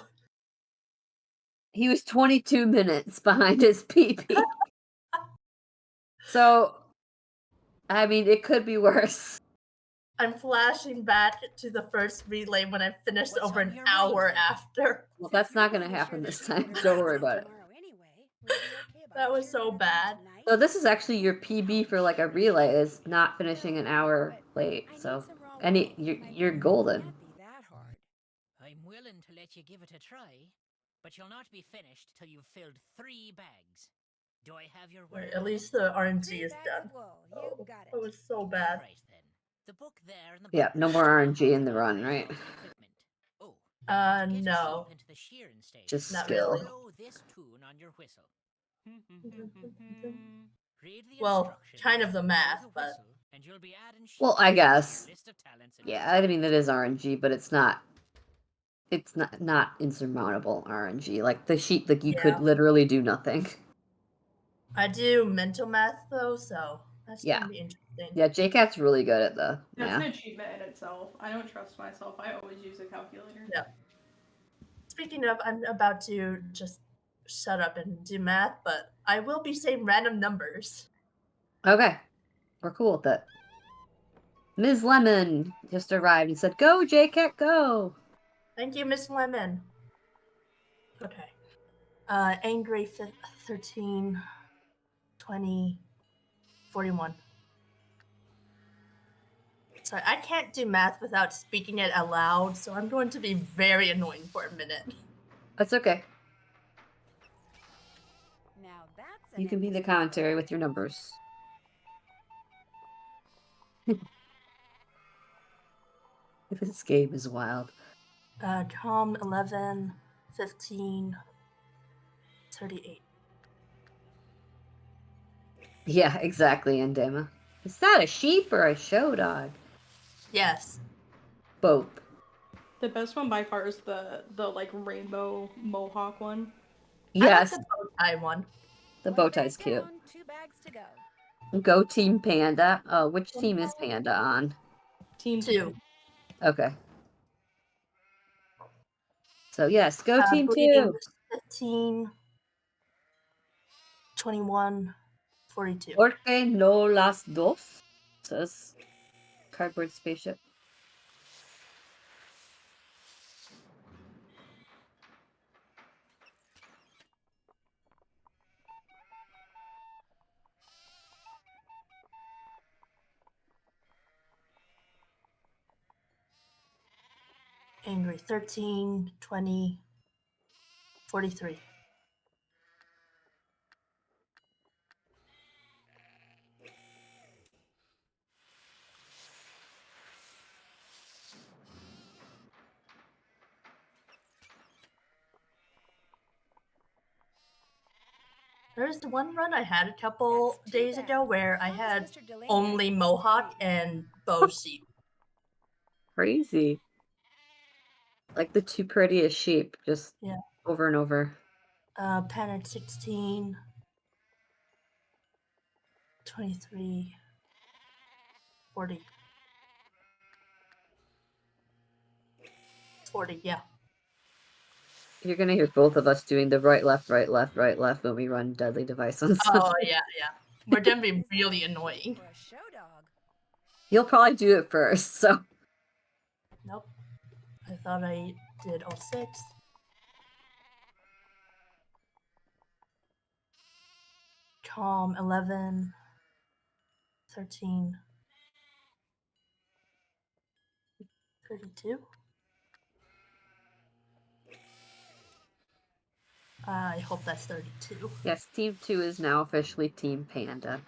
He was 22 minutes behind his PB. So, I mean, it could be worse. I'm flashing back to the first relay when I finished over an hour after. Well, that's not going to happen this time. Don't worry about it. That was so bad. So this is actually your PB for like a relay is not finishing an hour late. So you're golden. I'm willing to let you give it a try, but you'll not be finished till you've filled 3 bags. Do I have your word? At least the RNG is done. Oh, that was so bad. The book there and the Yeah, no more RNG in the run, right? No. Just Not skill. really. Blow this tune on your whistle. Well, kind of the math, but... Well, I guess. Yeah, I mean it is RNG, but it's not insurmountable RNG. Like the sheet, like you could literally do nothing. I do mental math though, so that's gonna be interesting. Yeah, JCat's really good at the That's math. an achievement in itself. I don't trust myself. I always use a calculator. Yeah. Speaking of, I'm about to just shut up and do math, but I will be saying random numbers. Okay, we're cool with it. Ms. Lemon just arrived and said, "Go, JCat, go!" Thank you, Miss Lemon. Okay. Angry 13, 20, 41. Sorry, I can't do math without speaking it aloud, so I'm going to be very annoying for a minute. That's okay. Now that's You can be the commentary with your numbers. This game is wild. Tom 11, 15, 38. Yeah, exactly, Endema. Is that a sheep or a show dog? Yes. Both. The best one by far is the like rainbow mohawk one. Yes. I like the bow tie one. The bow tie's cute. 2 bags to go. Go Team Panda. Oh, which team is Panda on? Team 2. Okay. So yes, go team bleeding 2. 15, 21, 42. Porque no las dos? Says Cardboard Spaceship. Angry 13, 20, 43. There's the one run I had a couple days ago where I had only Mohawk and bow sheep. Crazy. Like the two prettiest sheep, just Yeah. over and over. Panic 16, 23, 40. 40, yeah. You're gonna hear both of us doing the right, left, right, left, right, left when we run Deadly Devices. Oh, yeah. We're gonna be really annoying. You'll probably do it first, so. Nope. I thought I did all 6. Calm 11, 13, 32. I hope that's 32. Yes, Team 2 is now officially Team Panda.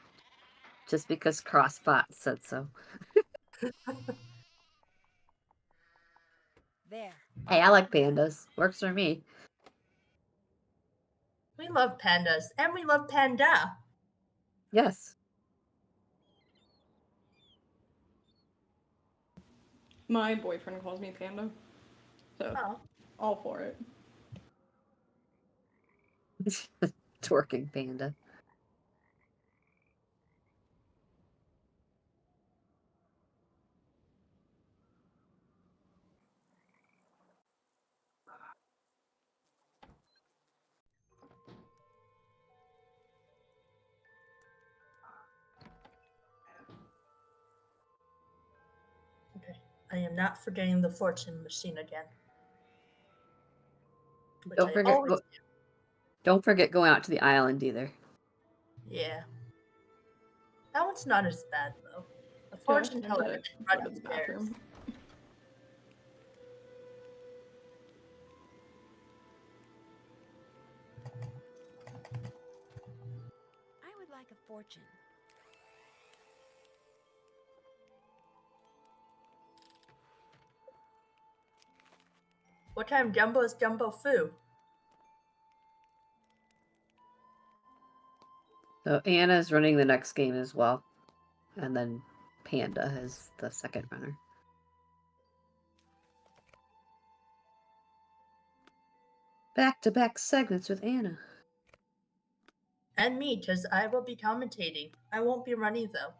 Just because Crossbot said so. There. Hey, I like pandas. Works for me. We love pandas, and we love Panda. Yes. My boyfriend calls me Panda. So, all for it. Twerking Panda. Okay. I am not forgetting the fortune machine again. Which Don't I forget, always do. don't forget going out to the island either. Yeah. That one's not as bad, though. The Yeah, fortune and teller the can run women's upstairs. bathroom. I would like a fortune. What time Jumbo is Jumbo Foo? So Anna's running the next game as well. And then Panda is the second runner. Back-to-back segments with Anna. And me, because I will be commentating. I won't be running, though.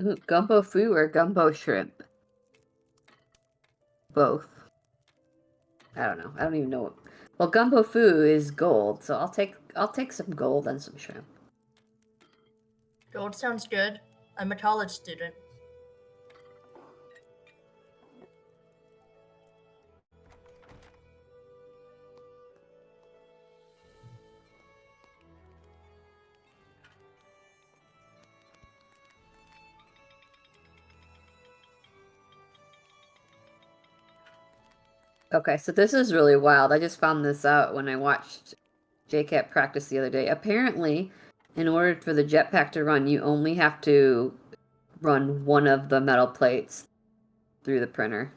Ooh, gumbo foo or gumbo shrimp? Both. I don't know. I don't even know. Well, gumbo foo is gold, so I'll take some gold and some shrimp. Gold sounds good. I'm a college student. Okay, so this is really wild. I just found this out when I watched JCat practice the other day. Apparently, in order for the jetpack to run, you only have to run one of the metal plates through the printer.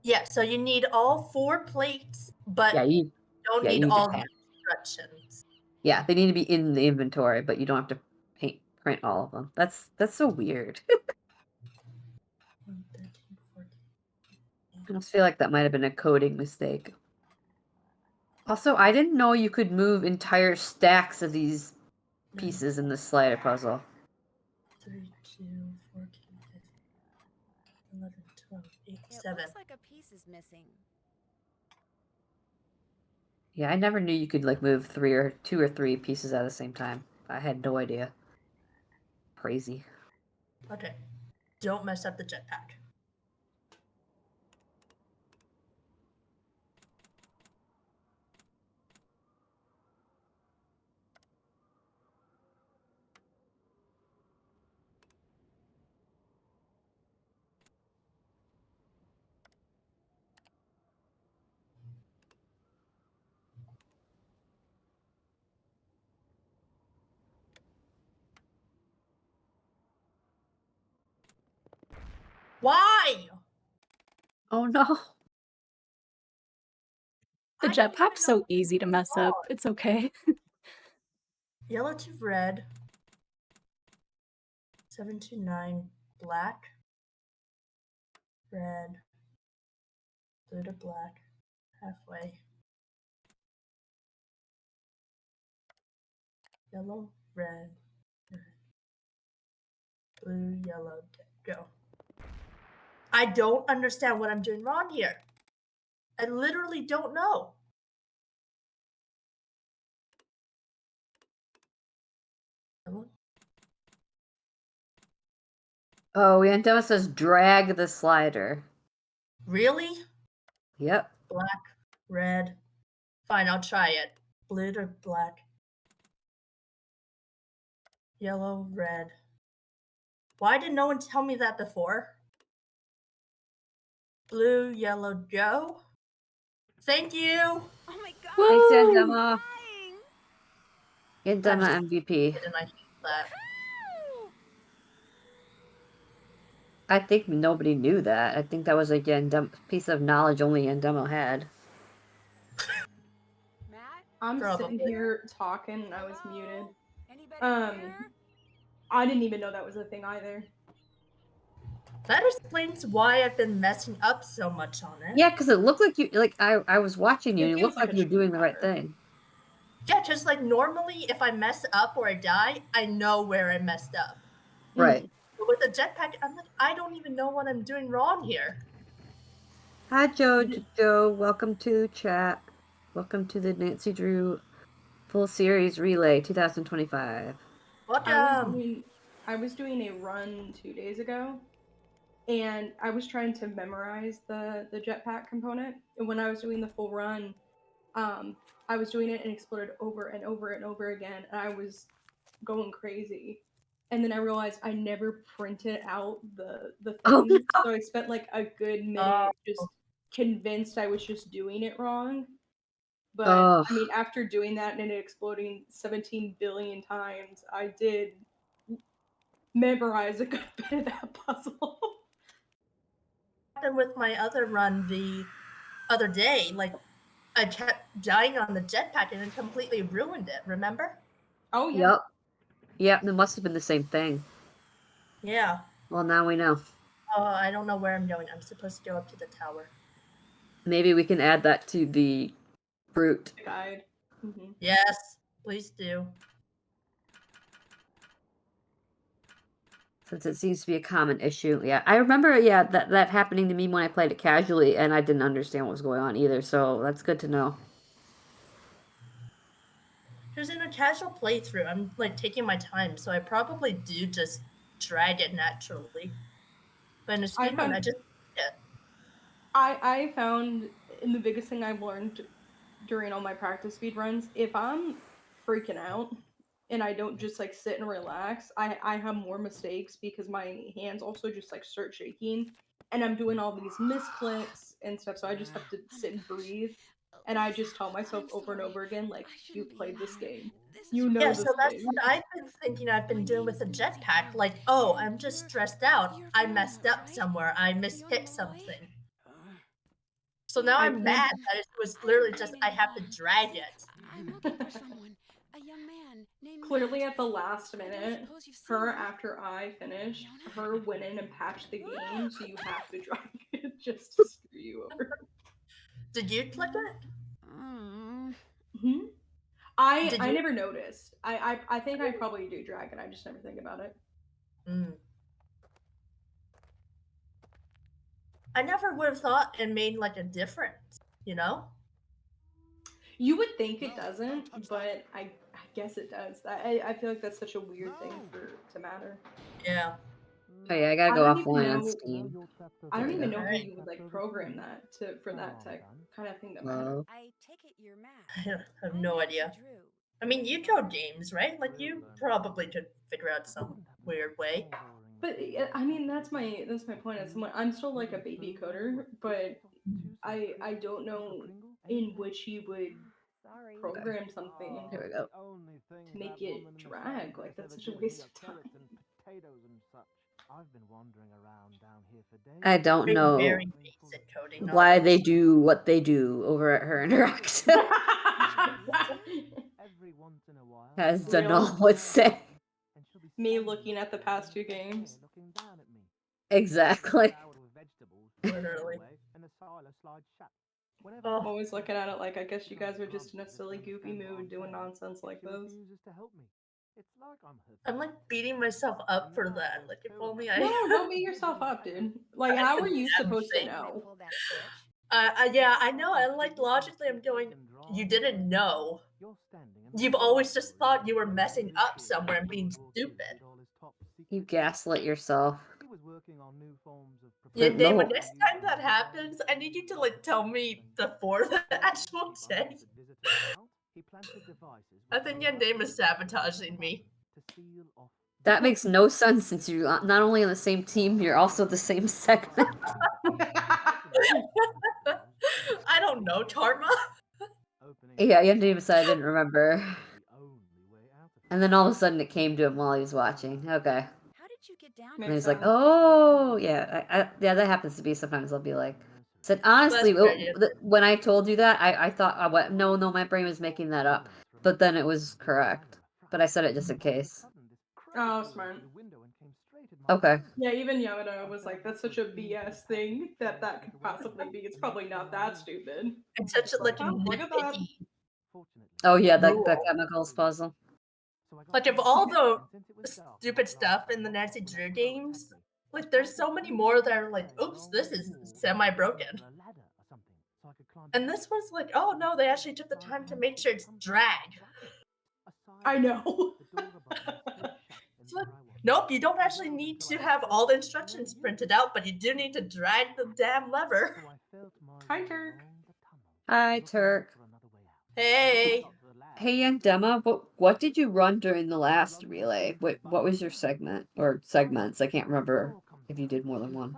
Yeah, so you need all 4 plates, but Yeah, you don't yeah, need you need to all the pack. instructions. Yeah, they need to be in the inventory, but you don't have to print all of them. That's so weird. I just feel like that might have been a coding mistake. Also, I didn't know you could move entire stacks of these pieces in the slider puzzle. 3, 2, 14, 15, 11, 12, 8, It 7. looks like a piece is missing. Yeah, I never knew you could like move two or three pieces at the same time. I had no idea. Crazy. Okay. Don't mess up the jetpack. Why? Oh no. The jetpack's so easy to mess up. It's okay. Yellow to red. 7 to 9, black. Red. Blue to black. Halfway. Yellow, red, blue, yellow, go. I don't understand what I'm doing wrong here. I literally don't know. Oh, Yandema says drag the slider. Really? Yep. Black, red. Fine, I'll try it. Blue to black. Yellow, red. Why did no one tell me that before? Blue, yellow, go. Thank you. Oh my god. Thanks, Woo! Yandema. Yandema MVP. And I hate that. I think nobody knew that. I think that was a piece of knowledge only Yandema had. I'm Probably. sitting here talking and I was muted. I didn't even know that was a thing either. That explains why I've been messing up so much on it. Yeah, because it looked like you I was watching you and it feels looked like you were doing the right thing. Yeah, just like normally if I mess up or I die, I know where I messed up. Right. But with the jetpack, I'm like, I don't even know what I'm doing wrong here. Hi, Joe. Welcome to chat. Welcome to the Nancy Drew Full Series Relay 2025. I was doing a run 2 days ago, and I was trying to memorize the jetpack component. And when I was doing the full run, I was doing it and exploded over and over and over again, and I was going crazy. And then I realized I never printed out the thing, Oh, no. so I spent like a good minute just convinced I was just doing it wrong. But Ugh. I mean, after doing that and it exploding 17 billion times, I did memorize a good bit of that puzzle. Happened with my other run the other day, like I kept dying on the jetpack and it completely ruined it, remember? Oh yeah. Yep. Yep, it must have been the same thing. Yeah. Well, now we know. Oh, I don't know where I'm going. I'm supposed to go up to the tower. Maybe we can add that to the fruit. Guide. Mm-hmm. Yes, please do. Since it seems to be a common issue. Yeah, I remember, that happening to me when I played it casually, and I didn't understand what was going on either, so that's good to know. Because in a casual playthrough, I'm like taking my time, so I probably do just drag it naturally. But in a speedrun, I just I found, and the biggest thing I've learned during all my practice speed runs, if I'm freaking out and I don't just like sit and relax, I have more mistakes because my hands also just like start shaking and I'm doing all these misclicks and stuff, so I just have to sit and breathe. And I just tell myself over and over again, like, you've played this game. You know yeah, this so that's game. what I've been thinking I've been doing with the jetpack. Like, oh, I'm just stressed out. I messed up somewhere. I mispickt something. So now I'm mad that it was literally just I have to drag it. I'm looking for someone. A young man named clearly at the last minute, her after I finished, her went in and patched the game, so you have to drag it just to screw you over. Did you click it? Hmm? Did I you? never noticed. I think I probably do drag it. I just never think about it. I never would have thought it made like a difference, you know? You would think it doesn't, but I guess it does. I feel like that's such a weird thing to matter. Yeah. Oh yeah, I gotta I go don't even offline on know. Steam. I There don't we even go. know how you would like program that for that to kind of thing to matter. Well, I take it you're Matt. I have no idea. I mean, you code games, right? Like you probably could figure out some weird way. But I mean, that's my point. As someone, I'm still like a baby coder, but I don't know in which you would program something Here we go. to make it drag. Like that's such a waste of time. I've been wandering around down here for days. I don't know Very basic coding why knowledge. they do what they do over at Her Interactive. As Donal would say. Me looking at the past two games. Exactly. Literally. I'm always looking at it like I guess you guys are just in a silly, goofy mood doing nonsense like this. I'm like beating myself up for that. Like if only I. No, don't beat yourself up, dude. Like, how are you I'm supposed to saying. know? Yeah, I know. And like logically, I'm going. You didn't know. You've always just thought you were messing up somewhere and being stupid. You gaslit yourself. Yeah, The Dama, whole- next time that happens, I need you to like tell me before the actual day. I think Yandame is sabotaging me. That makes no sense since you're not only on the same team, you're also the same segment. I don't know, Tarma. Yeah, Yandima said I didn't remember. And then all of a sudden it came to him while he was watching. Okay. How did you get down? And he's like, oh, yeah. Yeah, that happens to be sometimes. I'll be like, said, honestly, when I told you that, I thought, I went, no, my brain was making that up. But then it was correct. But I said it just in case. Oh, smart. Okay. Yeah, even Yamada was like, "That's such a BS thing that could possibly be. It's probably not that stupid." It's such a like Oh, look at that. Oh, yeah, that Rule. chemicals puzzle. Like of all the stupid stuff in the Nancy Drew games, like there's so many more that are like, oops, this is semi-broken. And this one's like, oh no, they actually took the time to make sure it's drag. I know. It's like, nope, you don't actually need to have all the instructions printed out, but you do need to drag the damn lever. Hi, Turk. Hi, Turk. Hey. Hey, Yandema, what did you run during the last relay? What was your segment? Or segments? I can't remember if you did more than one.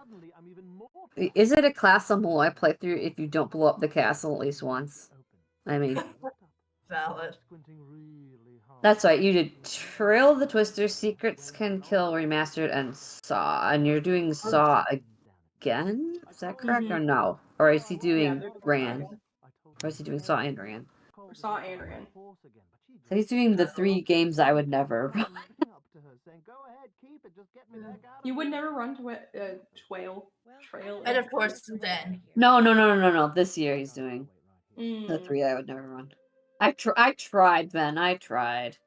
Is it a class on Malloy playthrough if you don't blow up the castle at least once? I mean... Valid. That's right, you did Trail of the Twister, Secrets Can Kill Remastered, and Saw. And you're doing Saw again? Is that correct or no? Or is he doing Ran? Or is he doing Saw and Ran? Saw and Ran. So he's doing the 3 games I would never run. You would never run to a trail. And of course, then. No. This year he's doing the Mm. 3 I would never run. I tried, Ben. I tried.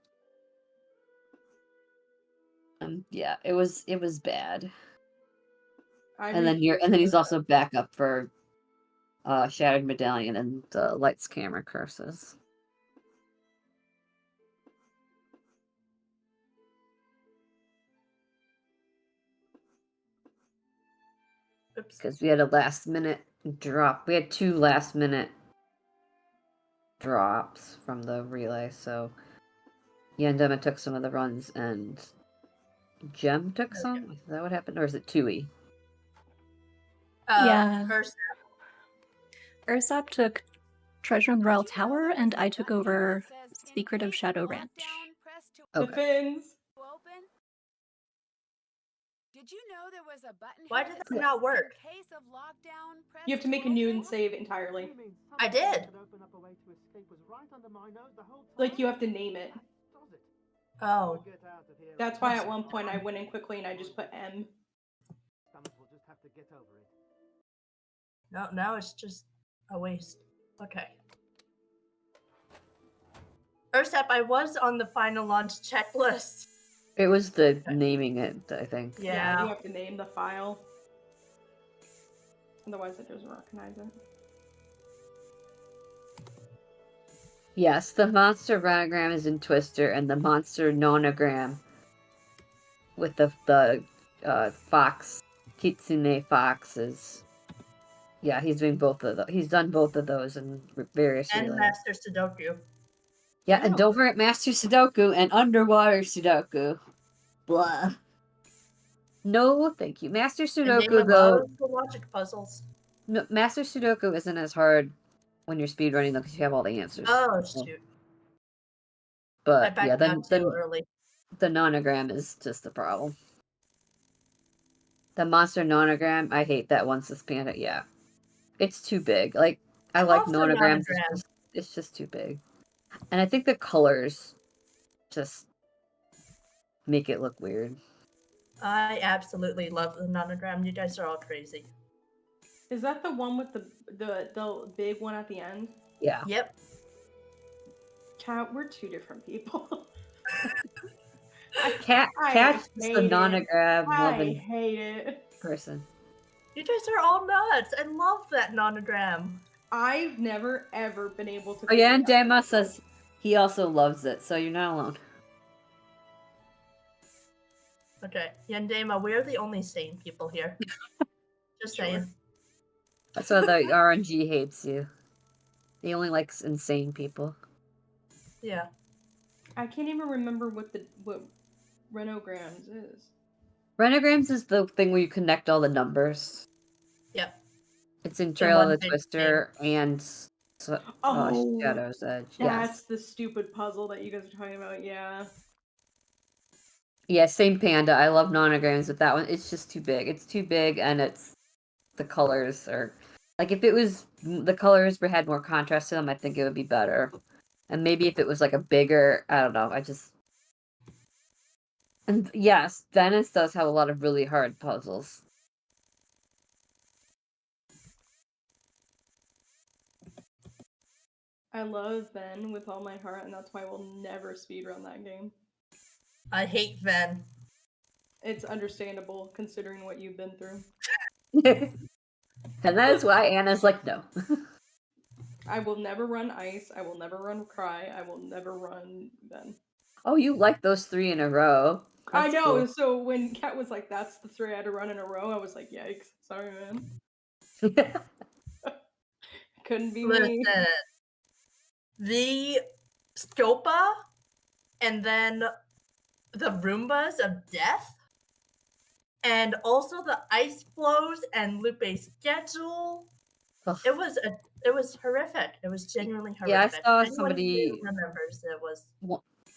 Yeah, it was bad. And then he's also back up for Shattered Medallion and Lights Camera Curses. Because we had a last minute drop. We had 2 last minute drops from the relay, so Yandema took some of the runs and Gem took some? Is that what happened? Or is it Tui? Yeah. First. Ursap took Treasure in the Royal Tower, and I took over Secret of Shadow Ranch. The fins. Did you know there was a button? Why did that not work? You have to make a new and save entirely. I did. Like you have to name it. Oh. That's why at one point I went in quickly and I just put M. Summers will just have to get over it. No, now it's just a waste. Okay. Ursep, I was on the final launch checklist. It was the naming it, I think. Yeah, you have to name the file. Otherwise it doesn't recognize it. Yes, the monster renogram is in Twister, and the monster nonogram with the fox, Kitsune fox is. Yeah, he's doing both of those. He's done both of those in various And relays. Master Sudoku. Yeah, and don't forget Master Sudoku and Underwater Sudoku. Blah. No, thank you. Master And Sudoku, name though. loves the logic puzzles. No, Master Sudoku isn't as hard when you're speedrunning, though, because you have all the answers. Oh, So- shoot. I But backed yeah, out too early. the nonogram is just the problem. The monster nonogram, I hate that one suspended. Yeah, it's too big. Like I like love the nonograms. nonogram. It's just too big, and I think the colors just make it look weird. I absolutely love the nonogram. You guys are all crazy. Is that the one with the big one at the end? Yeah. Yep. Cat, we're two different people. Cat's the hate it. nonogram I loving hate it. person. You guys are all nuts. I love that nonogram. I've never ever been able to. Oh yeah, and Dama says he also loves it, so you're not alone. Okay, Yandema, we're the only sane people here. Just saying. That's why the RNG hates you. He only likes insane people. Yeah. I can't even remember what Renograms is. Renograms is the thing where you connect all the numbers. Yep. It's in Trail one of the big Twister and Shadow's Edge. That's Yes. the stupid puzzle that you guys are talking about. Yeah. Yeah, same panda. I love nonograms, but that one, it's just too big. It's too big, and it's the colors are like if it was the colors had more contrast to them, I think it would be better. And maybe if it was like a bigger, I don't know. And yes, Venice does have a lot of really hard puzzles. I love VEN with all my heart, and that's why we'll never speedrun that game. I hate VEN. It's understandable considering what you've been through. And that is why Anna's like, no. I will never run Ice. I will never run Cry. I will never run VEN. Oh, you like those 3 in a row. I That's know. cool. So when Kat was like, "That's the 3 I had to run in a row," I was like, "Yikes! Sorry, man." Couldn't be me. Listen, the Scopa and then the Roombas of Death, and also the Ice Flows and Lupe schedule. It was horrific. It was genuinely horrific. Yeah, I saw Anyone somebody. who remembers it was.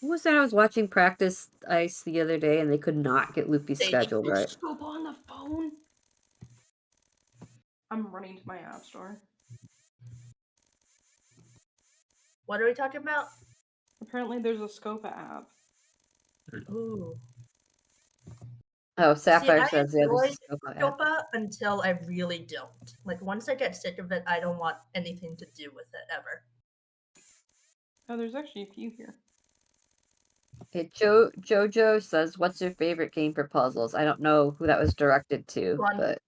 Who was that? I was watching practice Ice the other day, and they could not get Loopy's schedule right. Scope on the phone. I'm running to my app store. What are we talking about? Apparently, there's a Scopa app. Ooh. Oh, Sapphire See, I says yeah, enjoy there's a Scopa app. Scopa until I really don't. Like once I get sick of it, I don't want anything to do with it ever. Oh, there's actually a few here. Jojo says, "What's your favorite game for puzzles?" I don't know who that was directed to, One. but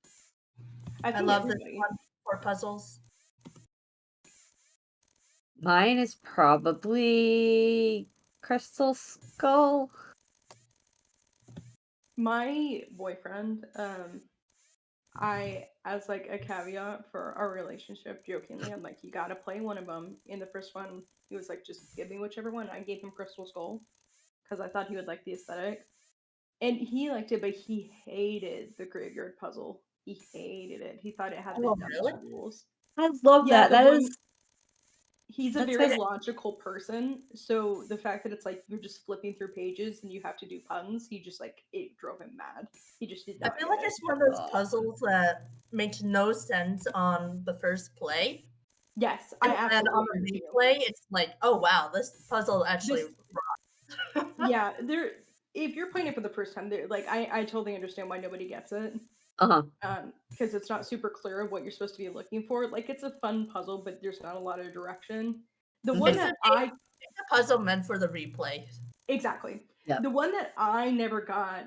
I love this one for puzzles. mine is probably Crystal Skull. My boyfriend, as like a caveat for our relationship, jokingly, I'm like, you gotta play one of them. In the first one, he was like, just give me whichever one. I gave him Crystal Skull because I thought he would like the aesthetic. And he liked it, but he hated the graveyard puzzle. He hated it. He thought it had the dumbest rules. I love that. That is. He's a That's very like- logical person, so the fact that it's like you're just flipping through pages and you have to do puns, he just like it drove him mad. He just did not. I feel like it's one of those puzzles that makes no sense on the first play. Yes, and I then on absolutely the agree with you. replay, it's like, oh wow, this puzzle actually This- rocks. Yeah, there. If you're playing it for the first time, there like I totally understand why nobody gets it. Because it's not super clear of what you're supposed to be looking for. Like it's a fun puzzle, but there's not a lot of direction. The one It's that a puzzle meant for the replay. Exactly. Yep. The one that I never got,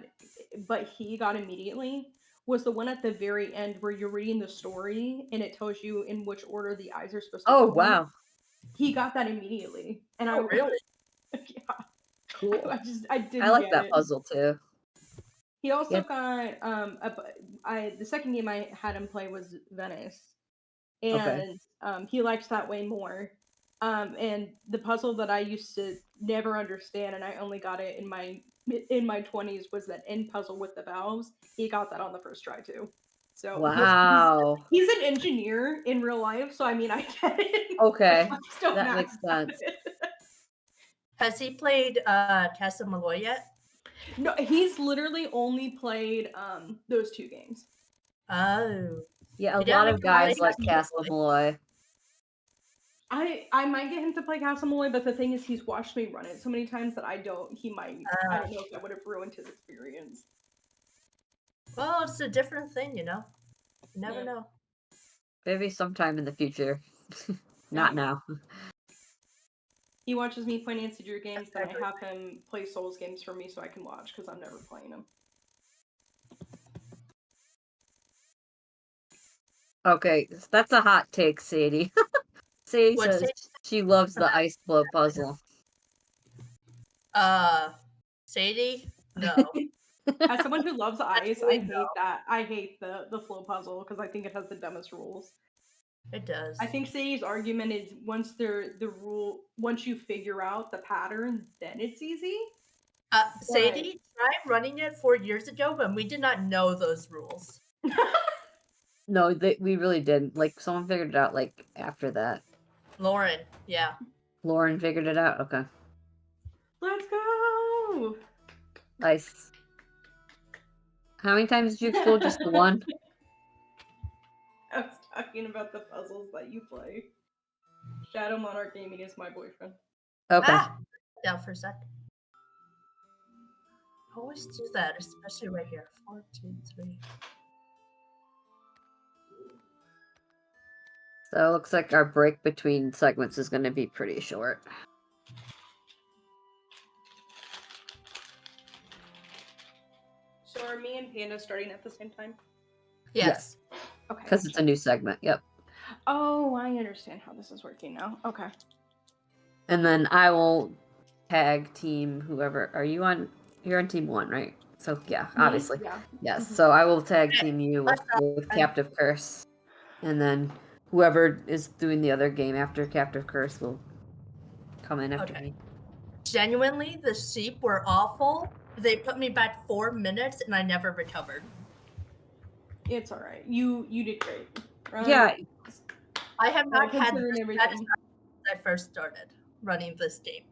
but he got immediately, was the one at the very end where you're reading the story and it tells you in which order the eyes are supposed to Oh go. wow. He got that immediately, and I really? yeah. Cool. I didn't I like get that it. puzzle too. He also Yeah. got the second game I had him play was Venice, Okay. and he likes that way more. And the puzzle that I used to never understand, and I only got it in my 20s, was that end puzzle with the valves. He got that on the first try too. So Wow. he's an engineer in real life, so I mean I get it. Okay. I'm still That mad makes about sense. it. Has he played Casa Malloy yet? No, he's literally only played those two games. Oh. Yeah, a Yeah, lot I of guys like like Castle Malloy. I might get him to play Castle Malloy, but the thing is he's watched me run it so many times that I don't know if that would have ruined his experience. Well, it's a different thing, you know. You never Yeah. know. Maybe sometime in the future. Not now. He watches me play Nancy Drew games, then I have him play Souls games for me so I can watch because I'm never playing them. Okay, that's a hot take, Sadie. Sadie What's says Sadie? she loves the ice blow puzzle. Sadie? No. As someone who loves ice, I hate that. I hate the flow puzzle because I think it has the dumbest rules. It does. I think Sadie's argument is once you figure out the pattern, then it's easy. Sadie tried running it 4 years ago when we did not know those rules. No, we really didn't. Like, someone figured it out, like, after that. Lauren, yeah. Lauren figured it out? Okay. Let's go! Nice. How many times did you explode? Just the one? I was talking about the puzzles that you play. Shadow Monarch Gaming is my boyfriend. Okay. Down for a sec. I always do that, especially right here. 4, 2, 3. So it looks like our break between segments is going to be pretty short. So are me and Panda starting at the same time? Yes. Okay. Because it's a new segment, yep. Oh, I understand how this is working now. Okay. And then I will tag team whoever. You're on team 1, right? So yeah, Me? obviously. Yeah. Yes. Mhm. So I will tag team you with Captive Curse. And then whoever is doing the other game after Captive Curse will come in after me. Genuinely, the sheep were awful. They put me back 4 minutes and I never recovered. It's alright. You did great. Right? Yeah. I have not had considering this everything. since I first started running this game.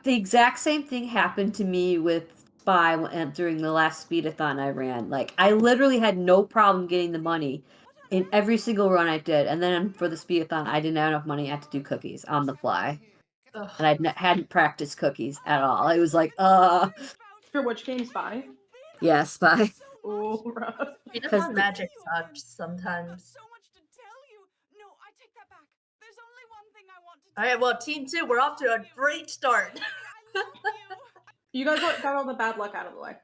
The exact same thing happened to me with Spy during the last speedathon I ran. Like, I literally had no problem getting the money in every single run I did. And then for the speedathon, I didn't have enough money. I had to do cookies on the fly. Ugh. And I hadn't practiced cookies at all. I was like, For which game, Spy? Yeah, Spy. Oh, rough. Speedathon magic sucks sometimes. Alright, well, Team 2, we're off to a great start. You guys got all the bad luck out of the way.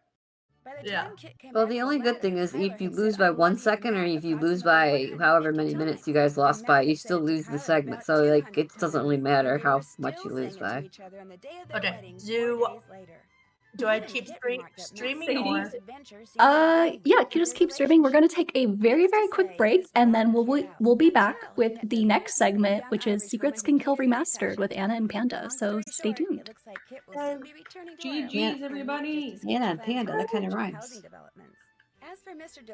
Yeah. Well, the only good thing is if you lose by 1 second or if you lose by however many minutes you guys lost by, you still lose the segment. So, like, it doesn't really matter how much you lose by. Okay, do I keep streaming or? Yeah, you just keep streaming. We're going to take a very, very quick break, and then we'll be back with the next segment, which is Secrets Can Kill Remastered with Anna and Panda. So stay tuned. GG's, everybody. Anna and Panda, that kind of rhymes. As for Mr.